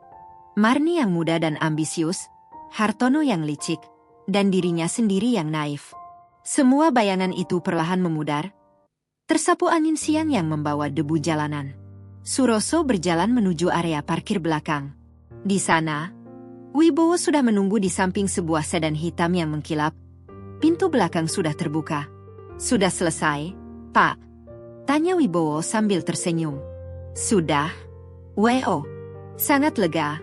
Marni yang muda dan ambisius, Hartono yang licik, dan dirinya sendiri yang naif. Semua bayangan itu perlahan memudar, tersapu angin siang yang membawa debu jalanan. Suroso berjalan menuju area parkir belakang. Di sana, Wibowo sudah menunggu di samping sebuah sedan hitam yang mengkilap. Pintu belakang sudah terbuka. Sudah selesai, Pak? Tanya Wibowo sambil tersenyum. Sudah. W.O. Sangat lega.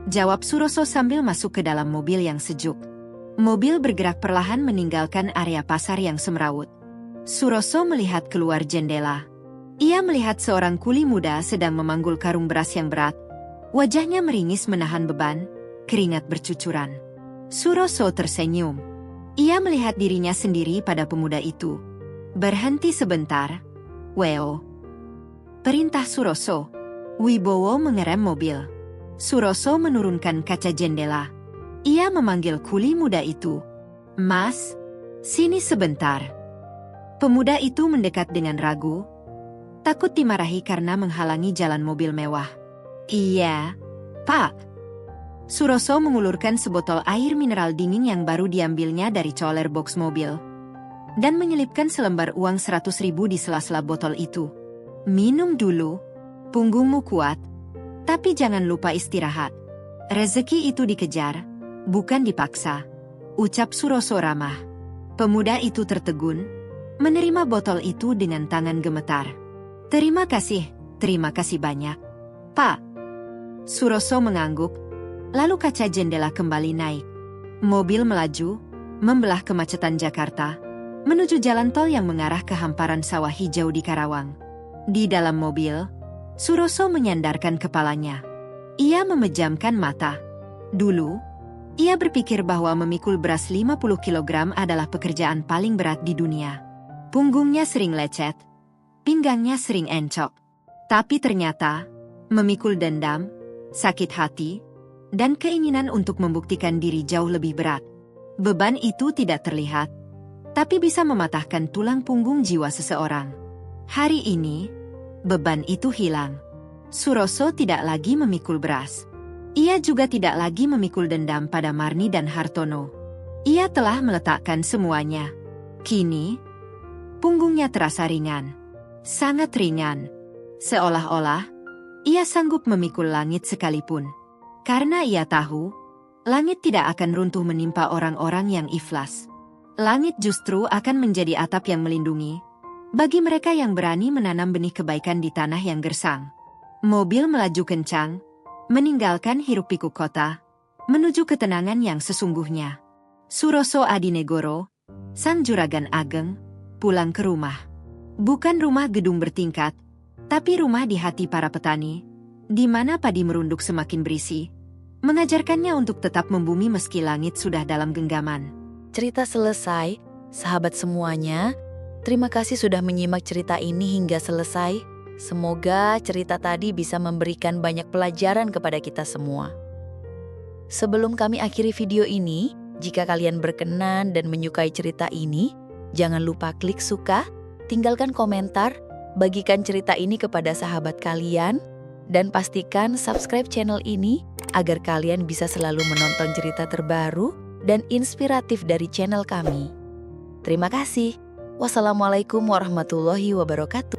Jawab Suroso sambil masuk ke dalam mobil yang sejuk. Mobil bergerak perlahan meninggalkan area pasar yang semrawut. Suroso melihat keluar jendela. Ia melihat seorang kuli muda sedang memanggul karung beras yang berat. Wajahnya meringis menahan beban, keringat bercucuran. Suroso tersenyum. Ia melihat dirinya sendiri pada pemuda itu. Berhenti sebentar, W.O. Perintah Suroso. Wibowo mengerem mobil. Suroso menurunkan kaca jendela. Ia memanggil kuli muda itu. Mas, sini sebentar. Pemuda itu mendekat dengan ragu. takut dimarahi karena menghalangi jalan mobil mewah. Iya, Pak. Suroso mengulurkan sebotol air mineral dingin yang baru diambilnya dari coler box mobil. Dan menyelipkan selembar uang 100.000 di sela-sela botol itu. Minum dulu, punggungmu kuat, tapi jangan lupa istirahat. Rezeki itu dikejar, bukan dipaksa, ucap Suroso ramah. Pemuda itu tertegun, menerima botol itu dengan tangan gemetar. Terima kasih banyak, Pak. Suroso mengangguk, lalu kaca jendela kembali naik. Mobil melaju, membelah kemacetan Jakarta, menuju jalan tol yang mengarah ke hamparan sawah hijau di Karawang. Di dalam mobil, Suroso menyandarkan kepalanya. Ia memejamkan mata. Dulu, ia berpikir bahwa memikul beras 50 kg adalah pekerjaan paling berat di dunia. Punggungnya sering lecet, pinggangnya sering encok. Tapi ternyata, memikul dendam, sakit hati, dan keinginan untuk membuktikan diri jauh lebih berat. Beban itu tidak terlihat, tapi bisa mematahkan tulang punggung jiwa seseorang. Hari ini, beban itu hilang. Suroso tidak lagi memikul beras. Ia juga tidak lagi memikul dendam pada Marni dan Hartono. Ia telah meletakkan semuanya. Kini, punggungnya terasa ringan. Sangat ringan. Seolah-olah, ia sanggup memikul langit sekalipun. Karena ia tahu, langit tidak akan runtuh menimpa orang-orang yang ikhlas. Langit justru akan menjadi atap yang melindungi bagi mereka yang berani menanam benih kebaikan di tanah yang gersang. Mobil melaju kencang, meninggalkan hiruk-pikuk kota, menuju ketenangan yang sesungguhnya. Suroso Adinegoro, sang juragan ageng, pulang ke rumah. Bukan rumah gedung bertingkat, tapi rumah di hati para petani, di mana padi merunduk semakin berisi, mengajarkannya untuk tetap membumi meski langit sudah dalam genggaman. Cerita selesai, sahabat semuanya. Terima kasih sudah menyimak cerita ini hingga selesai. Semoga cerita tadi bisa memberikan banyak pelajaran kepada kita semua. Sebelum kami akhiri video ini, jika kalian berkenan dan menyukai cerita ini, jangan lupa klik suka, tinggalkan komentar, bagikan cerita ini kepada sahabat kalian, dan pastikan subscribe channel ini agar kalian bisa selalu menonton cerita terbaru dan inspiratif dari channel kami. Terima kasih. Wassalamualaikum warahmatullahi wabarakatuh.